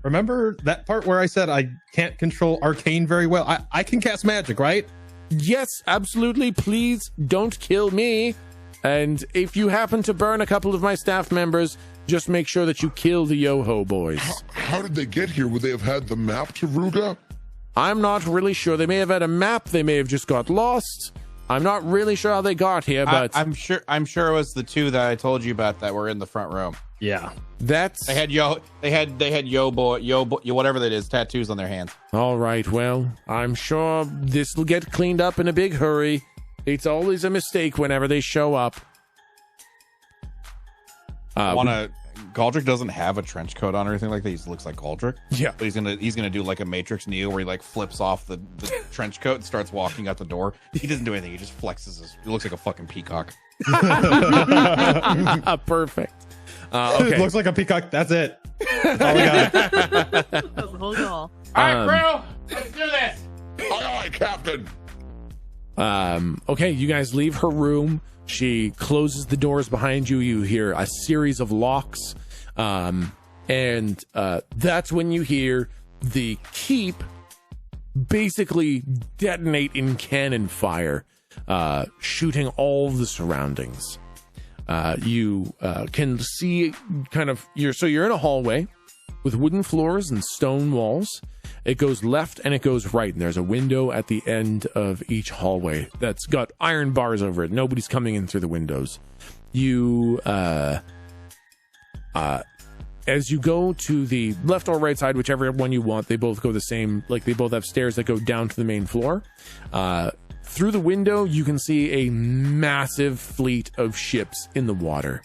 Remember that part where I said I can't control arcane very well? I can cast magic, right? Yes, absolutely. Please don't kill me. And if you happen to burn a couple of my staff members, just make sure that you kill the Yo-Ho Boys. How did they get here? Would they have had the map to Ruga? I'm not really sure. They may have had a map. They may have just got lost. I'm not really sure how they got here, but I'm sure it was the two that I told you about that were in the front row. Yeah, they had yo whatever that is, tattoos on their hands. All right, well, I'm sure this will get cleaned up in a big hurry. It's always a mistake whenever they show up. Galdric doesn't have a trench coat on or anything like that. He just looks like Galdric. Yeah, but he's gonna do like a Matrix Neo where he like flips off the trench coat and starts walking out the door. He doesn't do anything. He just flexes he looks like a fucking peacock. Perfect. Okay. Looks like a peacock. That's it. That's all we got. That was the whole goal. All right, bro. Let's do this. Aye, aye, Captain. Okay, you guys leave her room. She closes the doors behind you. You hear a series of locks. And that's when you hear the keep basically detonate in cannon fire, shooting all the surroundings. You can see you're in a hallway with wooden floors and stone walls. It goes left and it goes right, and there's a window at the end of each hallway that's got iron bars over it. Nobody's coming in through the windows. You as you go to the left or right side, whichever one you want, they both go the same, like they both have stairs that go down to the main floor. Through the window, you can see a massive fleet of ships in the water.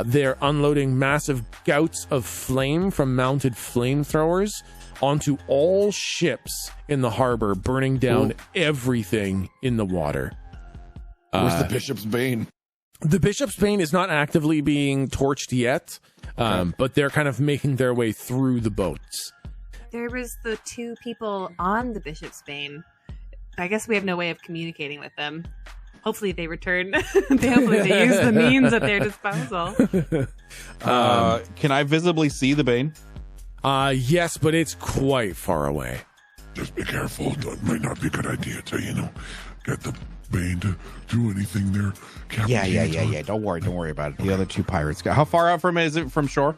They're unloading massive gouts of flame from mounted flamethrowers onto all ships in the harbor, burning down everything in the water. Where's the Bishop's Bane? The Bishop's Bane is not actively being torched yet, but they're kind of making their way through the boats. There was the two people on the Bishop's Bane. I guess we have no way of communicating with them. Hopefully they return. Hopefully they use the means at their disposal. Can I visibly see the Bane? Yes, but it's quite far away. Just be careful. That might not be a good idea to, get the Bane to do anything there. Yeah. Don't worry about it. The other two pirates. How far out is it from shore?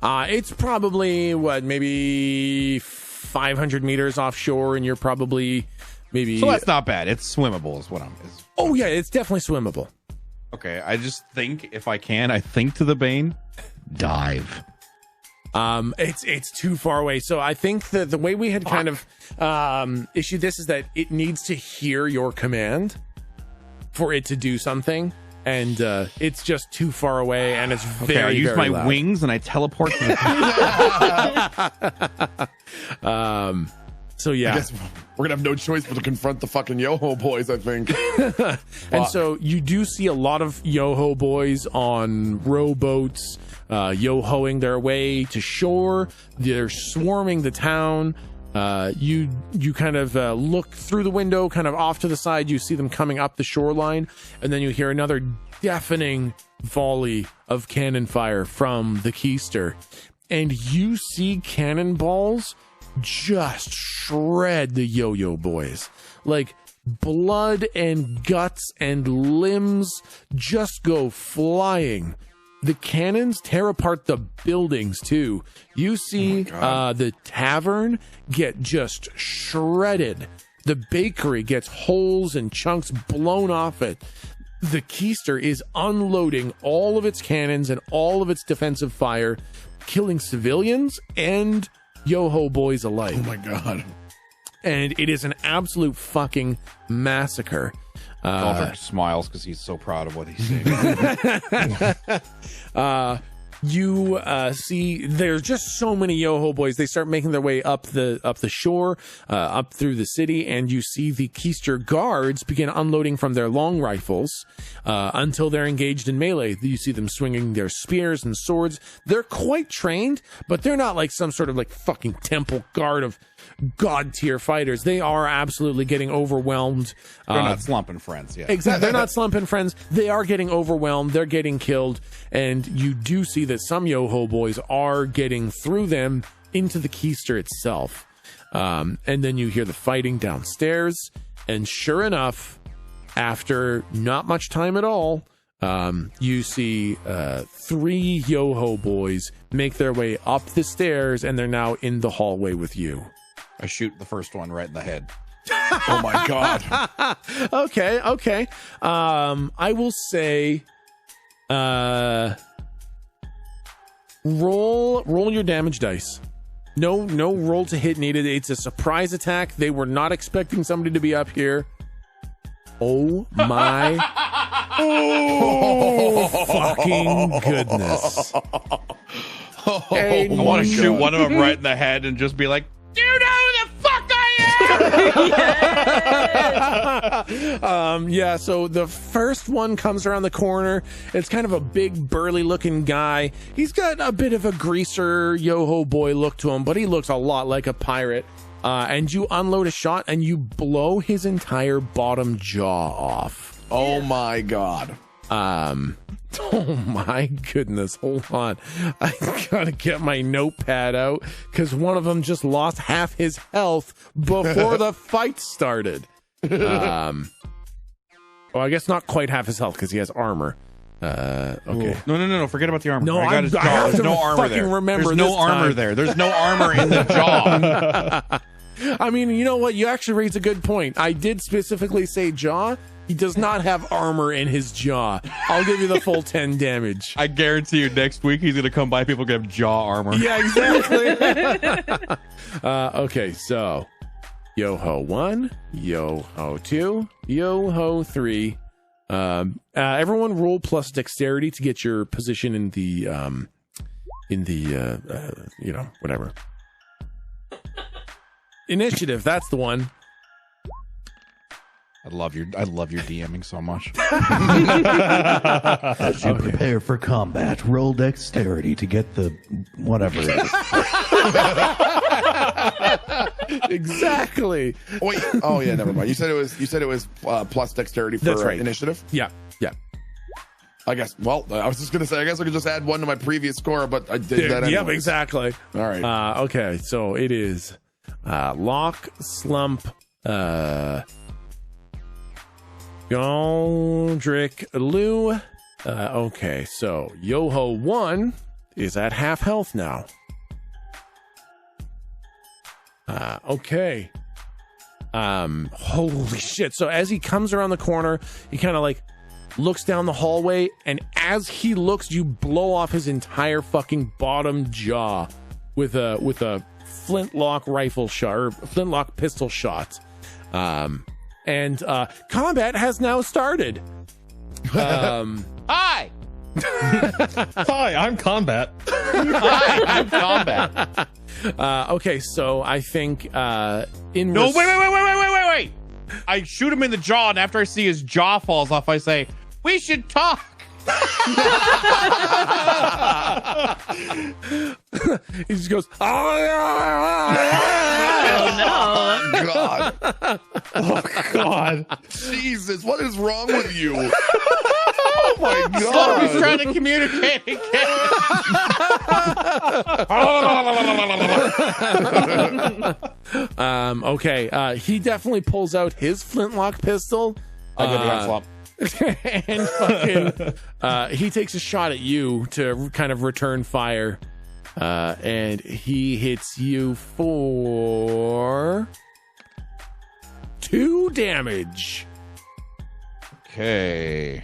It's probably, maybe 500 meters offshore, and you're probably maybe... So that's not bad. It's swimmable is what I'm... Oh, yeah, it's definitely swimmable. Okay, I just think, if I think to the Bane, dive. It's too far away. So I think that the way we had kind of issued this is that it needs to hear your command for it to do something. and it's just too far away, and it's very, I use very my loud. wings and I teleport to the So yeah, I guess we're gonna have no choice but to confront the fucking Yoho boys, I think. and so you do see a lot of Yoho boys on rowboats, yo-hoing their way to shore. They're swarming the town. You kind of look through the window, kind of off to the side. You see them coming up the shoreline, and then you hear another deafening volley of cannon fire from the keister, and you see cannonballs just shred the yo-yo boys. Like, blood and guts and limbs just go flying. The cannons tear apart the buildings too. You see the tavern get just shredded. The bakery gets holes and chunks blown off it. The keister is unloading all of its cannons and all of its defensive fire, killing civilians and yo-ho boys alike. Oh my god. And it is an absolute fucking massacre. Galdric smiles because he's so proud of what he's saying. You see there's just so many yo-ho boys. They start making their way up the shore, up through the city, and you see the keister guards begin unloading from their long rifles until they're engaged in melee. You see them swinging their spears and swords. They're quite trained, but they're not like some sort of like fucking temple guard of god tier fighters. They are absolutely getting overwhelmed. They're not slumping friends yet. Exactly. They're not slumping friends. They are getting overwhelmed. They're getting killed. And you do see that some yo-ho boys are getting through them into the keister itself. And then you hear the fighting downstairs. And sure enough, after not much time at all, you see 3 yo-ho boys make their way up the stairs, and they're now in the hallway with you. I shoot the first one right in the head. Oh my god. Okay. I will say roll your damage dice. No roll to hit needed. It's a surprise attack. They were not expecting somebody to be up here. Oh my fucking goodness. I want to shoot one of them right in the head and just be like, "Do you know who the fuck I am?" Yeah, so the first one comes around the corner. It's kind of a big, burly looking guy. He's got a bit of a greaser yo-ho boy look to him, but he looks a lot like a pirate. And you unload a shot and you blow his entire bottom jaw off. Oh my god. Oh my goodness, hold on. I gotta get my notepad out because one of them just lost half his health before the fight started. Well, I guess not quite half his health because he has armor. Okay. No. Forget about the armor. No, I got his I jaw. have There's to no armor fucking there. remember There's no this armor time. there. There's no armor in the jaw. I mean, you know what? You actually raised a good point. I did specifically say jaw. He does not have armor in his jaw. I'll give you the full 10 damage. I guarantee you next week he's going to come by people who have jaw armor. Yeah, exactly. Okay, so Yo-ho 1, Yo-ho 2, Yo-ho 3. Everyone roll plus dexterity to get your position in the whatever. Initiative, that's the one. I love your DMing so much. As you prepare for combat, roll dexterity to get the whatever it is. Exactly. Wait. Oh yeah, never mind. You said it was plus dexterity for That's right. initiative. Yeah. I guess. Well, I was just gonna say. I guess I could just add 1 to my previous score, but I did that. Yep, anyways. exactly. All right. Okay, so it is Locke, Slump, Galdric, Lou. Okay, so Yo-ho 1 is at half health now. Okay. Holy shit. So as he comes around the corner, he kind of like looks down the hallway, and as he looks, you blow off his entire fucking bottom jaw with a flintlock rifle shot or flintlock pistol shot. And combat has now started. Hi. Hi, I'm combat. Hi, I'm combat. Okay, so I think in No, wait. I shoot him in the jaw, and after I see his jaw falls off, I say, "We should talk." He just goes, Oh no! God. Oh God. Jesus, what is wrong with you? Oh my Slump is God. trying to communicate again. Okay, he definitely pulls out his flintlock pistol. I go behind Slump. And fucking he takes a shot at you to kind of return fire, and he hits you for 2 damage. Okay,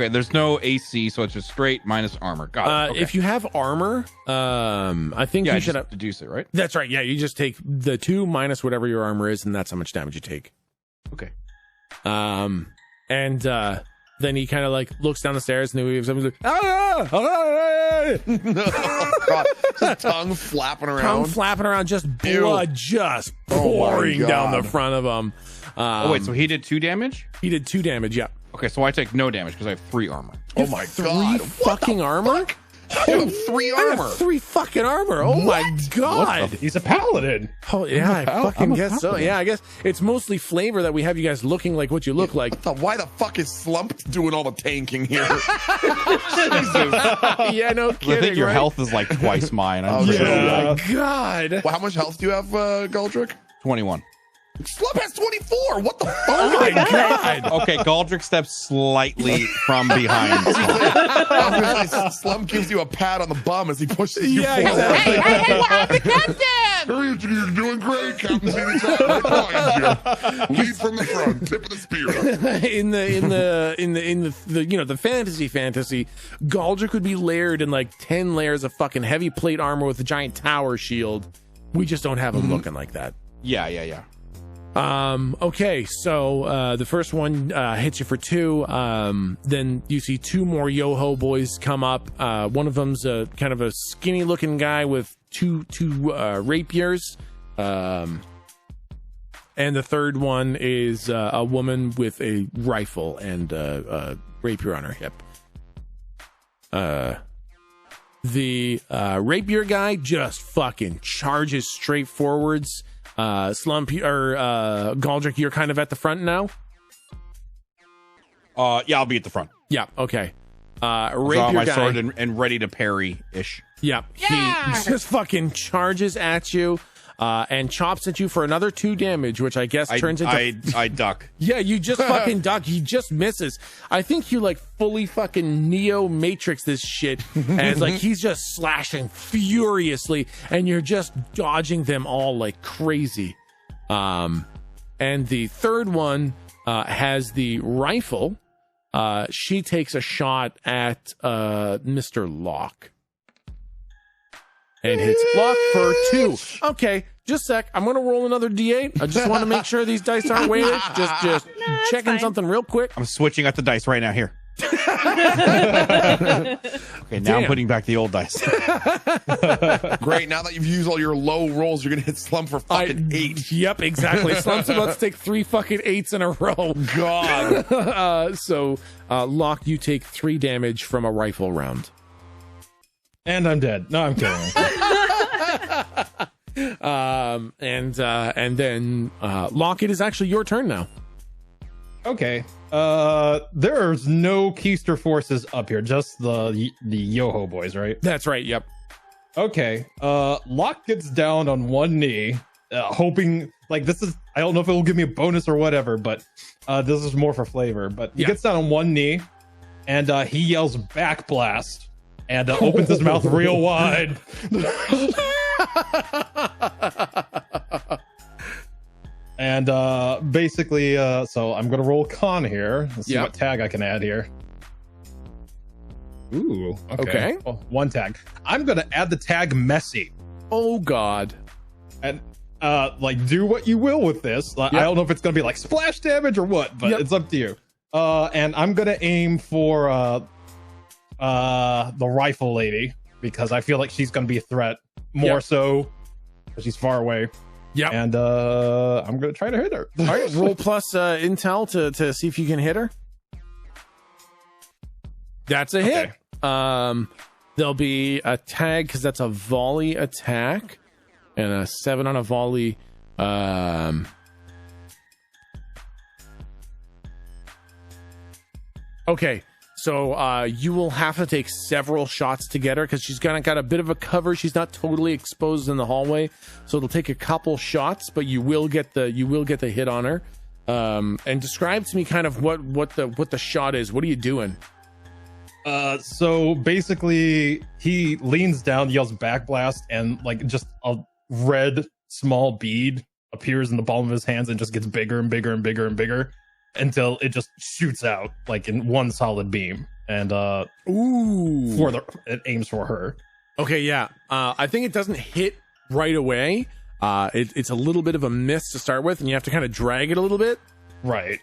there's no AC, so it's just straight minus armor. Got it. Okay. If you have armor, I think yeah, you I should just have. deduce it, right? That's right. Yeah, you just take the 2 minus whatever your armor is, and that's how much damage you take. Okay. And then he kind of like looks down the stairs and he like, Oh, God. Just tongue flapping around. just blood just pouring down the front of him. Oh wait, so he did 2 damage? He did 2 damage. Yeah. Okay, so I take no damage because I have 3 armor. Oh my 3 God. fucking armor. You have 3 I armor. have 3 fucking armor. Oh my God. He's a paladin. Oh yeah, I fucking guess so. Yeah, I guess it's mostly flavor that we have you guys looking like what you look like. Why the fuck is Slump doing all the tanking here? Yeah, no kidding. I think your right? health is like twice mine. Oh, I'm yeah. sure. Oh my God. Well, how much health do you have, Galdric? 21. Slump has 24. What the fuck? Oh my God. Okay, Galdric steps slightly from behind. I was gonna say, Slump gives you a pat on the bum as he pushes you Yeah, forward. exactly. Hey, I'm the captain! You're doing great, Captain CD's right behind you. Lead from the front, tip of the spear. in the you know, the fantasy, Galdric would be layered in like 10 layers of fucking heavy plate armor with a giant tower shield. We just don't have him looking like that. Yeah. Okay, so the first one hits you for 2. Then you see 2 more yo-ho boys come up. One of them's a kind of a skinny looking guy with two rapiers. And the third one is a woman with a rifle and a rapier on her hip. The rapier guy just fucking charges straight forwards. Slump or Galdric, you're kind of at the front now. Yeah, I'll be at the front. Yeah. Okay. Rapier Draw my guy, sword and ready to parry ish. Yeah. He just fucking charges at you, and chops at you for another 2 damage, which I guess turns into. I duck. Yeah, you just fucking duck. He just misses. I think you like fully fucking Neo Matrix this shit, and it's like he's just slashing furiously, and you're just dodging them all like crazy. And the third one has the rifle. She takes a shot at Mr. Locke. And hits Locke for 2. Okay, just a sec. I'm gonna roll another D8. I just want to make sure these dice aren't weighted. Just checking fine. something real quick. I'm switching out the dice right now. Here. Okay, now Damn. I'm putting back the old dice. Great. Now that you've used all your low rolls, you're gonna hit Slump for fucking 8. Yep, exactly. Slump's about to take 3 fucking 8s in a row. God. So, Locke, you take 3 damage from a rifle round. And I'm dead. No, I'm kidding. And then Locke, it is actually your turn now. Okay. There's no Keister forces up here, just the Yoho boys, right? That's right. Yep. Okay. Locke gets down on one knee, hoping like this is. I don't know if it will give me a bonus or whatever, but this is more for flavor. But he gets down on one knee, and he yells "back blast" and opens his mouth real wide. And basically, so I'm gonna roll con here. Let's see what tag I can add here. Ooh, okay. Well, 1 tag. I'm gonna add the tag messy. Oh God. And like do what you will with this. I don't know if it's gonna be like splash damage or what, but it's up to you. And I'm gonna aim for the rifle lady because I feel like she's gonna be a threat more so because she's far away. Yeah, and I'm gonna try to hit her. All right, roll plus intel to see if you can hit her. That's a hit. There'll be a tag because that's a volley attack, and a 7 on a volley. Okay, so you will have to take several shots to get her because she's got a bit of a cover. She's not totally exposed in the hallway, so it'll take a couple shots, but you will get the hit on her. And describe to me kind of what the shot is. What are you doing? So basically, he leans down, yells "backblast," and like just a red small bead appears in the palm of his hands and just gets bigger and bigger and bigger and bigger until it just shoots out like in one solid beam. And it aims for her. Okay, yeah. I think it doesn't hit right away. It's a little bit of a miss to start with, and you have to kind of drag it a little bit. Right.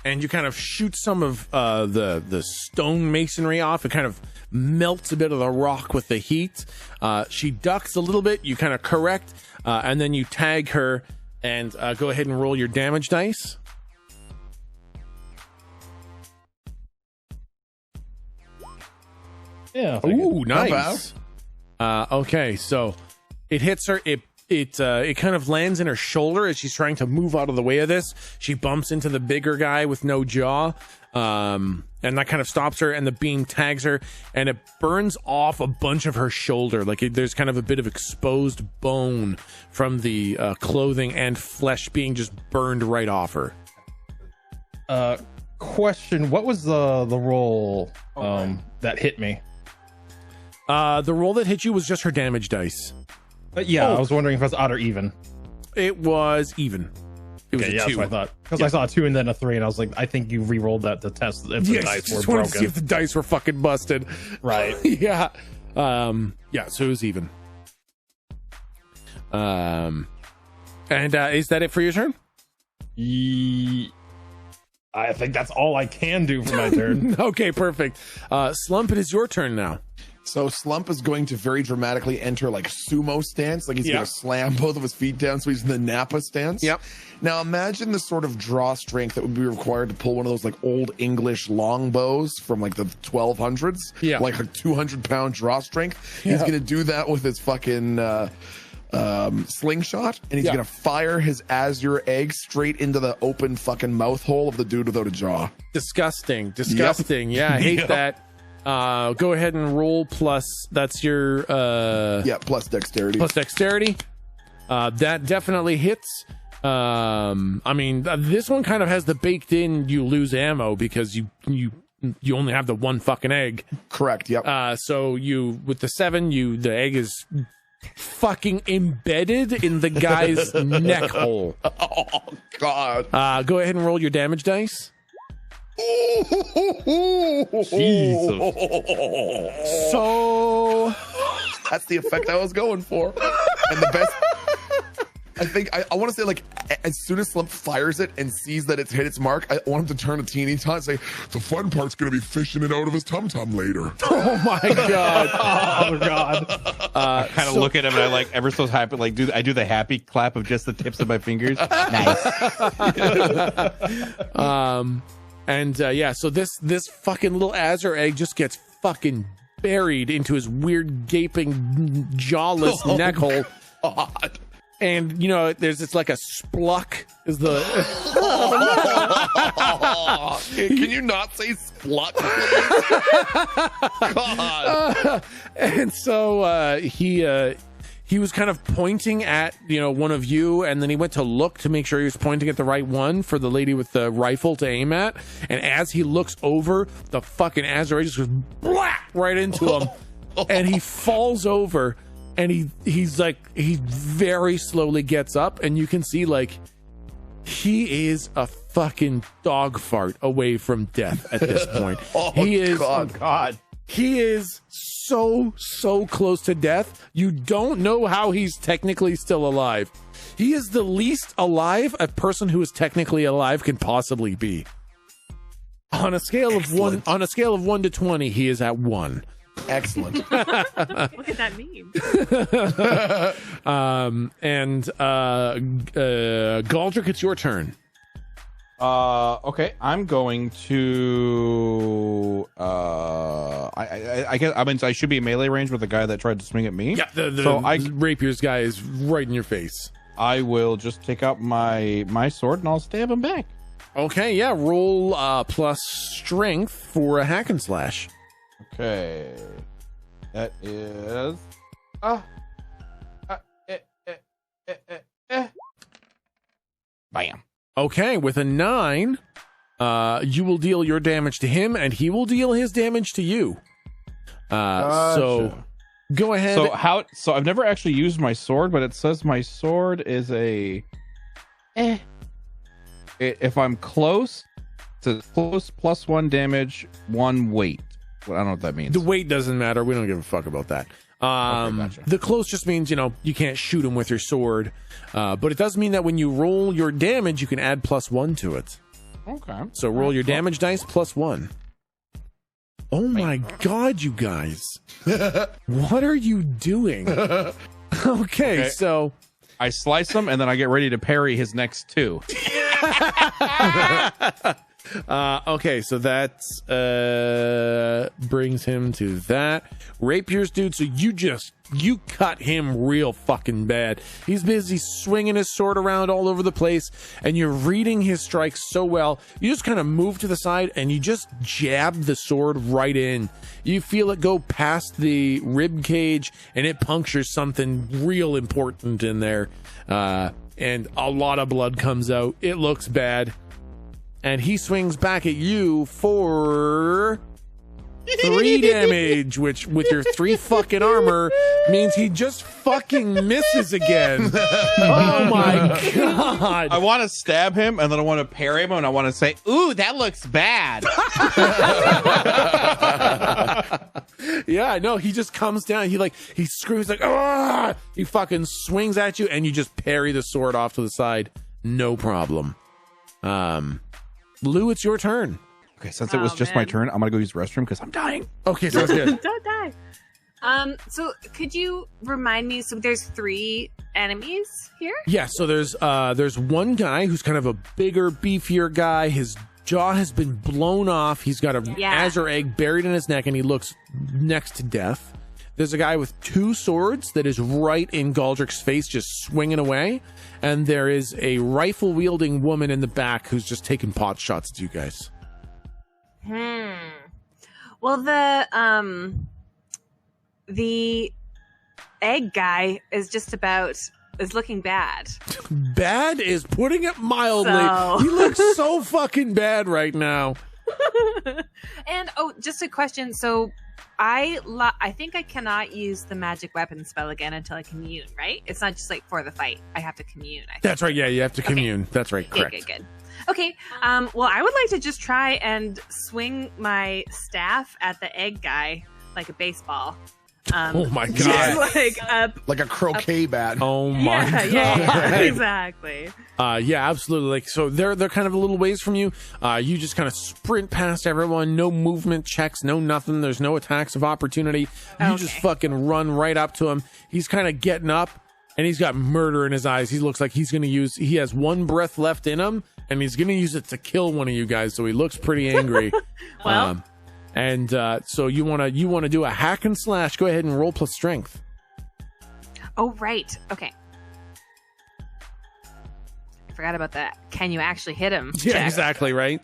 And you kind of shoot some of the stone masonry off. It kind of melts a bit of the rock with the heat. She ducks a little bit. You kind of correct, and then you tag her. And go ahead and roll your damage dice. Yeah. Ooh, nice. Okay, so it hits her. It kind of lands in her shoulder as she's trying to move out of the way of this. She bumps into the bigger guy with no jaw, and that kind of stops her, and the beam tags her, and it burns off a bunch of her shoulder. Like there's kind of a bit of exposed bone from the clothing and flesh being just burned right off her. Question: what was the roll that hit me? The roll that hit you was just her damage dice. I was wondering if it was odd or even. It was even. It was a 2. That's what I thought. Because I saw a 2 and then a 3, and I was like, I think you re-rolled that to test if the dice were broken. To see if the dice were fucking busted. Right. Yeah. So it was even. And is that it for your turn? I think that's all I can do for my turn. Okay, perfect. Slump, it is your turn now. So Slump is going to very dramatically enter like sumo stance, like he's going to slam both of his feet down, so he's in the Nappa stance. Yep. Now imagine the sort of draw strength that would be required to pull one of those like old English longbows from like the 1200s. Yeah. Like a 200-pound draw strength. He's going to do that with his fucking slingshot, and he's going to fire his azure egg straight into the open fucking mouth hole of the dude without a jaw. Disgusting. Yeah, I hate that. Go ahead and roll plus. That's your plus dexterity. That definitely hits. I mean, this one kind of has the baked in you lose ammo because you only have the one fucking egg. Correct. Yep. So you with the 7, the egg is fucking embedded in the guy's neck hole. Oh God. Go ahead and roll your damage dice. Jesus. So that's the effect I was going for. And the best, I think, I want to say, like, as soon as Slump fires it and sees that it's hit its mark, I want him to turn a teeny tot and say, the fun part's going to be fishing it out of his tum-tum later. Oh my God. Oh God. I kind of look at him and I like ever so happy, like I do the happy clap of just the tips of my fingers. Nice. So this fucking little azure egg just gets fucking buried into his weird gaping jawless neck hole. God. And it's like a spluck is the Can you not say spluck? God. And so he was kind of pointing at one of you, and then he went to look to make sure he was pointing at the right one for the lady with the rifle to aim at. And as he looks over, the fucking azure just goes blah, right into him, and he falls over. And he very slowly gets up, and you can see like he is a fucking dog fart away from death at this point. God. He is so close to death. You don't know how he's technically still alive. He is the least alive a person who is technically alive can possibly be. On a scale of one, on a scale of 1 to 20, he is at 1. Excellent. What does that mean? Galdric, it's your turn. Okay, I'm going to. I guess I should be in melee range with the guy that tried to swing at me. Yeah, the rapier's guy is right in your face. I will just take out my sword and I'll stab him back. Okay, yeah. Roll plus strength for a hack and slash. Okay, that is bam. Okay, with a 9, you will deal your damage to him, and he will deal his damage to you. So go ahead. So I've never actually used my sword, but it says my sword is a. If I'm close, it's close +1 damage, 1 weight. Well, I don't know what that means. The weight doesn't matter. We don't give a fuck about that. Okay, gotcha. The close just means, you can't shoot him with your sword. But it does mean that when you roll your damage, you can add +1 to it. Okay. So roll your damage dice +1. Oh my God, you guys. What are you doing? Okay, so I slice him and then I get ready to parry his next 2. Okay, so that brings him to that. Rapiers, dude, so you cut him real fucking bad. He's busy swinging his sword around all over the place, and you're reading his strikes so well. You just kind of move to the side, and you just jab the sword right in. You feel it go past the rib cage, and it punctures something real important in there. And a lot of blood comes out. It looks bad. And he swings back at you for 3 damage, which with your 3 fucking armor means he just fucking misses again. Oh my God. I want to stab him and then I want to parry him and I want to say, "Ooh, that looks bad." Yeah, I know. He just comes down. He screams like, "Ah!" He fucking swings at you and you just parry the sword off to the side. No problem. Lou, it's your turn. Okay, since it was just my turn, I'm gonna go use the restroom because I'm dying. Okay, sounds good. Don't die. So could you remind me? So there's 3 enemies here. Yeah. So there's one guy who's kind of a bigger, beefier guy. His jaw has been blown off. He's got a azure egg buried in his neck, and he looks next to death. There's a guy with 2 swords that is right in Galdric's face, just swinging away. And there is a rifle-wielding woman in the back who's just taking pot shots at you guys. Well, the egg guy is looking bad. Bad is putting it mildly. So. He looks so fucking bad right now. And just a question. So I think I cannot use the magic weapon spell again until I commune, right? It's not just for the fight. I have to commune. That's right. Yeah, you have to commune. That's right. Correct. Good. Okay. Well, I would like to just try and swing my staff at the egg guy like a baseball. Oh my God. Just like a croquet bat. Oh my God. Yeah, exactly. Yeah, absolutely. So they're kind of a little ways from you. You just kind of sprint past everyone. No movement checks, no nothing. There's no attacks of opportunity. You just fucking run right up to him. He's kind of getting up, and he's got murder in his eyes. He looks like he has 1 breath left in him, and he's going to use it to kill one of you guys. So he looks pretty angry. Well. So you want to do a hack and slash. Go ahead and roll plus strength. Oh, right. Okay. I forgot about that. Can you actually hit him? Yeah, check. exactly, right?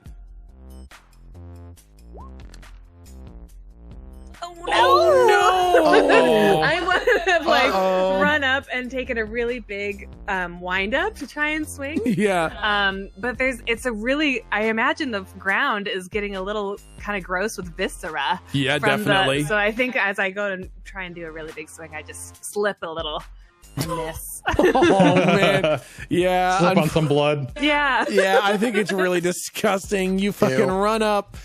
Oh no! I would have run up and taken a really big wind up to try and swing. Yeah. But I imagine the ground is getting a little kind of gross with viscera. Yeah, definitely. So I think as I go to try and do a really big swing, I just slip a little and miss. Oh man. Yeah. Slip on some blood. Yeah. Yeah, I think it's really disgusting. You fucking run up,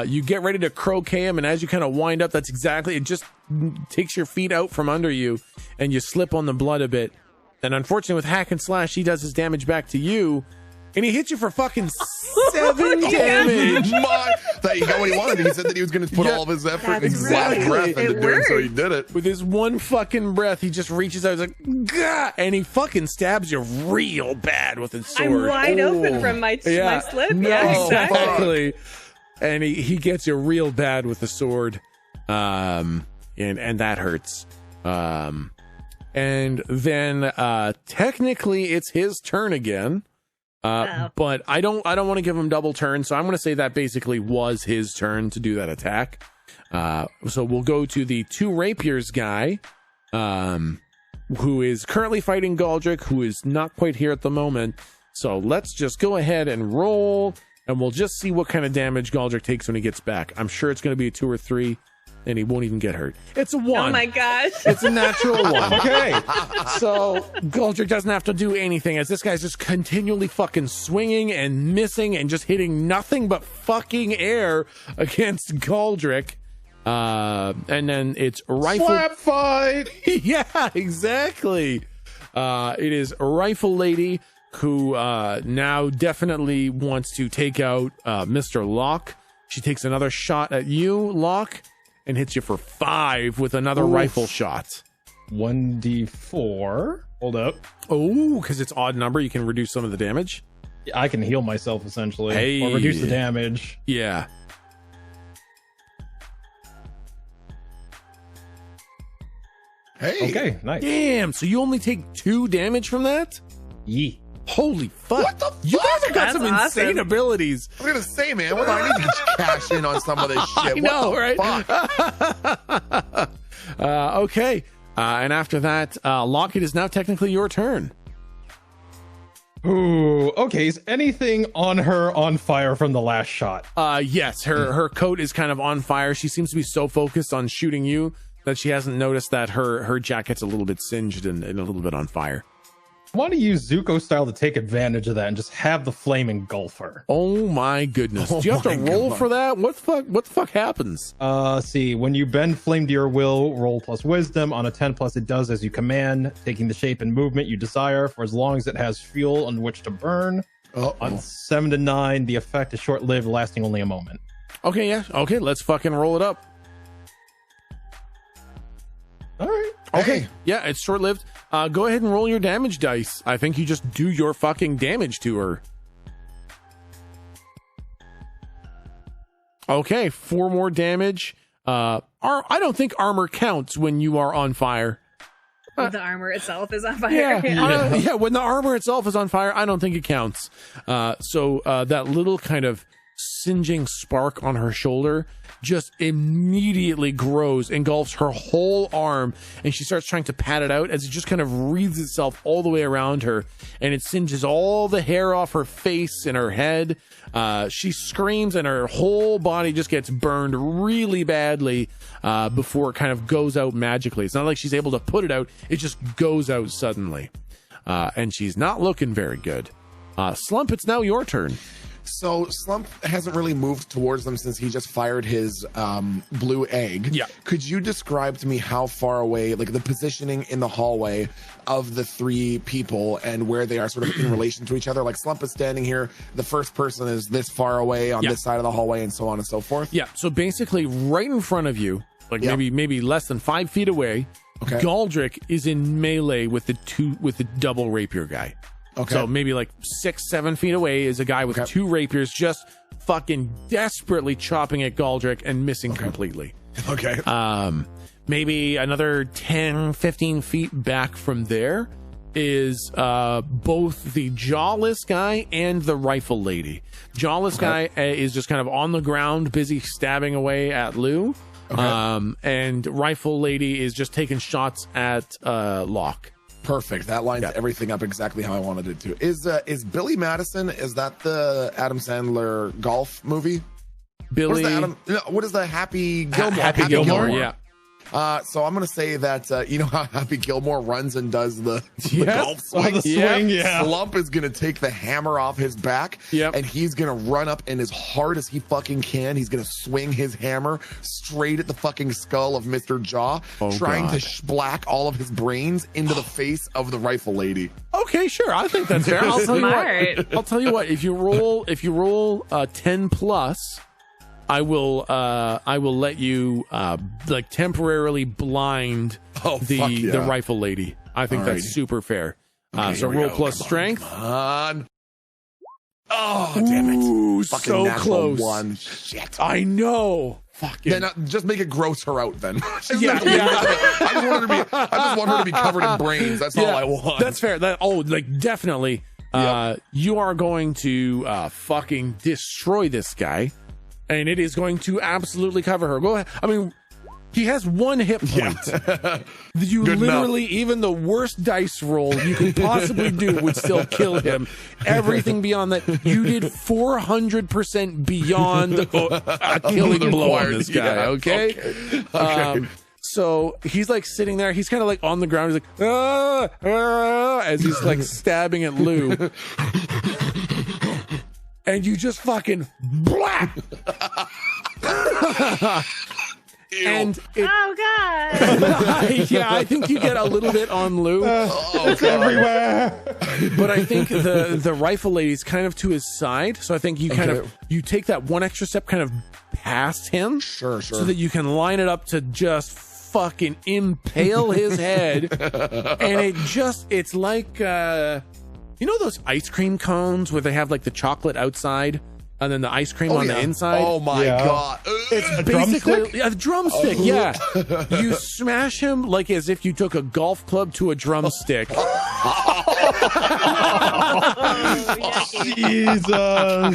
you get ready to croquet him, and as you kind of wind up, it just takes your feet out from under you, and you slip on the blood a bit. And unfortunately, with hack and slash, he does his damage back to you. and he hit you for fucking 7 damage. That he got what he wanted. He said that he was going to put all of his effort, exactly, breath into doing, so he did it. With his one fucking breath, he just reaches out, he's like, gah, and he fucking stabs you real bad with his sword. I'm wide open from my slip. No, Yeah, exactly. And he gets you real bad with the sword, and that hurts. And then technically it's his turn again. But I don't want to give him double turn, so I'm going to say that basically was his turn to do that attack. So we'll go to the 2 rapiers guy, who is currently fighting Galdric, who is not quite here at the moment. So let's just go ahead and roll, and we'll just see what kind of damage Galdric takes when he gets back. I'm sure it's going to be a 2 or 3. And he won't even get hurt. It's a 1. Oh my gosh. It's a natural 1. Okay. So Galdric doesn't have to do anything, as this guy's just continually fucking swinging and missing and just hitting nothing but fucking air against Galdric. And then it's rifle slap fight. Yeah, exactly. It is a rifle lady who now definitely wants to take out Mr. Locke. She takes another shot at you, Locke, and hits you for 5 with another rifle shot. 1d4. Hold up. Oh, because it's odd number, you can reduce some of the damage. I can heal myself essentially, or reduce the damage. Yeah. Hey. Okay, nice. Damn, so you only take 2 damage from that? Yee. Holy fuck. What the fuck? You guys have got That's some insane awesome. abilities. I was gonna say, man, what do I need to cash in on some of this shit? I know, what the right? fuck? Okay. And after that, Locke, it is now technically your turn. Ooh, okay. Is anything on her on fire from the last shot? Yes, her coat is kind of on fire. She seems to be so focused on shooting you that she hasn't noticed that her jacket's a little bit singed and a little bit on fire. I want to use Zuko style to take advantage of that and just have the flame engulf her. Oh my goodness. Do you have to roll for that? What the fuck happens? See, when you bend flame to your will, roll plus wisdom. On a 10 plus, it does as you command, taking the shape and movement you desire for as long as it has fuel on which to burn. On 7 to 9, the effect is short-lived, lasting only a moment. Okay, yeah. Okay, let's fucking roll it up. All right. Okay. Yeah, it's short-lived. Go ahead and roll your damage dice. I think you just do your fucking damage to her. Okay, 4 more damage. I don't think armor counts when you are on fire. When the armor itself is on fire. Yeah, when the armor itself is on fire, I don't think it counts. So that little kind of singeing spark on her shoulder just immediately grows, engulfs her whole arm, and she starts trying to pat it out as it just kind of wreathes itself all the way around her, and it singes all the hair off her face and her head. She screams and her whole body just gets burned really badly before it kind of goes out magically. It's not like she's able to put it out, it just goes out suddenly. And she's not looking very good. Slump, it's now your turn. So Slump hasn't really moved towards them since he just fired his blue egg. Yeah. Could you describe to me how far away, like the positioning in the hallway of the 3 people and where they are sort of in relation to each other? Like Slump is standing here, the first person is this far away on this side of the hallway, and so on and so forth. Yeah. So basically, right in front of you, like maybe less than 5 feet away, Galdric is in melee with the double rapier guy. Okay. So maybe like 6-7 feet away is a guy with 2 rapiers just fucking desperately chopping at Galdric and missing completely. Okay. Maybe another 10-15 feet back from there is both the jawless guy and the rifle lady. Jawless guy is just kind of on the ground, busy stabbing away at Lou. And rifle lady is just taking shots at Locke. Perfect. That lines everything up exactly how I wanted it to. Is Billy Madison, is that the Adam Sandler golf movie? Billy, what is the Happy Gilmore? Happy Gilmore, yeah. So I'm gonna say that you know how Happy Gilmore runs and does the golf swing. Slump is gonna take the hammer off his back, and he's gonna run up, and as hard as he fucking can, he's gonna swing his hammer straight at the fucking skull of Mr. Jaw, trying to black all of his brains into the face of the rifle lady. Okay, sure. I think that's fair. I'll tell you what. If you roll 10 plus, I will let you like temporarily blind the rifle lady. I think that's super fair. Okay, so roll plus strength. Come on. Oh, damn it. Ooh, fucking so close. One. Shit. I know. Fucking. Then just make it gross her out then. I just want her to be covered in brains. That's all I want. That's fair. Definitely. You are going to fucking destroy this guy, and it is going to absolutely cover her. Go ahead. I mean, he has 1 hit point. You Good literally, enough. even the worst dice roll you could possibly do would still kill him. Everything beyond that, you did 400% beyond a killing blow on this guy. Okay. So he's like sitting there. He's kind of like on the ground. He's like, as he's like stabbing at Lou. And you just fucking blah. And oh god. I think you get a little bit on Lou. It's everywhere. But I think the rifle lady's kind of to his side, so I think you kind of you take that one extra step kind of past him, so that you can line it up to just fucking impale his head. And it's like you know those ice cream cones where they have like the chocolate outside and then the ice cream on the inside? Oh my god. It's basically a drumstick. Yeah. You smash him like as if you took a golf club to a drumstick. Jesus. Oh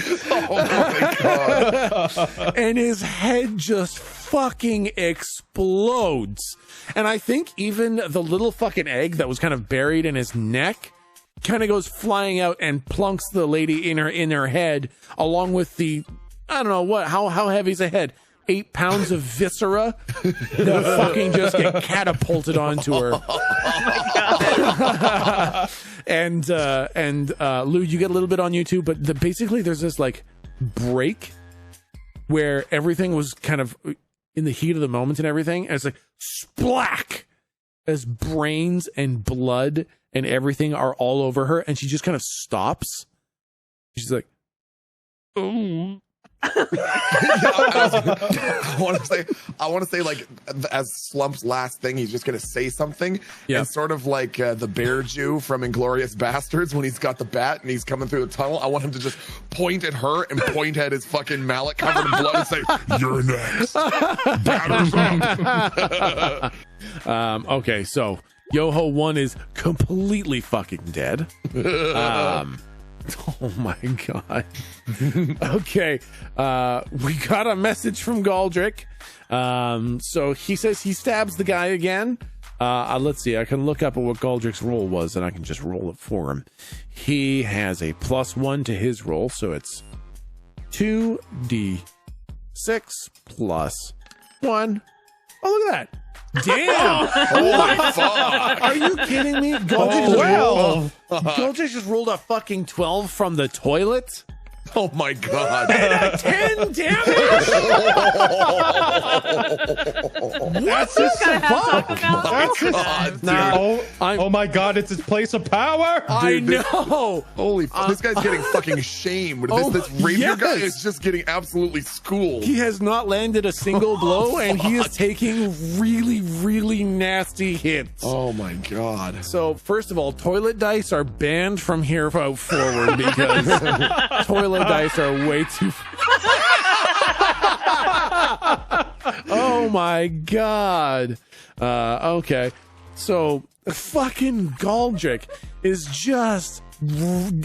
my god. And his head just fucking explodes. And I think even the little fucking egg that was kind of buried in his neck kind of goes flying out and plunks the lady in her head, along with the, I don't know what, how heavy's a head? 8 pounds of viscera that fucking just get catapulted onto her. And Lou, you get a little bit on YouTube, but basically there's this like break where everything was kind of in the heat of the moment and everything, and it's like splack as brains and blood and everything are all over her, and she just kind of stops. She's like, oh. I want to say like as Slump's last thing, he's just gonna say something, and sort of like the bear Jew from Inglourious Bastards when he's got the bat and he's coming through the tunnel. I want him to just point at her and point at his fucking mallet covered in blood and say, "You're next." Batter's up. Okay, so Yoho 1 is completely fucking dead. Oh my god. Okay. We got a message from Galdric. So he says he stabs the guy again. Let's see. I can look up at what Galdric's roll was and I can just roll it for him. He has a +1 to his roll, so it's 2d6 plus 1. Oh, look at that. Damn! Holy fuck! Are you kidding me? Galdric just rolled a fucking 12 from the toilet. Oh my god! And a 10 damage. What's this fuck? That's just now. Oh my god! It's his place of power. I know. Holy fuck! This guy's getting fucking shamed. This rapier guy is just getting absolutely schooled. He has not landed a single blow, and he is taking really, really nasty hits. Oh my god! So first of all, toilet dice are banned from here forward because toilet dice are way too. Oh my god. Okay. So fucking Galdric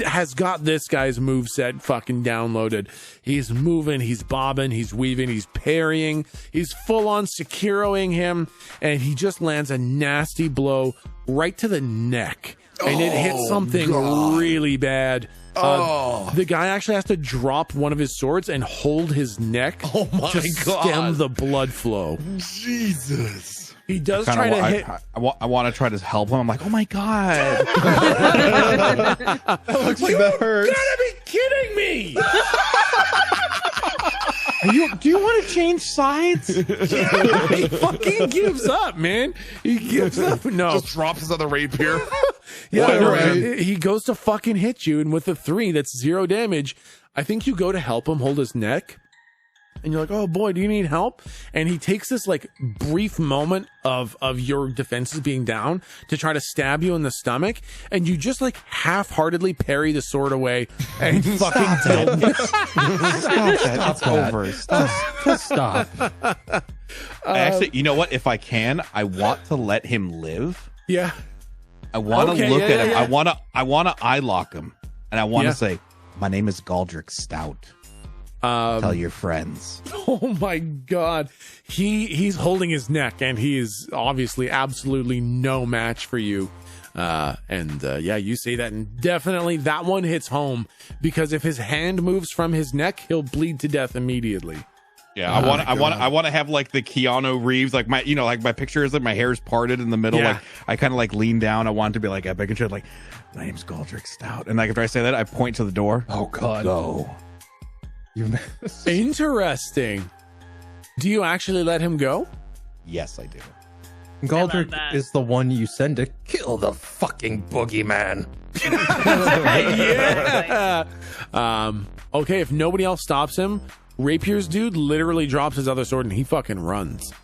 has got this guy's moveset fucking downloaded. He's moving, he's bobbing, he's weaving, he's parrying, he's full on securoing him, and he just lands a nasty blow right to the neck. And it hits something really bad. The guy actually has to drop one of his swords and hold his neck to stem the blood flow. Jesus. He does try to hit. I want to try to help him. I'm like, oh my god, That looks like that hurts. You gotta be kidding me! Do you want to change sides? He fucking gives up, man. He gives up. No, Just drops his other rapier. yeah, Whatever, no, man. he goes to fucking hit you, and with a 3, that's 0 damage. I think you go to help him hold his neck, and you're like, "Oh boy, do you need help?" And he takes this like brief moment of your defenses being down to try to stab you in the stomach, and you just like half-heartedly parry the sword away and fucking dead. it's over. Stop. Actually, you know what? If I can, I want to let him live. Yeah. I want to Okay, look yeah, at him. yeah. I want to eye lock him, and I want Yeah. to say, "My name is Galdric Stout. Tell your friends." Oh my god. He's holding his neck, and he is obviously absolutely no match for you. Yeah, you say that, and definitely that one hits home, because if his hand moves from his neck, he'll bleed to death immediately. Yeah, I want to have like the Keanu Reeves, like my, like my picture is like my hair's parted in the middle. Yeah. Like I kind of like lean down. I want it to be like epic and shit. Like, my name's Galdric Stout, and like after I say that, I point to the door. Oh God. Go. Interesting. Do you actually let him go? Yes, I do. Galdric that. is the one you send to kill the fucking boogeyman. Yeah. Okay, if nobody else stops him, Rapier's dude literally drops his other sword and he fucking runs.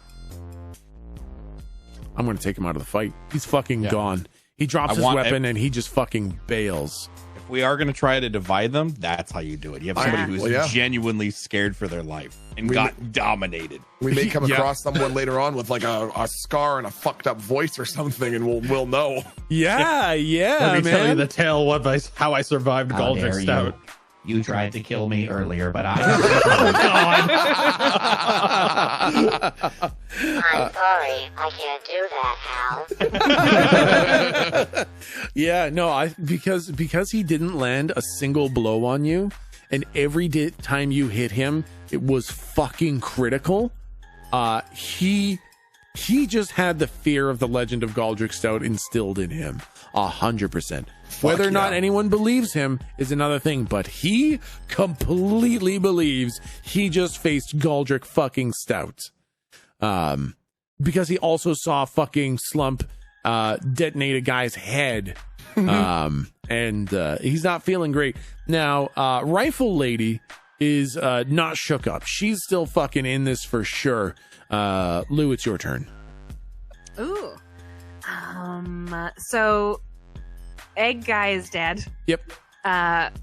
I'm gonna take him out of the fight. He's fucking gone. He drops his weapon and he just fucking bails. If we are going to try to divide them, that's how you do it. You have somebody who's genuinely scared for their life and got dominated. We may come across someone later on with like a scar and a fucked up voice or something, and we'll know. Yeah, Let me tell you man. the tale of how I survived Galdric Stout. You tried to kill me earlier, but I. I'm sorry, I can't do that, Hal. Yeah, no, because he didn't land a single blow on you, and every time you hit him, it was fucking critical. He just had the fear of the legend of Galdric Stout instilled in him 100%. Whether or not anyone believes him is another thing, but he completely believes he just faced Galdric fucking Stout. Because he also saw fucking Slump detonate a guy's head. And he's not feeling great. Now, Rifle Lady is not shook up. She's still fucking in this for sure. Lou, it's your turn. Ooh. So Egg Guy is dead. Yep.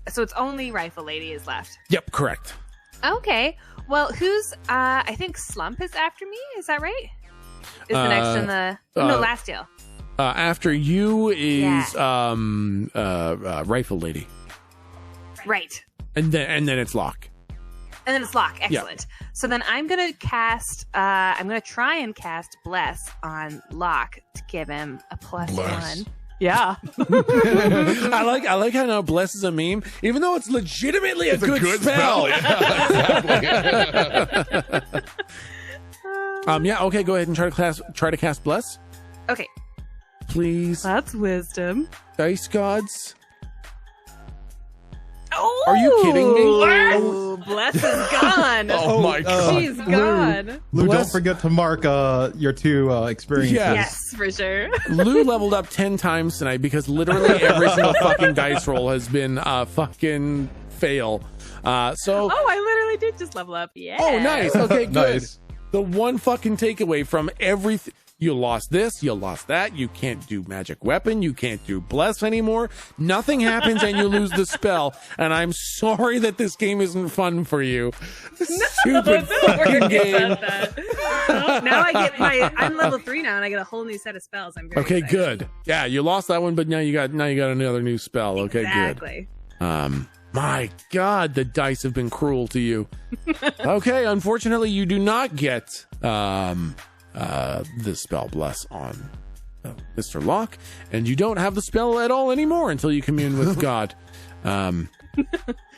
So it's only Rifle Lady is left. Yep, correct. Okay. Well, who's I think Slump is after me, is that right? Is the next in the no, Lastiel. After you is Rifle Lady. Right. And then it's Locke. And then it's Locke. Excellent. Yeah. So then I'm gonna cast I'm gonna try and cast Bless on Locke to give him a +1. Yeah. I like how now Bless is a meme, even though it's legitimately a good spell. Yeah, okay, go ahead and try to cast Bless. Okay. Please. That's wisdom. Dice gods. Oh, are you kidding me? Oh, Bless is gone. Oh my god. She's gone. Lou, don't forget to mark your 2 experiences. Yes, for sure. Lou leveled up 10 times tonight because literally every single fucking dice roll has been fucking fail. Oh, I literally did just level up. Yeah. Oh, nice. Okay, good. Nice. The one fucking takeaway from everything. You lost this, you lost that, you can't do magic weapon, you can't do bless anymore. Nothing happens and you lose the spell. And I'm sorry that this game isn't fun for you. Stupid fucking game. Now I'm level 3 now and I get a whole new set of spells. I'm very okay, excited. good. Yeah, you lost that one, but now you got another new spell. Okay, exactly. Good. My God, the dice have been cruel to you. Okay, unfortunately, you do not get the spell Bless on Mr. Locke, and you don't have the spell at all anymore until you commune with God.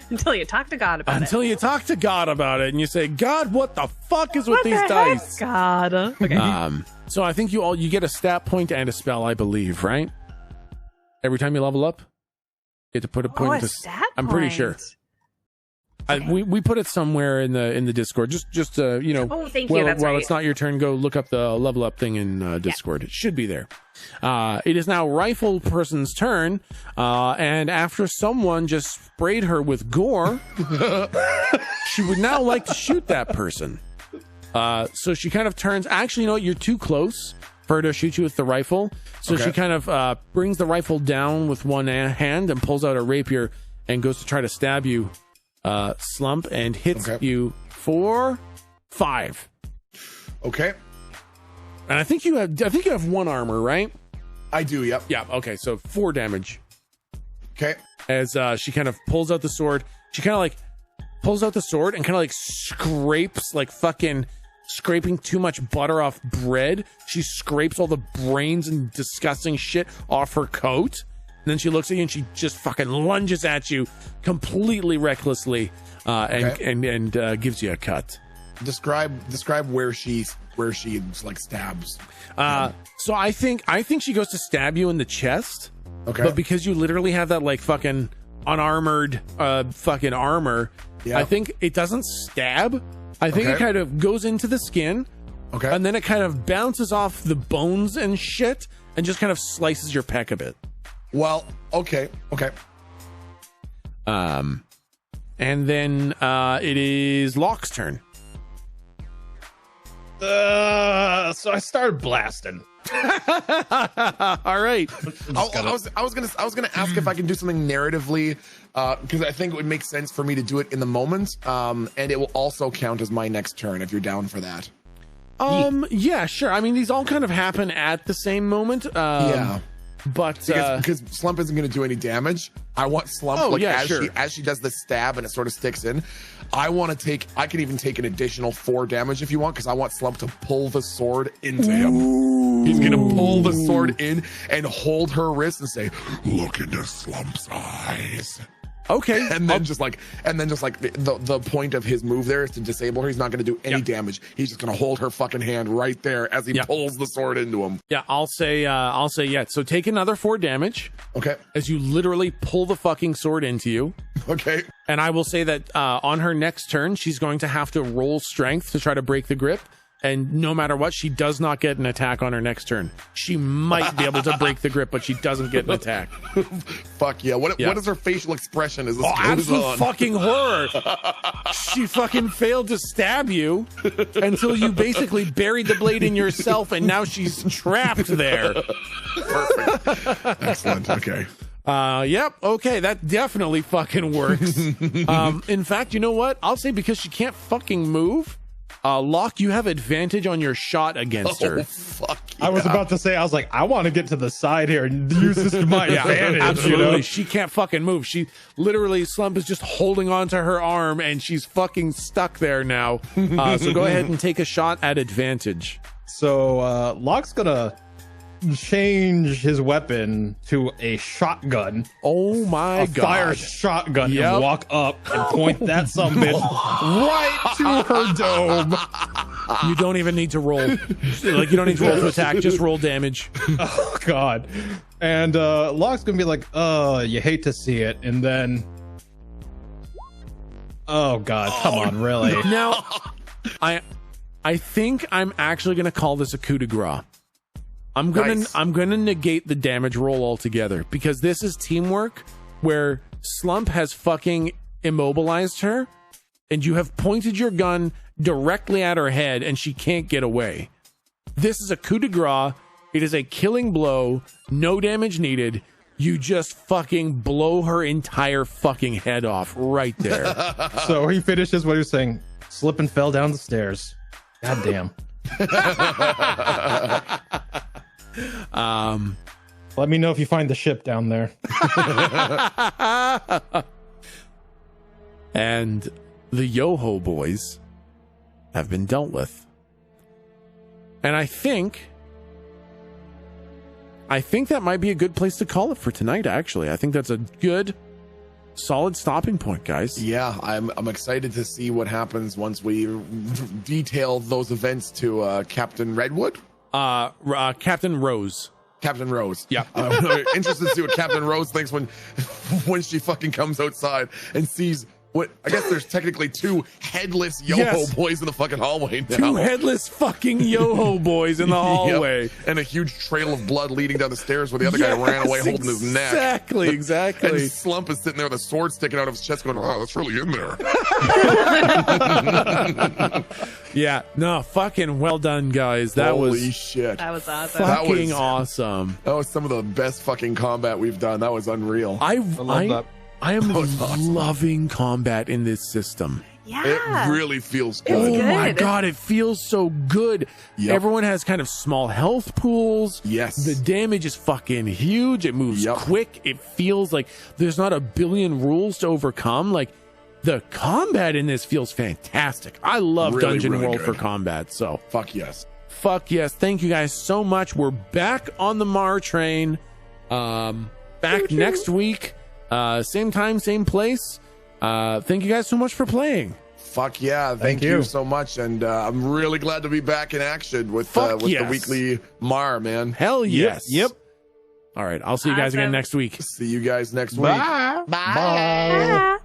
Until you talk to God about Until you talk to God about it and you say, God, what the fuck is with these dice? God. Okay. So I think you get a stat point and a spell, I believe, right? Every time you level up, you get to put a point. A stat I'm pretty point. sure. Okay. We put it somewhere in the Discord. Just you know. Oh, thank you. That's while right. it's not your turn, go look up the level up thing in Discord. It should be there. It is now rifle person's turn, and after someone just sprayed her with gore, she would now like to shoot that person. So she kind of turns. Actually, you know what? You're too close for her to shoot you with the rifle. So she kind of brings the rifle down with one hand and pulls out a rapier and goes to try to stab you. Slump, and hits you for 5. Okay. And I think you have 1 armor, right? I do. Yep. Yeah. Okay. So 4 damage. Okay. As she kind of pulls out the sword, she kind of like pulls out the sword and kind of like scrapes, like fucking scraping too much butter off bread. She scrapes all the brains and disgusting shit off her coat. And then she looks at you and she just fucking lunges at you completely recklessly, and gives you a cut. Describe where she like stabs. So I think she goes to stab you in the chest. Okay. But because you literally have that like fucking unarmored fucking armor, I think it doesn't stab. I think it kind of goes into the skin. Okay. And then it kind of bounces off the bones and shit and just kind of slices your pec a bit. Well, okay. And then it is Locke's turn. So I started blasting. All right. I was gonna ask if I can do something narratively, because I think it would make sense for me to do it in the moment, and it will also count as my next turn if you're down for that. Yeah, sure. I mean, these all kind of happen at the same moment. Yeah. But because Slump isn't going to do any damage, I want Slump as she does the stab and it sort of sticks in. I can even take an additional 4 damage if you want, because I want Slump to pull the sword into him. He's going to pull the sword in and hold her wrist and say, "Look into Slump's eyes." Okay. And then just like the point of his move there is to disable her. He's not going to do any damage. He's just going to hold her fucking hand right there as he pulls the sword into him. Yeah, I'll say yeah. So take another 4 damage. Okay. As you literally pull the fucking sword into you. Okay. And I will say that on her next turn, she's going to have to roll strength to try to break the grip. And no matter what, she does not get an attack on her next turn. She might be able to break the grip, but she doesn't get an attack. Fuck yeah. What is her facial expression as this goes absolute on? Fucking horror. She fucking failed to stab you until you basically buried the blade in yourself, and now she's trapped there. Perfect. Excellent. Okay. Yep. Okay. That definitely fucking works. In fact, you know what? I'll say because she can't fucking move, Locke, you have advantage on your shot against her. Fuck yeah. I was about to say, I was like, I want to get to the side here and use this to my advantage. Absolutely. You know? She can't fucking move. She literally, Slump is just holding onto her arm and she's fucking stuck there now. So go ahead and take a shot at advantage. So Locke's gonna change his weapon to a shotgun. Oh my god. Fire shotgun and walk up and point that summon right to her dome. You don't even need to roll. Like, you don't need to roll to attack, just roll damage. Oh god. And Locke's gonna be like, you hate to see it, and then oh god, come on, really? Now I think I'm actually gonna call this a coup de grace. I'm gonna negate the damage roll altogether, because this is teamwork where Slump has fucking immobilized her and you have pointed your gun directly at her head and she can't get away. This is a coup de grace. It is a killing blow, no damage needed. You just fucking blow her entire fucking head off right there. So he finishes what he was saying, slip and fell down the stairs. God damn. Let me know if you find the ship down there. And the Yoho boys have been dealt with. And I think that might be a good place to call it for tonight, actually. I think that's a good solid stopping point, guys. Yeah, I'm excited to see what happens once we detail those events to Captain Redwood. Captain Rose. Captain Rose. Yeah. I'm interested to see what Captain Rose thinks when she fucking comes outside and sees what I guess there's technically 2 headless yo-ho boys in the fucking hallway now. 2 headless fucking yo-ho boys in the hallway. Yep. And a huge trail of blood leading down the stairs where the other guy ran away holding his neck. Exactly. And Slump is sitting there with a sword sticking out of his chest going, oh, that's really in there. Yeah, no, fucking well done, guys. Holy shit. That was awesome. Fucking awesome. That was some of the best fucking combat we've done. That was unreal. I am loving combat in this system. Yeah. It really feels good. Oh my god, it feels so good. Yep. Everyone has kind of small health pools. Yes. The damage is fucking huge. It moves quick. It feels like there's not a billion rules to overcome. Like, the combat in this feels fantastic. I love Really, Dungeon really World good. for combat. So fuck yes. Fuck yes. Thank you guys so much. We're back on the Mar train. Back next week. Same time, same place. Thank you guys so much for playing. Fuck yeah. Thank you so much. And I'm really glad to be back in action with the weekly Mar, man. Hell yes. Yep. All right. I'll see you guys again next week. See you guys next week. Bye.